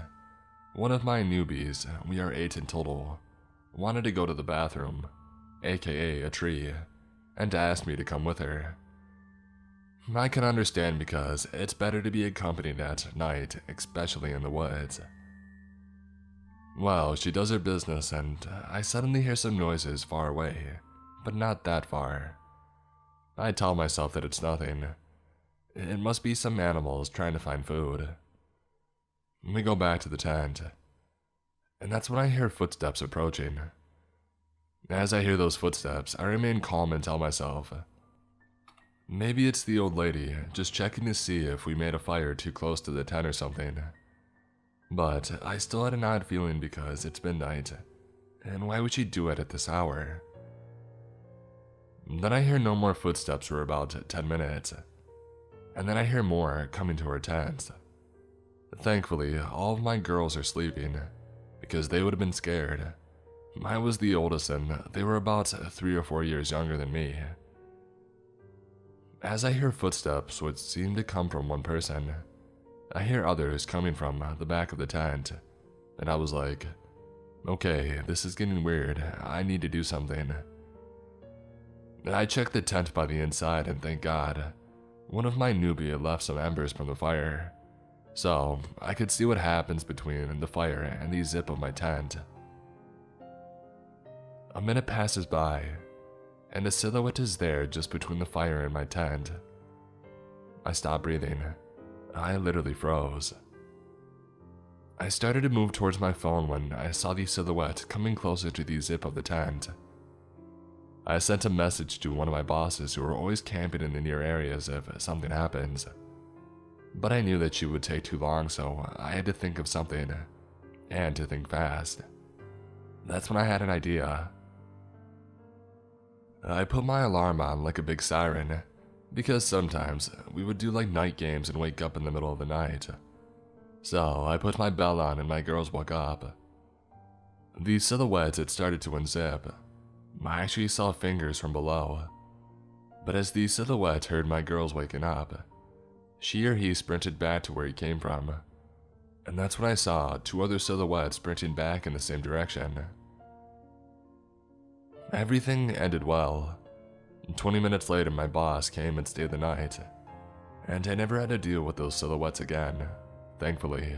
one of my newbies, we are 8 in total, wanted to go to the bathroom, aka a tree, and asked me to come with her. I can understand because it's better to be accompanied at night, especially in the woods. Well, she does her business and I suddenly hear some noises far away, but not that far. I tell myself that it's nothing. It must be some animals trying to find food. We go back to the tent, and that's when I hear footsteps approaching. As I hear those footsteps, I remain calm and tell myself, maybe it's the old lady just checking to see if we made a fire too close to the tent or something. But I still had an odd feeling because it's midnight, and why would she do it at this hour? Then I hear no more footsteps for about 10 minutes, and then I hear more coming to our tent. Thankfully, all of my girls are sleeping, because they would have been scared. I was the oldest and they were about 3 or 4 years younger than me. As I hear footsteps which seem to come from one person, I hear others coming from the back of the tent, and I was like, okay, this is getting weird, I need to do something. I checked the tent by the inside and thank God, one of my newbie had left some embers from the fire, so I could see what happens between the fire and the zip of my tent. A minute passes by, and a silhouette is there just between the fire and my tent. I stopped breathing. I literally froze. I started to move towards my phone when I saw the silhouette coming closer to the zip of the tent. I sent a message to one of my bosses who were always camping in the near areas if something happens. But I knew that she would take too long, so I had to think of something, and to think fast. That's when I had an idea. I put my alarm on like a big siren, because sometimes we would do like night games and wake up in the middle of the night. So I put my bell on and my girls woke up. The silhouette had started to unzip. I actually saw fingers from below. But as the silhouette heard my girls waking up, she or he sprinted back to where he came from. And that's when I saw 2 other silhouettes sprinting back in the same direction. Everything ended well. 20 minutes later, my boss came and stayed the night, and I never had to deal with those silhouettes again, thankfully.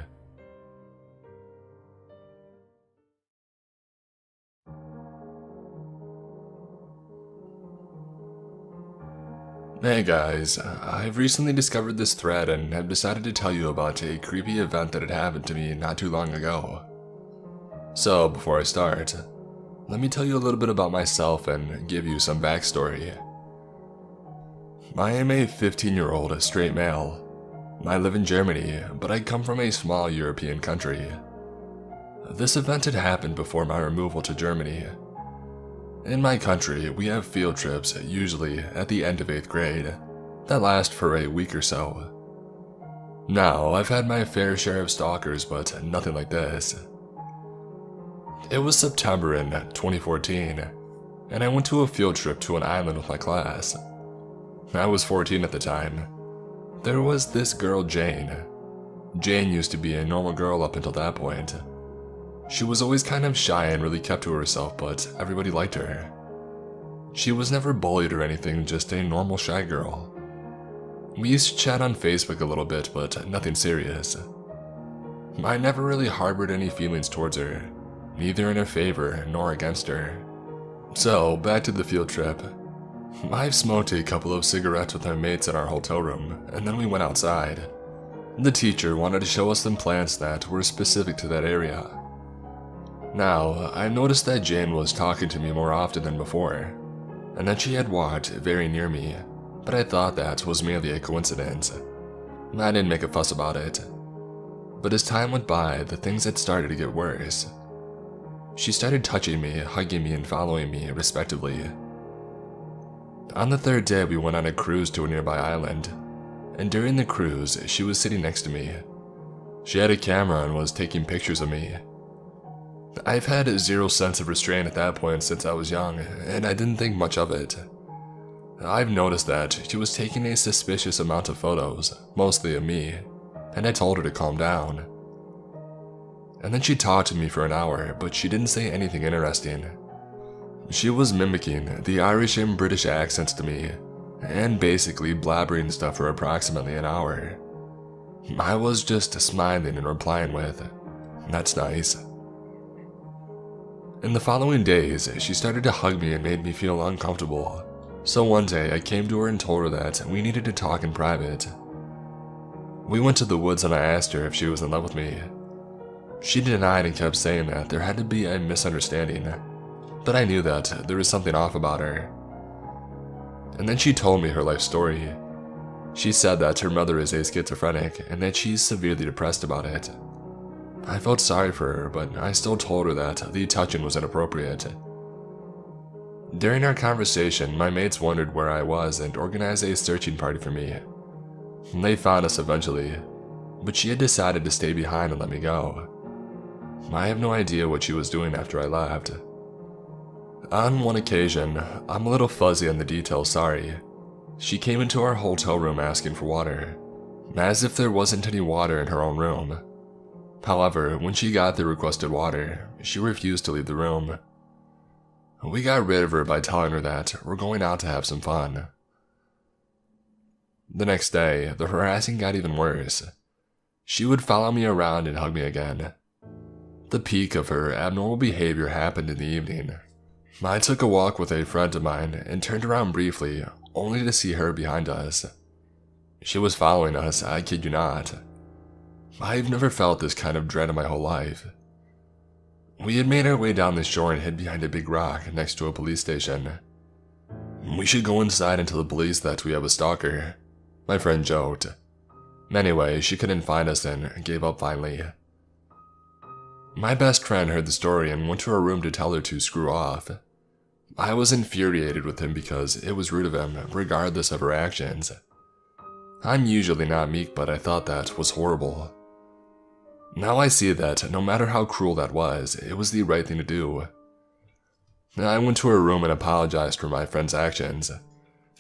Hey guys, I've recently discovered this thread and have decided to tell you about a creepy event that had happened to me not too long ago. So before I start, let me tell you a little bit about myself and give you some backstory. I am a 15-year-old straight male. I live in Germany, but I come from a small European country. This event had happened before my removal to Germany. In my country, we have field trips, usually at the end of 8th grade, that last for a week or so. Now, I've had my fair share of stalkers, but nothing like this. It was September in 2014, and I went to a field trip to an island with my class. I was 14 at the time. There was this girl, Jane. Jane used to be a normal girl up until that point. She was always kind of shy and really kept to herself, but everybody liked her. She was never bullied or anything, just a normal shy girl. We used to chat on Facebook a little bit, but nothing serious. I never really harbored any feelings towards her, neither in her favor nor against her. So, back to the field trip. I've smoked a couple of cigarettes with my mates in our hotel room, and then we went outside. The teacher wanted to show us some plants that were specific to that area. Now, I noticed that Jane was talking to me more often than before, and that she had walked very near me, but I thought that was merely a coincidence. I didn't make a fuss about it. But as time went by, the things had started to get worse. She started touching me, hugging me, and following me, respectively. On the 3rd day, we went on a cruise to a nearby island, and during the cruise, she was sitting next to me. She had a camera and was taking pictures of me. I've had zero sense of restraint at that point since I was young, and I didn't think much of it. I've noticed that she was taking a suspicious amount of photos, mostly of me, and I told her to calm down. And then she talked to me for an hour, but she didn't say anything interesting. She was mimicking the Irish and British accents to me, and basically blabbering stuff for approximately an hour. I was just smiling and replying with, "That's nice." In the following days, she started to hug me and made me feel uncomfortable. So one day I came to her and told her that we needed to talk in private. We went to the woods and I asked her if she was in love with me. She denied and kept saying that there had to be a misunderstanding, but I knew that there was something off about her. And then she told me her life story. She said that her mother is a schizophrenic and that she's severely depressed about it. I felt sorry for her, but I still told her that the touching was inappropriate. During our conversation, my mates wondered where I was and organized a searching party for me. They found us eventually, but she had decided to stay behind and let me go. I have no idea what she was doing after I left. On one occasion, I'm a little fuzzy on the details, sorry. She came into our hotel room asking for water, as if there wasn't any water in her own room. However, when she got the requested water, she refused to leave the room. We got rid of her by telling her that we're going out to have some fun. The next day, the harassing got even worse. She would follow me around and hug me again. The peak of her abnormal behavior happened in the evening. I took a walk with a friend of mine and turned around briefly, only to see her behind us. She was following us, I kid you not. I've never felt this kind of dread in my whole life. We had made our way down the shore and hid behind a big rock next to a police station. "We should go inside and tell the police that we have a stalker," my friend joked. Anyway, she couldn't find us and gave up finally. My best friend heard the story and went to her room to tell her to screw off. I was infuriated with him because it was rude of him, regardless of her actions. I'm usually not meek, but I thought that was horrible. Now I see that no matter how cruel that was, it was the right thing to do. I went to her room and apologized for my friend's actions.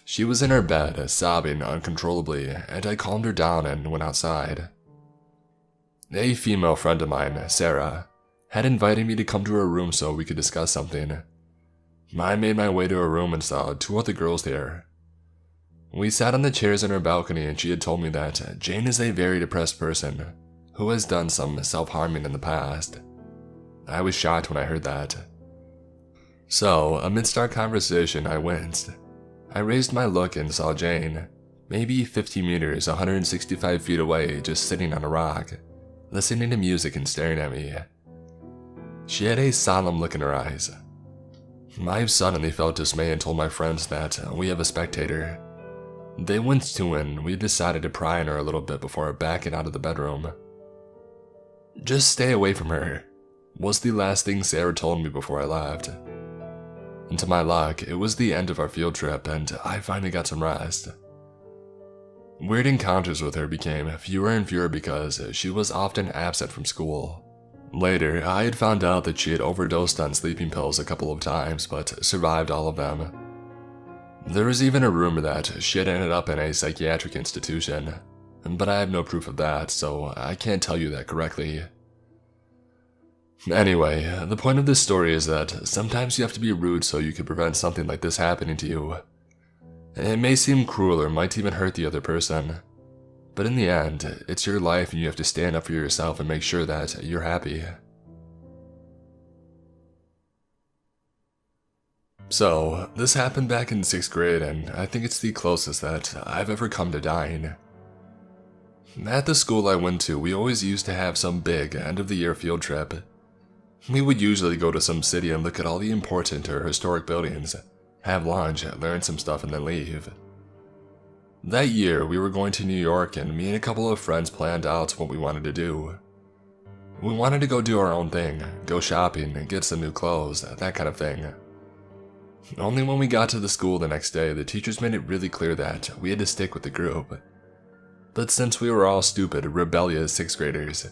She was in her bed, sobbing uncontrollably, and I calmed her down and went outside. A female friend of mine, Sarah, had invited me to come to her room so we could discuss something. I made my way to her room and saw two other girls there. We sat on the chairs in her balcony and she had told me that Jane is a very depressed person who has done some self-harming in the past. I was shocked when I heard that. So, amidst our conversation, I winced. I raised my look and saw Jane, maybe 50 meters, 165 feet away, just sitting on a rock, listening to music and staring at me. She had a solemn look in her eyes. I suddenly felt dismay and told my friends that we have a spectator. They went to and we decided to pry on her a little bit before backing out of the bedroom. "Just stay away from her," was the last thing Sarah told me before I left. And to my luck, it was the end of our field trip and I finally got some rest. Weird encounters with her became fewer and fewer because she was often absent from school. Later, I had found out that she had overdosed on sleeping pills a couple of times but survived all of them. There was even a rumor that she had ended up in a psychiatric institution, but I have no proof of that, so I can't tell you that correctly. Anyway, the point of this story is that sometimes you have to be rude so you can prevent something like this happening to you. It may seem cruel or might even hurt the other person, but in the end, it's your life and you have to stand up for yourself and make sure that you're happy. So, this happened back in 6th grade and I think it's the closest that I've ever come to dying. At the school I went to, we always used to have some big end-of-the-year field trip. We would usually go to some city and look at all the important or historic buildings, have lunch, learn some stuff, and then leave. That year, we were going to New York and me and a couple of friends planned out what we wanted to do. We wanted to go do our own thing, go shopping, get some new clothes, that kind of thing. Only when we got to the school the next day, the teachers made it really clear that we had to stick with the group. But since we were all stupid, rebellious 6th graders,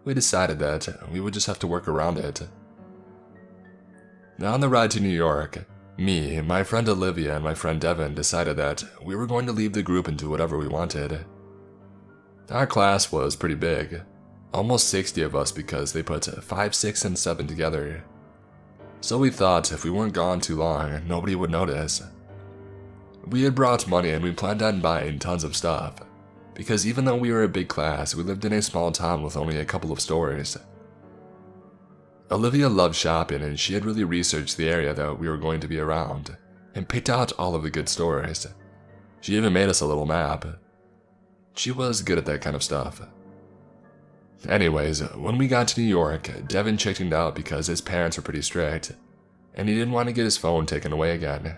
we decided that we would just have to work around it. Now on the ride to New York, me, my friend Olivia, and my friend Devin decided that we were going to leave the group and do whatever we wanted. Our class was pretty big, almost 60 of us because they put 5, 6, and 7 together. So we thought if we weren't gone too long, nobody would notice. We had brought money and we planned on buying tons of stuff, because even though we were a big class, we lived in a small town with only a couple of stores. Olivia loved shopping and she had really researched the area that we were going to be around, and picked out all of the good stores. She even made us a little map. She was good at that kind of stuff. Anyways, when we got to New York, Devin chickened out because his parents were pretty strict, and he didn't want to get his phone taken away again.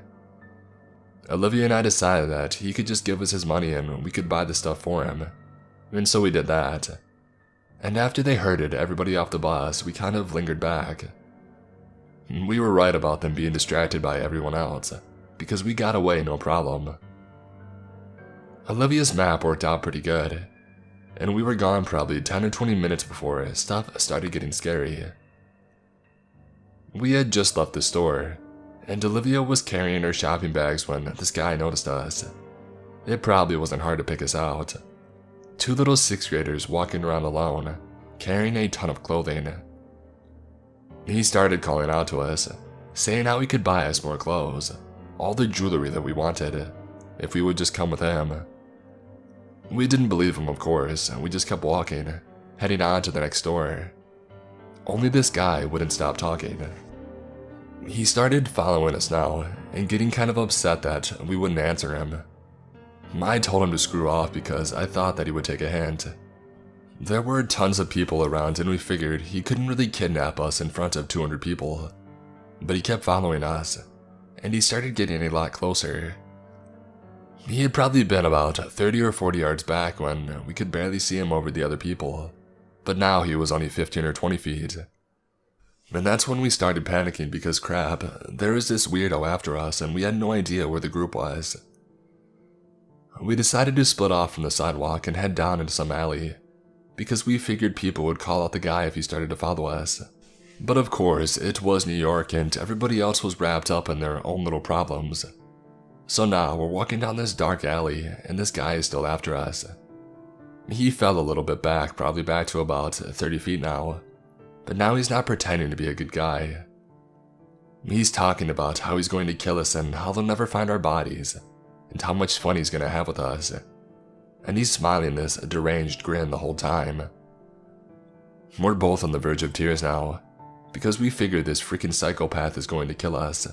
Olivia and I decided that he could just give us his money and we could buy the stuff for him, and so we did that. And after they herded everybody off the bus, we kind of lingered back. We were right about them being distracted by everyone else, because we got away no problem. Olivia's map worked out pretty good, and we were gone probably 10 or 20 minutes before stuff started getting scary. We had just left the store, and Olivia was carrying her shopping bags when this guy noticed us. It probably wasn't hard to pick us out. 2 little 6th graders walking around alone, carrying a ton of clothing. He started calling out to us, saying how he could buy us more clothes, all the jewelry that we wanted, if we would just come with him. We didn't believe him, of course, and we just kept walking, heading on to the next store. Only this guy wouldn't stop talking. He started following us now, and getting kind of upset that we wouldn't answer him. I told him to screw off because I thought that he would take a hint. There were tons of people around and we figured he couldn't really kidnap us in front of 200 people. But he kept following us, and he started getting a lot closer. He had probably been about 30 or 40 yards back when we could barely see him over the other people, but now he was only 15 or 20 feet. And that's when we started panicking because crap, there was this weirdo after us and we had no idea where the group was. We decided to split off from the sidewalk and head down into some alley, because we figured people would call out the guy if he started to follow us. But of course, it was New York and everybody else was wrapped up in their own little problems. So now we're walking down this dark alley and this guy is still after us. He fell a little bit back, probably back to about 30 feet now, but now he's not pretending to be a good guy. He's talking about how he's going to kill us and how they'll never find our bodies, and how much fun he's going to have with us. And he's smiling this deranged grin the whole time. We're both on the verge of tears now, because we figure this freaking psychopath is going to kill us.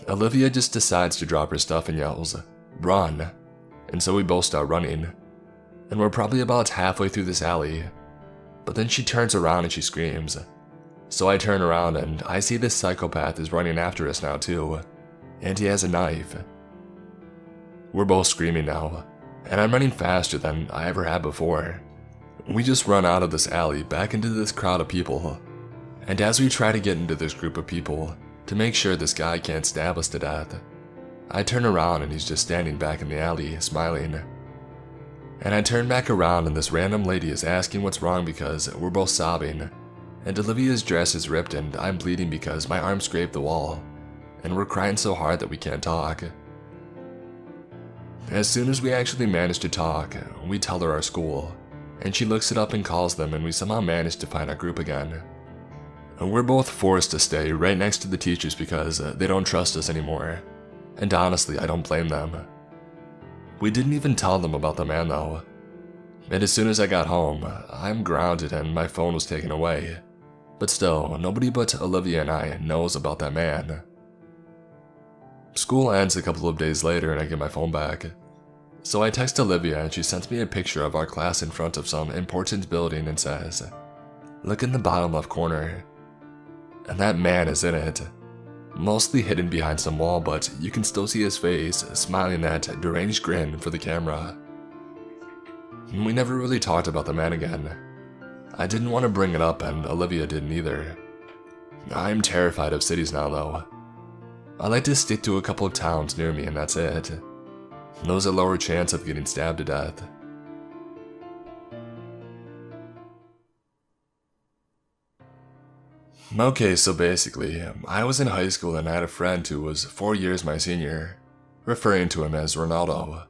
Olivia just decides to drop her stuff and yells, "Run!" And so we both start running. And we're probably about halfway through this alley, but then she turns around and she screams. So I turn around and I see this psychopath is running after us now too, and he has a knife. We're both screaming now, and I'm running faster than I ever had before. We just run out of this alley back into this crowd of people, and as we try to get into this group of people to make sure this guy can't stab us to death, I turn around and he's just standing back in the alley, smiling. And I turn back around and this random lady is asking what's wrong because we're both sobbing, and Olivia's dress is ripped and I'm bleeding because my arm scraped the wall, and we're crying so hard that we can't talk. As soon as we actually manage to talk, we tell her our school, and she looks it up and calls them, and we somehow manage to find our group again. And we're both forced to stay right next to the teachers because they don't trust us anymore, and honestly, I don't blame them. We didn't even tell them about the man though, and as soon as I got home, I'm grounded and my phone was taken away, but still, nobody but Olivia and I knows about that man. School ends a couple of days later and I get my phone back. So I text Olivia and she sends me a picture of our class in front of some important building and says, "Look in the bottom left corner." And that man is in it. Mostly hidden behind some wall, but you can still see his face, smiling that deranged grin for the camera. We never really talked about the man again. I didn't want to bring it up and Olivia didn't either. I'm terrified of cities now though. I like to stick to a couple of towns near me and that's it. There's a lower chance of getting stabbed to death. Okay, so basically, I was in high school and I had a friend who was 4 years my senior, referring to him as Ronaldo.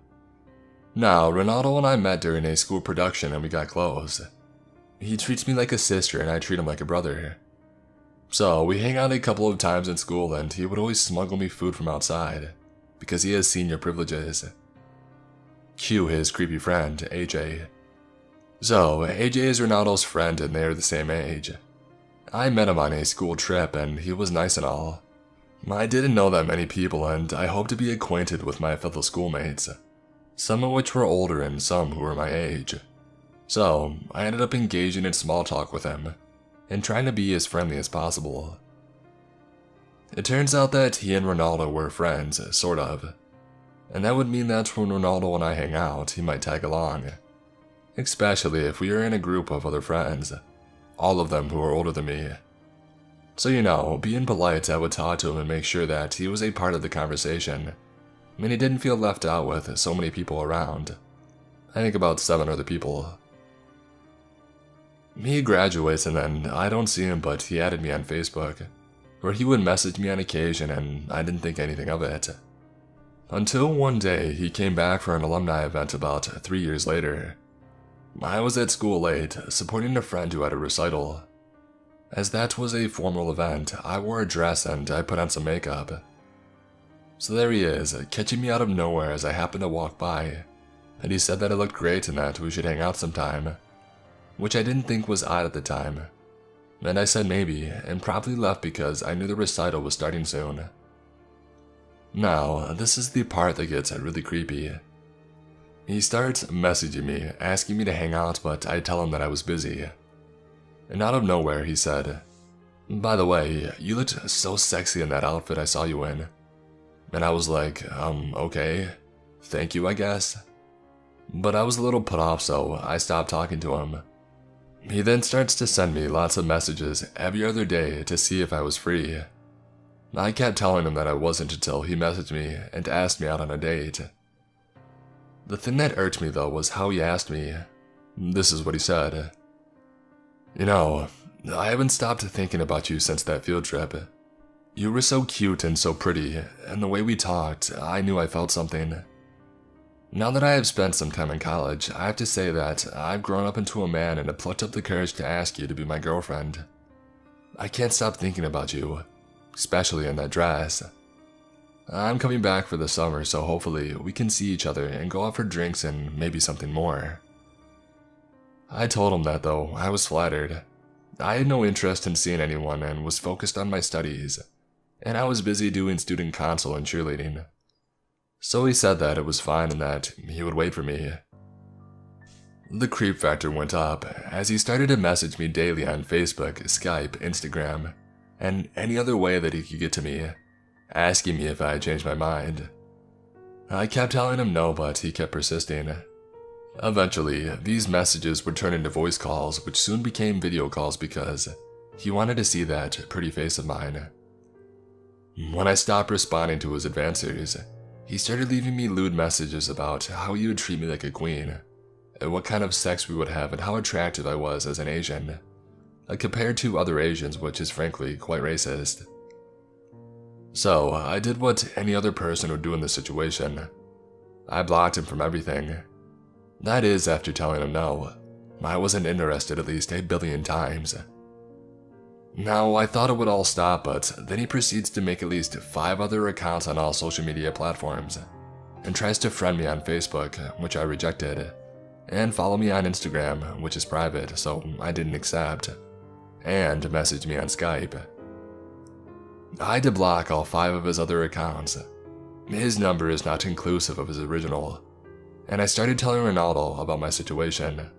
Now, Ronaldo and I met during a school production and we got close. He treats me like a sister and I treat him like a brother. So, we hang out a couple of times in school and he would always smuggle me food from outside, because he has senior privileges. Cue his creepy friend, AJ. So, AJ is Ronaldo's friend and they are the same age. I met him on a school trip and he was nice and all. I didn't know that many people and I hoped to be acquainted with my fellow schoolmates, some of which were older and some who were my age. So, I ended up engaging in small talk with him and trying to be as friendly as possible. It turns out that he and Ronaldo were friends, sort of, and that would mean that when Ronaldo and I hang out, he might tag along, especially if we are in a group of other friends, all of them who are older than me. So being polite, I would talk to him and make sure that he was a part of the conversation, and he didn't feel left out with so many people around. I think about 7 other people. He graduates and then I don't see him, but he added me on Facebook, where he would message me on occasion and I didn't think anything of it. Until one day he came back for an alumni event about 3 years later. I was at school late, supporting a friend who had a recital. As that was a formal event, I wore a dress and I put on some makeup. So there he is, catching me out of nowhere as I happened to walk by, and he said that I looked great and that we should hang out sometime, which I didn't think was odd at the time. And I said maybe, and promptly left because I knew the recital was starting soon. Now, this is the part that gets really creepy. He starts messaging me, asking me to hang out, but I tell him that I was busy. And out of nowhere, he said, "By the way, you looked so sexy in that outfit I saw you in." And I was like, okay, thank you, I guess. But I was a little put off, so I stopped talking to him. He then starts to send me lots of messages every other day to see if I was free. I kept telling him that I wasn't until he messaged me and asked me out on a date. The thing that irked me though was how he asked me. This is what he said. I haven't stopped thinking about you since that field trip. You were so cute and so pretty, and the way we talked, I knew I felt something. Now that I have spent some time in college, I have to say that I've grown up into a man and have plucked up the courage to ask you to be my girlfriend. I can't stop thinking about you, especially in that dress. I'm coming back for the summer, so hopefully we can see each other and go out for drinks and maybe something more. I told him that though, I was flattered. I had no interest in seeing anyone and was focused on my studies, and I was busy doing student council and cheerleading. So he said that it was fine and that he would wait for me. The creep factor went up as he started to message me daily on Facebook, Skype, Instagram, and any other way that he could get to me, asking me if I had changed my mind. I kept telling him no, but he kept persisting. Eventually, these messages would turn into voice calls, which soon became video calls because he wanted to see that pretty face of mine. When I stopped responding to his advances, he started leaving me lewd messages about how he would treat me like a queen, and what kind of sex we would have and how attractive I was as an Asian, compared to other Asians, which is frankly quite racist. So, I did what any other person would do in this situation. I blocked him from everything. That is, after telling him no. I wasn't interested at least 8 billion times. Now, I thought it would all stop, but then he proceeds to make at least 5 other accounts on all social media platforms, and tries to friend me on Facebook, which I rejected, and follow me on Instagram, which is private, so I didn't accept, and message me on Skype. I had to block all 5 of his other accounts. His number is not inclusive of his original, and I started telling Ronaldo about my situation.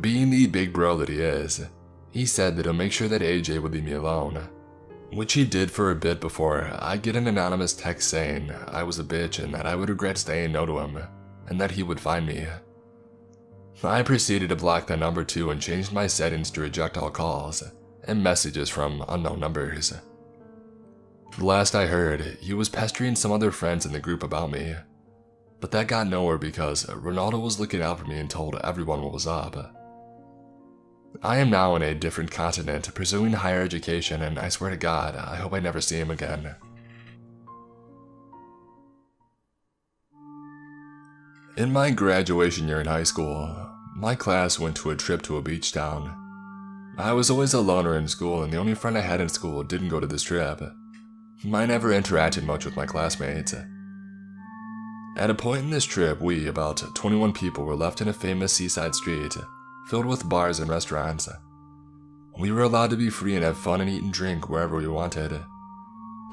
Being the big bro that he is, he said that he'll make sure that AJ would leave me alone, which he did for a bit before I'd get an anonymous text saying I was a bitch and that I would regret saying no to him, and that he would find me. I proceeded to block that number too and changed my settings to reject all calls and messages from unknown numbers. Last I heard, he was pestering some other friends in the group about me, but that got nowhere because Ronaldo was looking out for me and told everyone what was up. I am now on a different continent, pursuing higher education, and I swear to God, I hope I never see him again. In my graduation year in high school, my class went to a trip to a beach town. I was always a loner in school, and the only friend I had in school didn't go to this trip. I never interacted much with my classmates. At a point in this trip, we, about 21 people, were left in a famous seaside street, filled with bars and restaurants. We were allowed to be free and have fun and eat and drink wherever we wanted.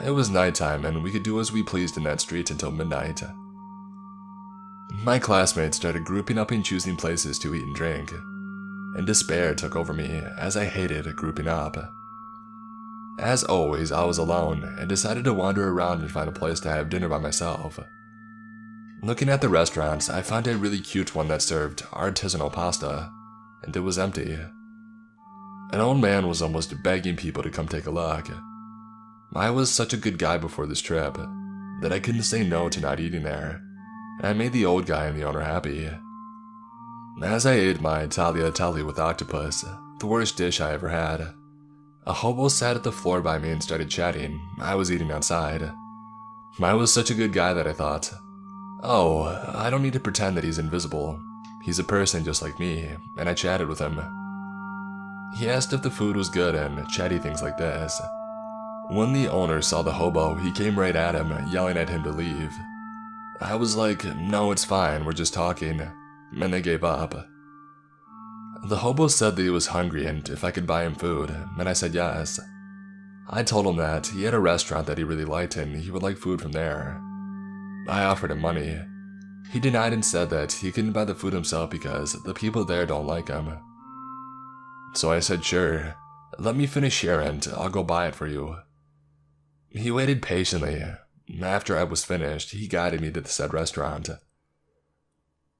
It was nighttime, and we could do as we pleased in that street until midnight. My classmates started grouping up and choosing places to eat and drink, and despair took over me as I hated grouping up. As always, I was alone and decided to wander around and find a place to have dinner by myself. Looking at the restaurants, I found a really cute one that served artisanal pasta, and it was empty. An old man was almost begging people to come take a look. I was such a good guy before this trip that I couldn't say no to not eating there, and I made the old guy and the owner happy. As I ate my tagliatelle with octopus, the worst dish I ever had, a hobo sat at the floor by me and started chatting. I was eating outside. I was such a good guy that I thought, oh, I don't need to pretend that he's invisible. He's a person just like me, and I chatted with him. He asked if the food was good and chatty things like this. When the owner saw the hobo, he came right at him, yelling at him to leave. I was like, no, it's fine, we're just talking, and they gave up. The hobo said that he was hungry and if I could buy him food, and I said yes. I told him that he had a restaurant that he really liked and he would like food from there. I offered him money. He denied and said that he couldn't buy the food himself because the people there don't like him. So I said, sure, let me finish here and I'll go buy it for you. He waited patiently. After I was finished, he guided me to the said restaurant.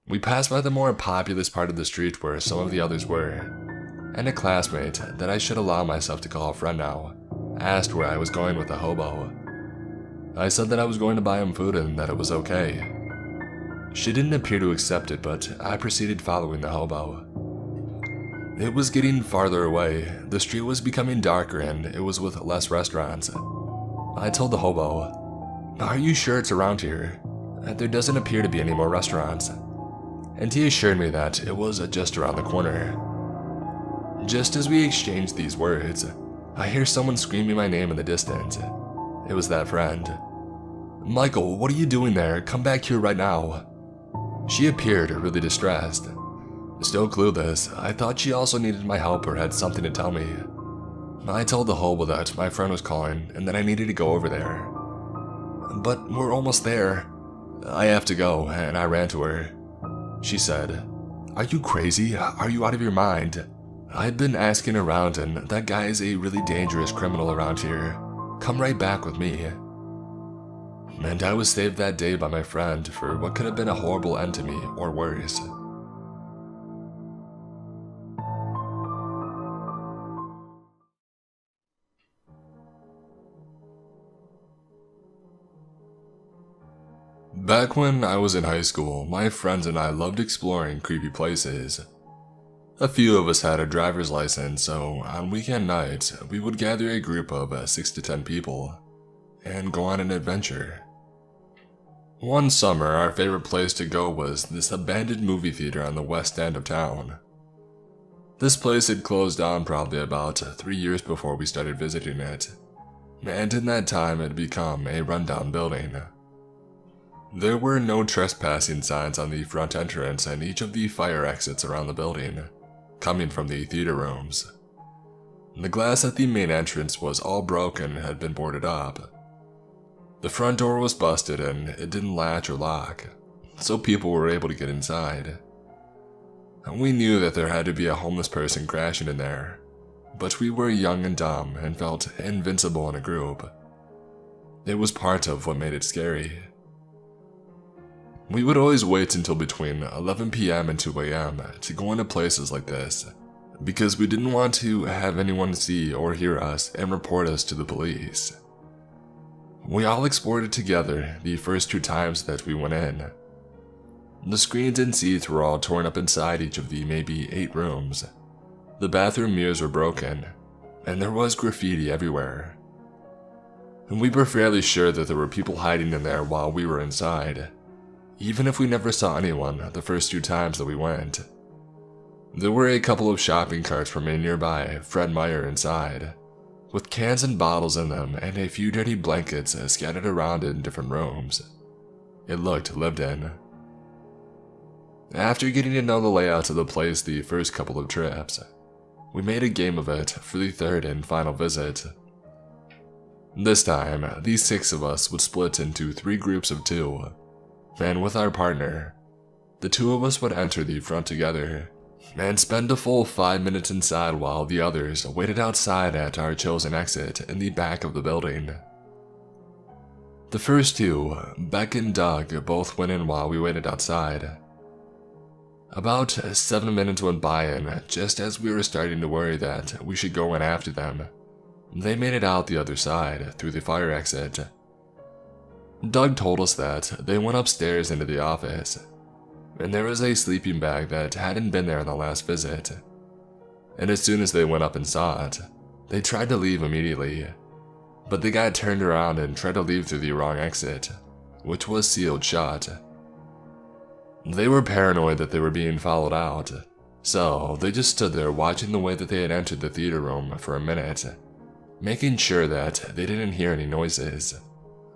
We passed by the more populous part of the street where some of the others were, and a classmate that I should allow myself to call a friend now asked where I was going with the hobo. I said that I was going to buy him food and that it was okay. She didn't appear to accept it, but I proceeded following the hobo. It was getting farther away, the street was becoming darker and it was with less restaurants. I told the hobo, are you sure it's around here? There doesn't appear to be any more restaurants. And he assured me that it was just around the corner. Just as we exchanged these words, I hear someone screaming my name in the distance. It was that friend. Michael, what are you doing there? Come back here right now. She appeared really distressed. Still clueless, I thought she also needed my help or had something to tell me. I told the hobo that my friend was calling and that I needed to go over there. But we're almost there. I have to go, and I ran to her. She said, are you crazy? Are you out of your mind? I'd been asking around and that guy is a really dangerous criminal around here. Come right back with me. And I was saved that day by my friend for what could have been a horrible end to me, or worse. Back when I was in high school, my friends and I loved exploring creepy places. A few of us had a driver's license, so on weekend nights, we would gather a group of 6 to 10 people and go on an adventure. One summer, our favorite place to go was this abandoned movie theater on the west end of town. This place had closed down probably about 3 years before we started visiting it, and in that time it had become a rundown building. There were no trespassing signs on the front entrance and each of the fire exits around the building, coming from the theater rooms. The glass at the main entrance was all broken and had been boarded up. The front door was busted and it didn't latch or lock, so people were able to get inside. We knew that there had to be a homeless person crashing in there, but we were young and dumb and felt invincible in a group. It was part of what made it scary. We would always wait until between 11 p.m. and 2 a.m. to go into places like this, because we didn't want to have anyone see or hear us and report us to the police. We all explored it together the first 2 times that we went in. The screens and seats were all torn up inside each of the maybe 8 rooms. The bathroom mirrors were broken, and there was graffiti everywhere. And we were fairly sure that there were people hiding in there while we were inside, even if we never saw anyone the first few times that we went. There were a couple of shopping carts from a nearby Fred Meyer inside, with cans and bottles in them and a few dirty blankets scattered around in different rooms. It looked lived in. After getting to know the layout of the place the first couple of trips, we made a game of it for the third and final visit. This time, these 6 of us would split into 3 groups of 2, and with our partner, the 2 of us would enter the front together and spend a full 5 minutes inside while the others waited outside at our chosen exit in the back of the building. The first 2, Beck and Doug, both went in while we waited outside. About 7 minutes went by, and just as we were starting to worry that we should go in after them, they made it out the other side through the fire exit. Doug told us that they went upstairs into the office, and there was a sleeping bag that hadn't been there on the last visit. And as soon as they went up and saw it, they tried to leave immediately, but the guy turned around and tried to leave through the wrong exit, which was sealed shut. They were paranoid that they were being followed out, so they just stood there watching the way that they had entered the theater room for a minute, making sure that they didn't hear any noises,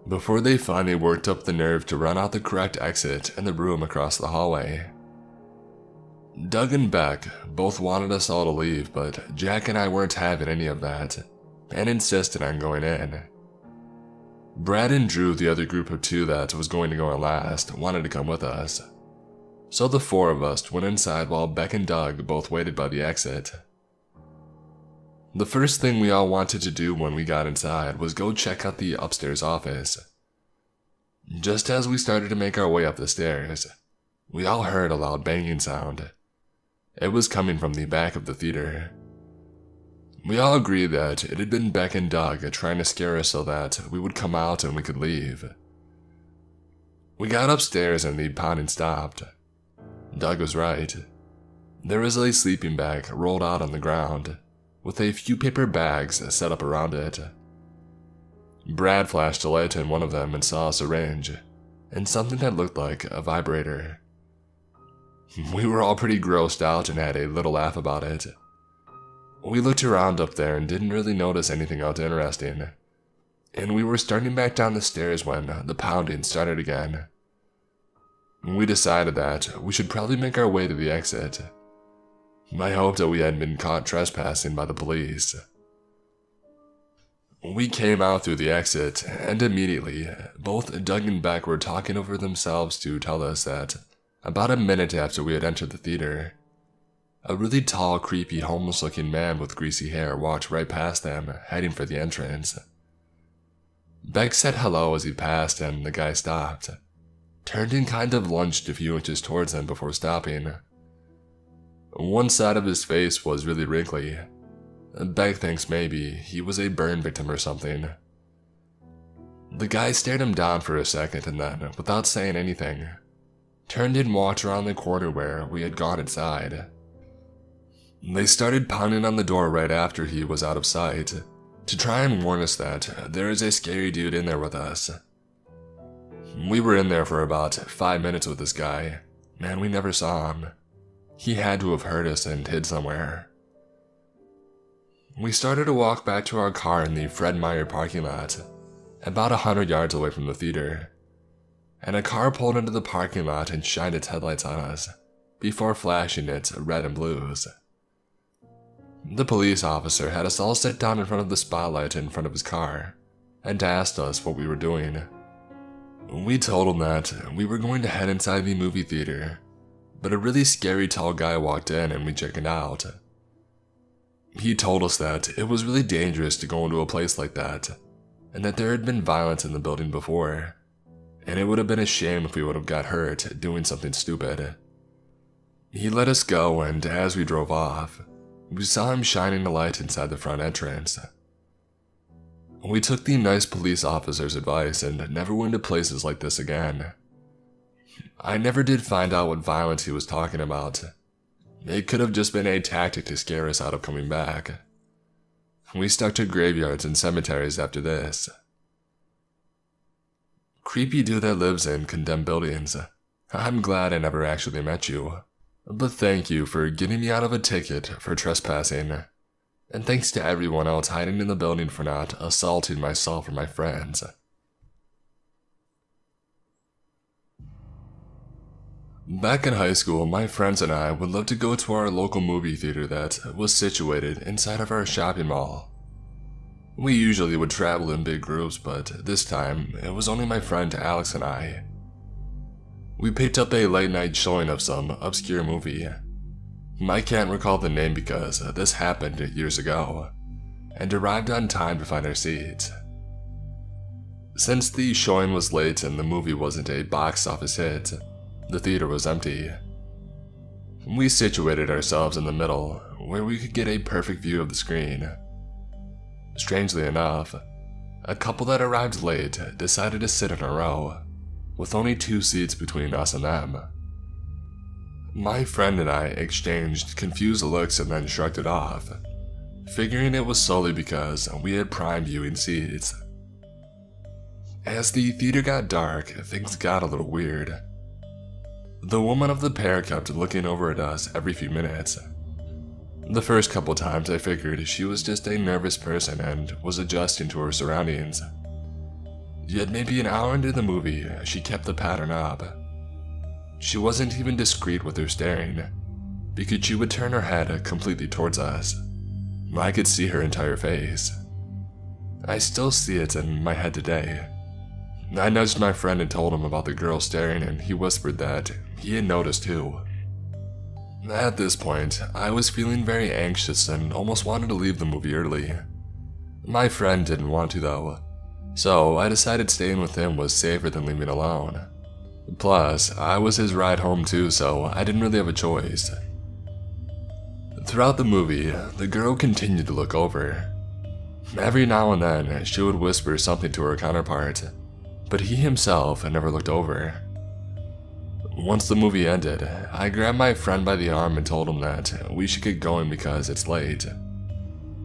before they finally worked up the nerve to run out the correct exit in the room across the hallway. Doug and Beck both wanted us all to leave, but Jack and I weren't having any of that, and insisted on going in. Brad and Drew, the other group of 2 that was going to go in last, wanted to come with us. So the 4 of us went inside while Beck and Doug both waited by the exit. The first thing we all wanted to do when we got inside was go check out the upstairs office. Just as we started to make our way up the stairs, we all heard a loud banging sound. It was coming from the back of the theater. We all agreed that it had been Beck and Doug trying to scare us so that we would come out and we could leave. We got upstairs and the pounding stopped. Doug was right. There was a sleeping bag rolled out on the ground, with a few paper bags set up around it. Brad flashed a light in one of them and saw a syringe, and something that looked like a vibrator. We were all pretty grossed out and had a little laugh about it. We looked around up there and didn't really notice anything else interesting, and we were starting back down the stairs when the pounding started again. We decided that we should probably make our way to the exit. I hoped that we hadn't been caught trespassing by the police. We came out through the exit, and immediately, both Doug and Beck were talking over themselves to tell us that about a minute after we had entered the theater, a really tall, creepy, homeless-looking man with greasy hair walked right past them, heading for the entrance. Beck said hello as he passed, and the guy stopped, turned and kind of lunged a few inches towards him before stopping. One side of his face was really wrinkly. Beck thinks maybe he was a burn victim or something. The guy stared him down for a second and then, without saying anything, turned and walked around the corner where we had gone inside. They started pounding on the door right after he was out of sight, to try and warn us that there is a scary dude in there with us. We were in there for about 5 minutes with this guy, and we never saw him. He had to have heard us and hid somewhere. We started to walk back to our car in the Fred Meyer parking lot, about 100 yards away from the theater, and a car pulled into the parking lot and shined its headlights on us, before flashing its red and blues. The police officer had us all sit down in front of the spotlight in front of his car, and asked us what we were doing. We told him that we were going to head inside the movie theater, but a really scary tall guy walked in and we chickened out. He told us that it was really dangerous to go into a place like that, and that there had been violence in the building before, and it would have been a shame if we would have got hurt doing something stupid. He let us go, and as we drove off, we saw him shining a light inside the front entrance. We took the nice police officer's advice and never went to places like this again. I never did find out what violence he was talking about. It could have just been a tactic to scare us out of coming back. We stuck to graveyards and cemeteries after this. Creepy dude that lives in condemned buildings. I'm glad I never actually met you. But thank you for getting me out of a ticket for trespassing. And thanks to everyone else hiding in the building for not assaulting myself or my friends. Back in high school, my friends and I would love to go to our local movie theater that was situated inside of our shopping mall. We usually would travel in big groups, but this time, it was only my friend Alex and I. We picked up a late night showing of some obscure movie. I can't recall the name because this happened years ago, and arrived on time to find our seats. Since the showing was late and the movie wasn't a box office hit, the theater was empty. We situated ourselves in the middle, where we could get a perfect view of the screen. Strangely enough, a couple that arrived late decided to sit in a row, with only 2 seats between us and them. My friend and I exchanged confused looks and then shrugged it off, figuring it was solely because we had prime viewing seats. As the theater got dark, things got a little weird. The woman of the pair kept looking over at us every few minutes. The first couple times I figured she was just a nervous person and was adjusting to her surroundings. Yet maybe an hour into the movie, she kept the pattern up. She wasn't even discreet with her staring, because she would turn her head completely towards us. I could see her entire face. I still see it in my head today. I nudged my friend and told him about the girl staring, and he whispered that he had noticed too. At this point, I was feeling very anxious and almost wanted to leave the movie early. My friend didn't want to though, so I decided staying with him was safer than leaving alone. Plus, I was his ride home too, so I didn't really have a choice. Throughout the movie, the girl continued to look over. Every now and then, she would whisper something to her counterpart, but he himself never looked over. Once the movie ended, I grabbed my friend by the arm and told him that we should get going because it's late.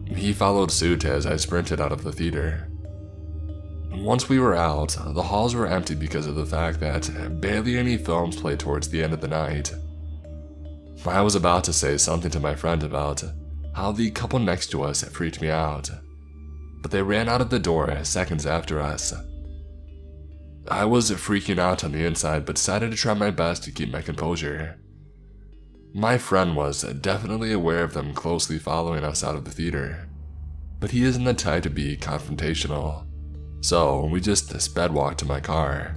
He followed suit as I sprinted out of the theater. Once we were out, the halls were empty because of the fact that barely any films played towards the end of the night. I was about to say something to my friend about how the couple next to us freaked me out, but they ran out of the door seconds after us. I was freaking out on the inside, but decided to try my best to keep my composure. My friend was definitely aware of them closely following us out of the theater, but he isn't the type to be confrontational, so we just sped walked to my car.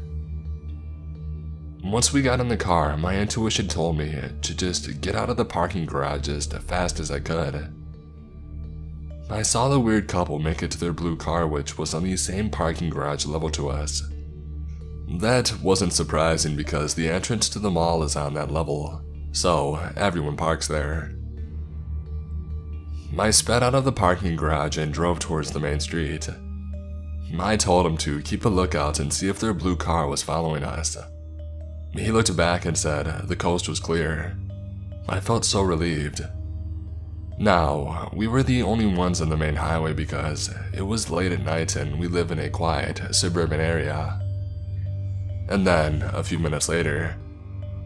Once we got in the car, my intuition told me to just get out of the parking garage as fast as I could. I saw the weird couple make it to their blue car, which was on the same parking garage level to us. That wasn't surprising because the entrance to the mall is on that level, so everyone parks there. I sped out of the parking garage and drove towards the main street. I told him to keep a lookout and see if their blue car was following us. He looked back and said the coast was clear. I felt so relieved. Now, we were the only ones on the main highway because it was late at night and we live in a quiet, suburban area. And then, a few minutes later,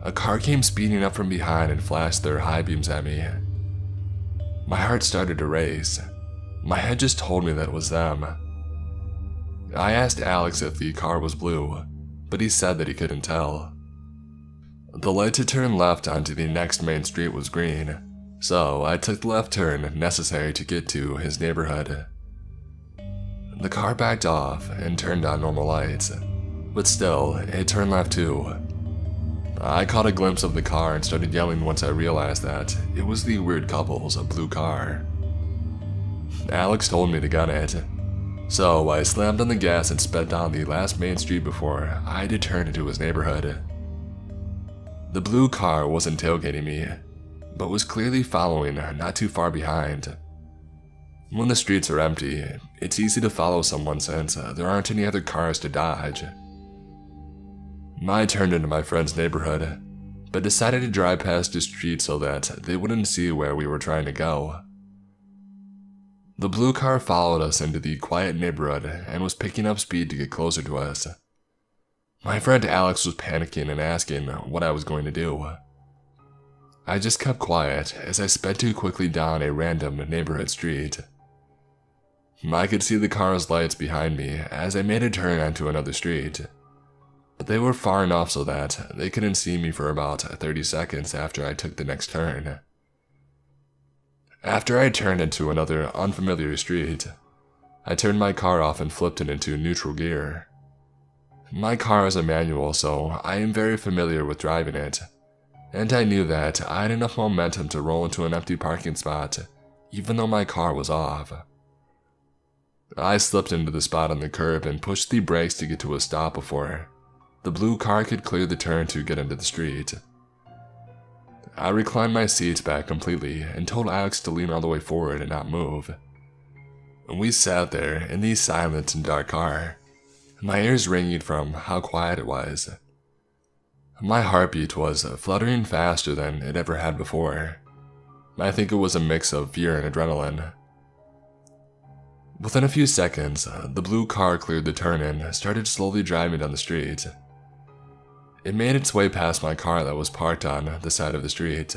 a car came speeding up from behind and flashed their high beams at me. My heart started to race. My head just told me that it was them. I asked Alex if the car was blue, but he said that he couldn't tell. The light to turn left onto the next main street was green, so I took the left turn necessary to get to his neighborhood. The car backed off and turned on normal lights, but still, it turned left too. I caught a glimpse of the car and started yelling once I realized that it was the weird couple's blue car. Alex told me to gun it, so I slammed on the gas and sped down the last main street before I had to turn into his neighborhood. The blue car wasn't tailgating me, but was clearly following not too far behind. When the streets are empty, it's easy to follow someone since there aren't any other cars to dodge. I turned into my friend's neighborhood, but decided to drive past the street so that they wouldn't see where we were trying to go. The blue car followed us into the quiet neighborhood and was picking up speed to get closer to us. My friend Alex was panicking and asking what I was going to do. I just kept quiet as I sped too quickly down a random neighborhood street. I could see the car's lights behind me as I made a turn onto another street, but they were far enough so that they couldn't see me for about 30 seconds after I took the next turn. After I turned into another unfamiliar street, I turned my car off and flipped it into neutral gear. My car is a manual, so I am very familiar with driving it, and I knew that I had enough momentum to roll into an empty parking spot, even though my car was off. I slipped into the spot on the curb and pushed the brakes to get to a stop before the blue car could clear the turn to get into the street. I reclined my seat back completely and told Alex to lean all the way forward and not move. We sat there in the silent and dark car, my ears ringing from how quiet it was. My heartbeat was fluttering faster than it ever had before. I think it was a mix of fear and adrenaline. Within a few seconds, the blue car cleared the turn and started slowly driving down the street. It made its way past my car that was parked on the side of the street,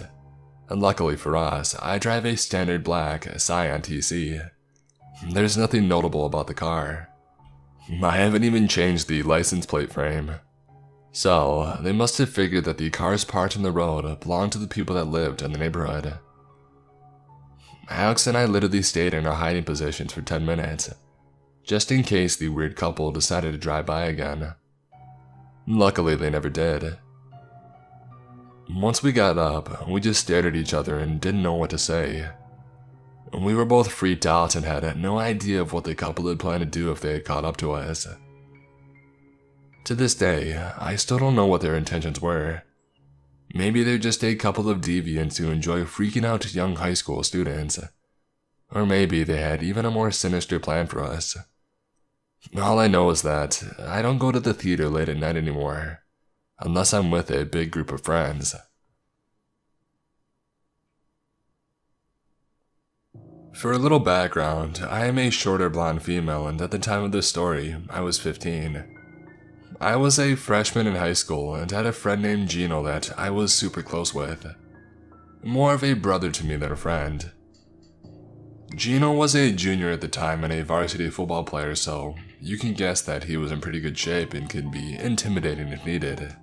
and luckily for us, I drive a standard black Scion TC. There's nothing notable about the car. I haven't even changed the license plate frame. So, they must have figured that the cars parked on the road belonged to the people that lived in the neighborhood. Alex and I literally stayed in our hiding positions for 10 minutes, just in case the weird couple decided to drive by again. Luckily, they never did. Once we got up, we just stared at each other and didn't know what to say. We were both freaked out and had no idea of what the couple had planned to do if they had caught up to us. To this day, I still don't know what their intentions were. Maybe they're just a couple of deviants who enjoy freaking out young high school students. Or maybe they had even a more sinister plan for us. All I know is that I don't go to the theater late at night anymore, unless I'm with a big group of friends. For a little background, I am a shorter blonde female, and at the time of this story, I was 15. I was a freshman in high school and had a friend named Gino that I was super close with. More of a brother to me than a friend. Gino was a junior at the time and a varsity football player, so you can guess that he was in pretty good shape and could be intimidating if needed.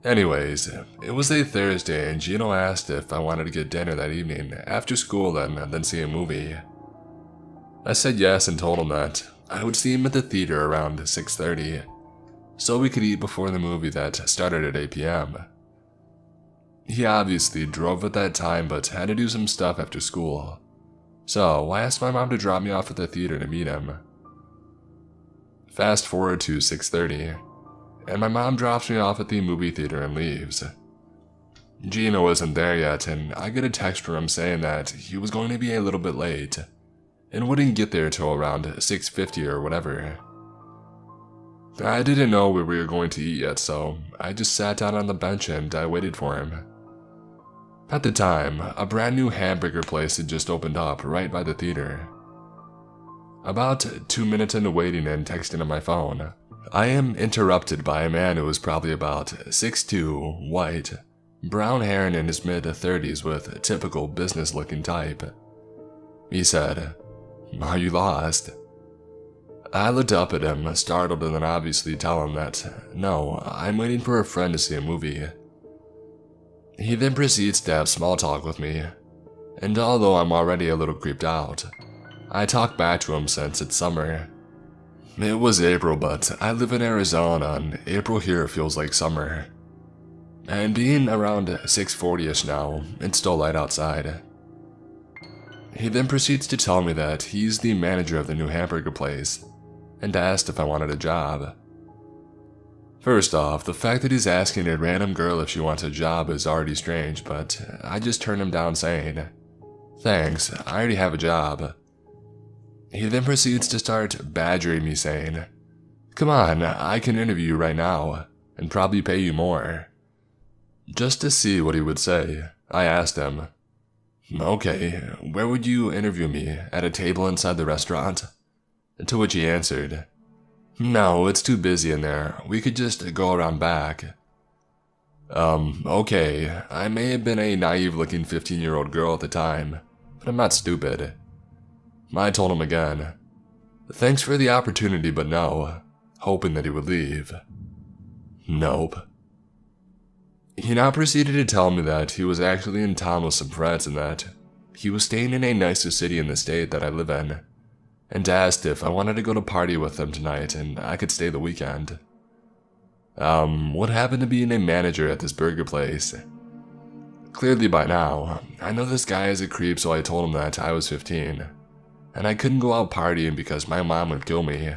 Anyways, it was a Thursday and Gino asked if I wanted to get dinner that evening after school then see a movie. I said yes and told him that I would see him at the theater around 6:30, so we could eat before the movie that started at 8 p.m. He obviously drove at that time but had to do some stuff after school, so I asked my mom to drop me off at the theater to meet him. Fast forward to 6:30, and my mom drops me off at the movie theater and leaves. Gino isn't there yet, and I get a text from him saying that he was going to be a little bit late, and wouldn't get there till around 6:50 or whatever. I didn't know where we were going to eat yet, so I just sat down on the bench and I waited for him. At the time, a brand new hamburger place had just opened up right by the theater. About 2 minutes into waiting and texting on my phone, I am interrupted by a man who was probably about 6'2", white, brown hair and in his mid-30s with a typical business-looking type. He said, "Are you lost?" I looked up at him, startled, and then obviously tell him that, no, I'm waiting for a friend to see a movie. He then proceeds to have small talk with me, and although I'm already a little creeped out, I talk back to him since it's summer. It was April, but I live in Arizona, and April here feels like summer. And being around 6:40ish now, it's still light outside. He then proceeds to tell me that he's the manager of the new hamburger place, and asked if I wanted a job. First off, the fact that he's asking a random girl if she wants a job is already strange, but I just turned him down saying, "Thanks, I already have a job." He then proceeds to start badgering me saying, "Come on, I can interview you right now, and probably pay you more." Just to see what he would say, I asked him, "Okay, where would you interview me? At a table inside the restaurant?" To which he answered, "No, it's too busy in there. We could just go around back." Okay, I may have been a naive-looking 15-year-old girl at the time, but I'm not stupid. I told him again, "Thanks for the opportunity, but no," hoping that he would leave. Nope. He now proceeded to tell me that he was actually in town with some friends and that he was staying in a nicer city in the state that I live in, and asked if I wanted to go to party with them tonight and I could stay the weekend. What happened to being a manager at this burger place? Clearly by now, I know this guy is a creep, so I told him that I was 15, and I couldn't go out partying because my mom would kill me.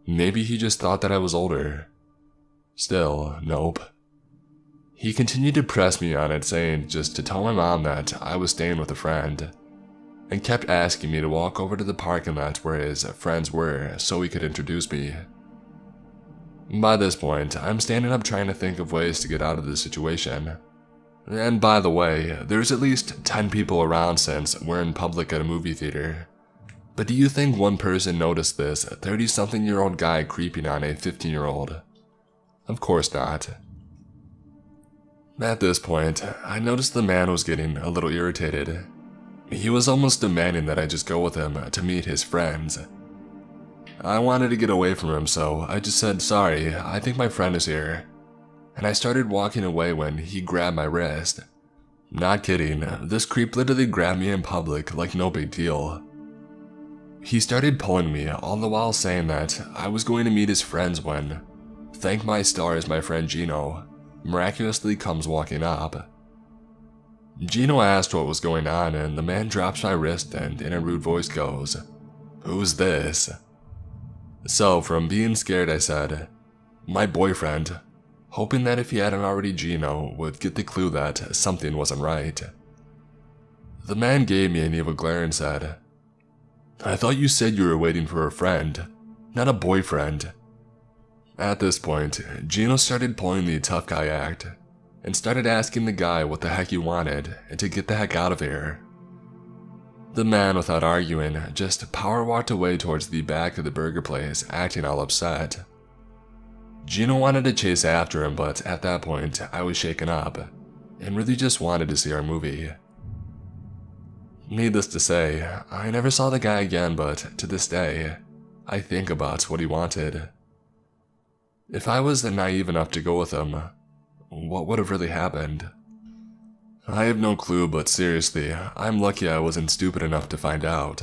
Maybe he just thought that I was older. Still, nope. He continued to press me on it, saying just to tell my mom that I was staying with a friend, and kept asking me to walk over to the parking lot where his friends were so he could introduce me. By this point, I'm standing up trying to think of ways to get out of this situation. And by the way, there's at least 10 people around since we're in public at a movie theater. But do you think one person noticed this 30-something-year-old guy creeping on a 15-year-old? Of course not. At this point, I noticed the man was getting a little irritated. He was almost demanding that I just go with him to meet his friends. I wanted to get away from him, so I just said, "Sorry, I think my friend is here." And I started walking away when he grabbed my wrist. Not kidding, this creep literally grabbed me in public like no big deal. He started pulling me, all the while saying that I was going to meet his friends when, thank my stars, my friend Gino miraculously comes walking up. Gino asked what was going on, and the man drops my wrist and in a rude voice goes, "Who's this?" So from being scared I said, "My boyfriend," hoping that if he hadn't already, Gino would get the clue that something wasn't right. The man gave me an evil glare and said, "I thought you said you were waiting for a friend, not a boyfriend." At this point, Gino started pulling the tough guy act, and started asking the guy what the heck he wanted and to get the heck out of here. The man, without arguing, just power walked away towards the back of the burger place, acting all upset. Gino wanted to chase after him, but at that point, I was shaken up, and really just wanted to see our movie. Needless to say, I never saw the guy again, but to this day, I think about what he wanted. If I was naive enough to go with him, what would have really happened? I have no clue, but seriously, I'm lucky I wasn't stupid enough to find out.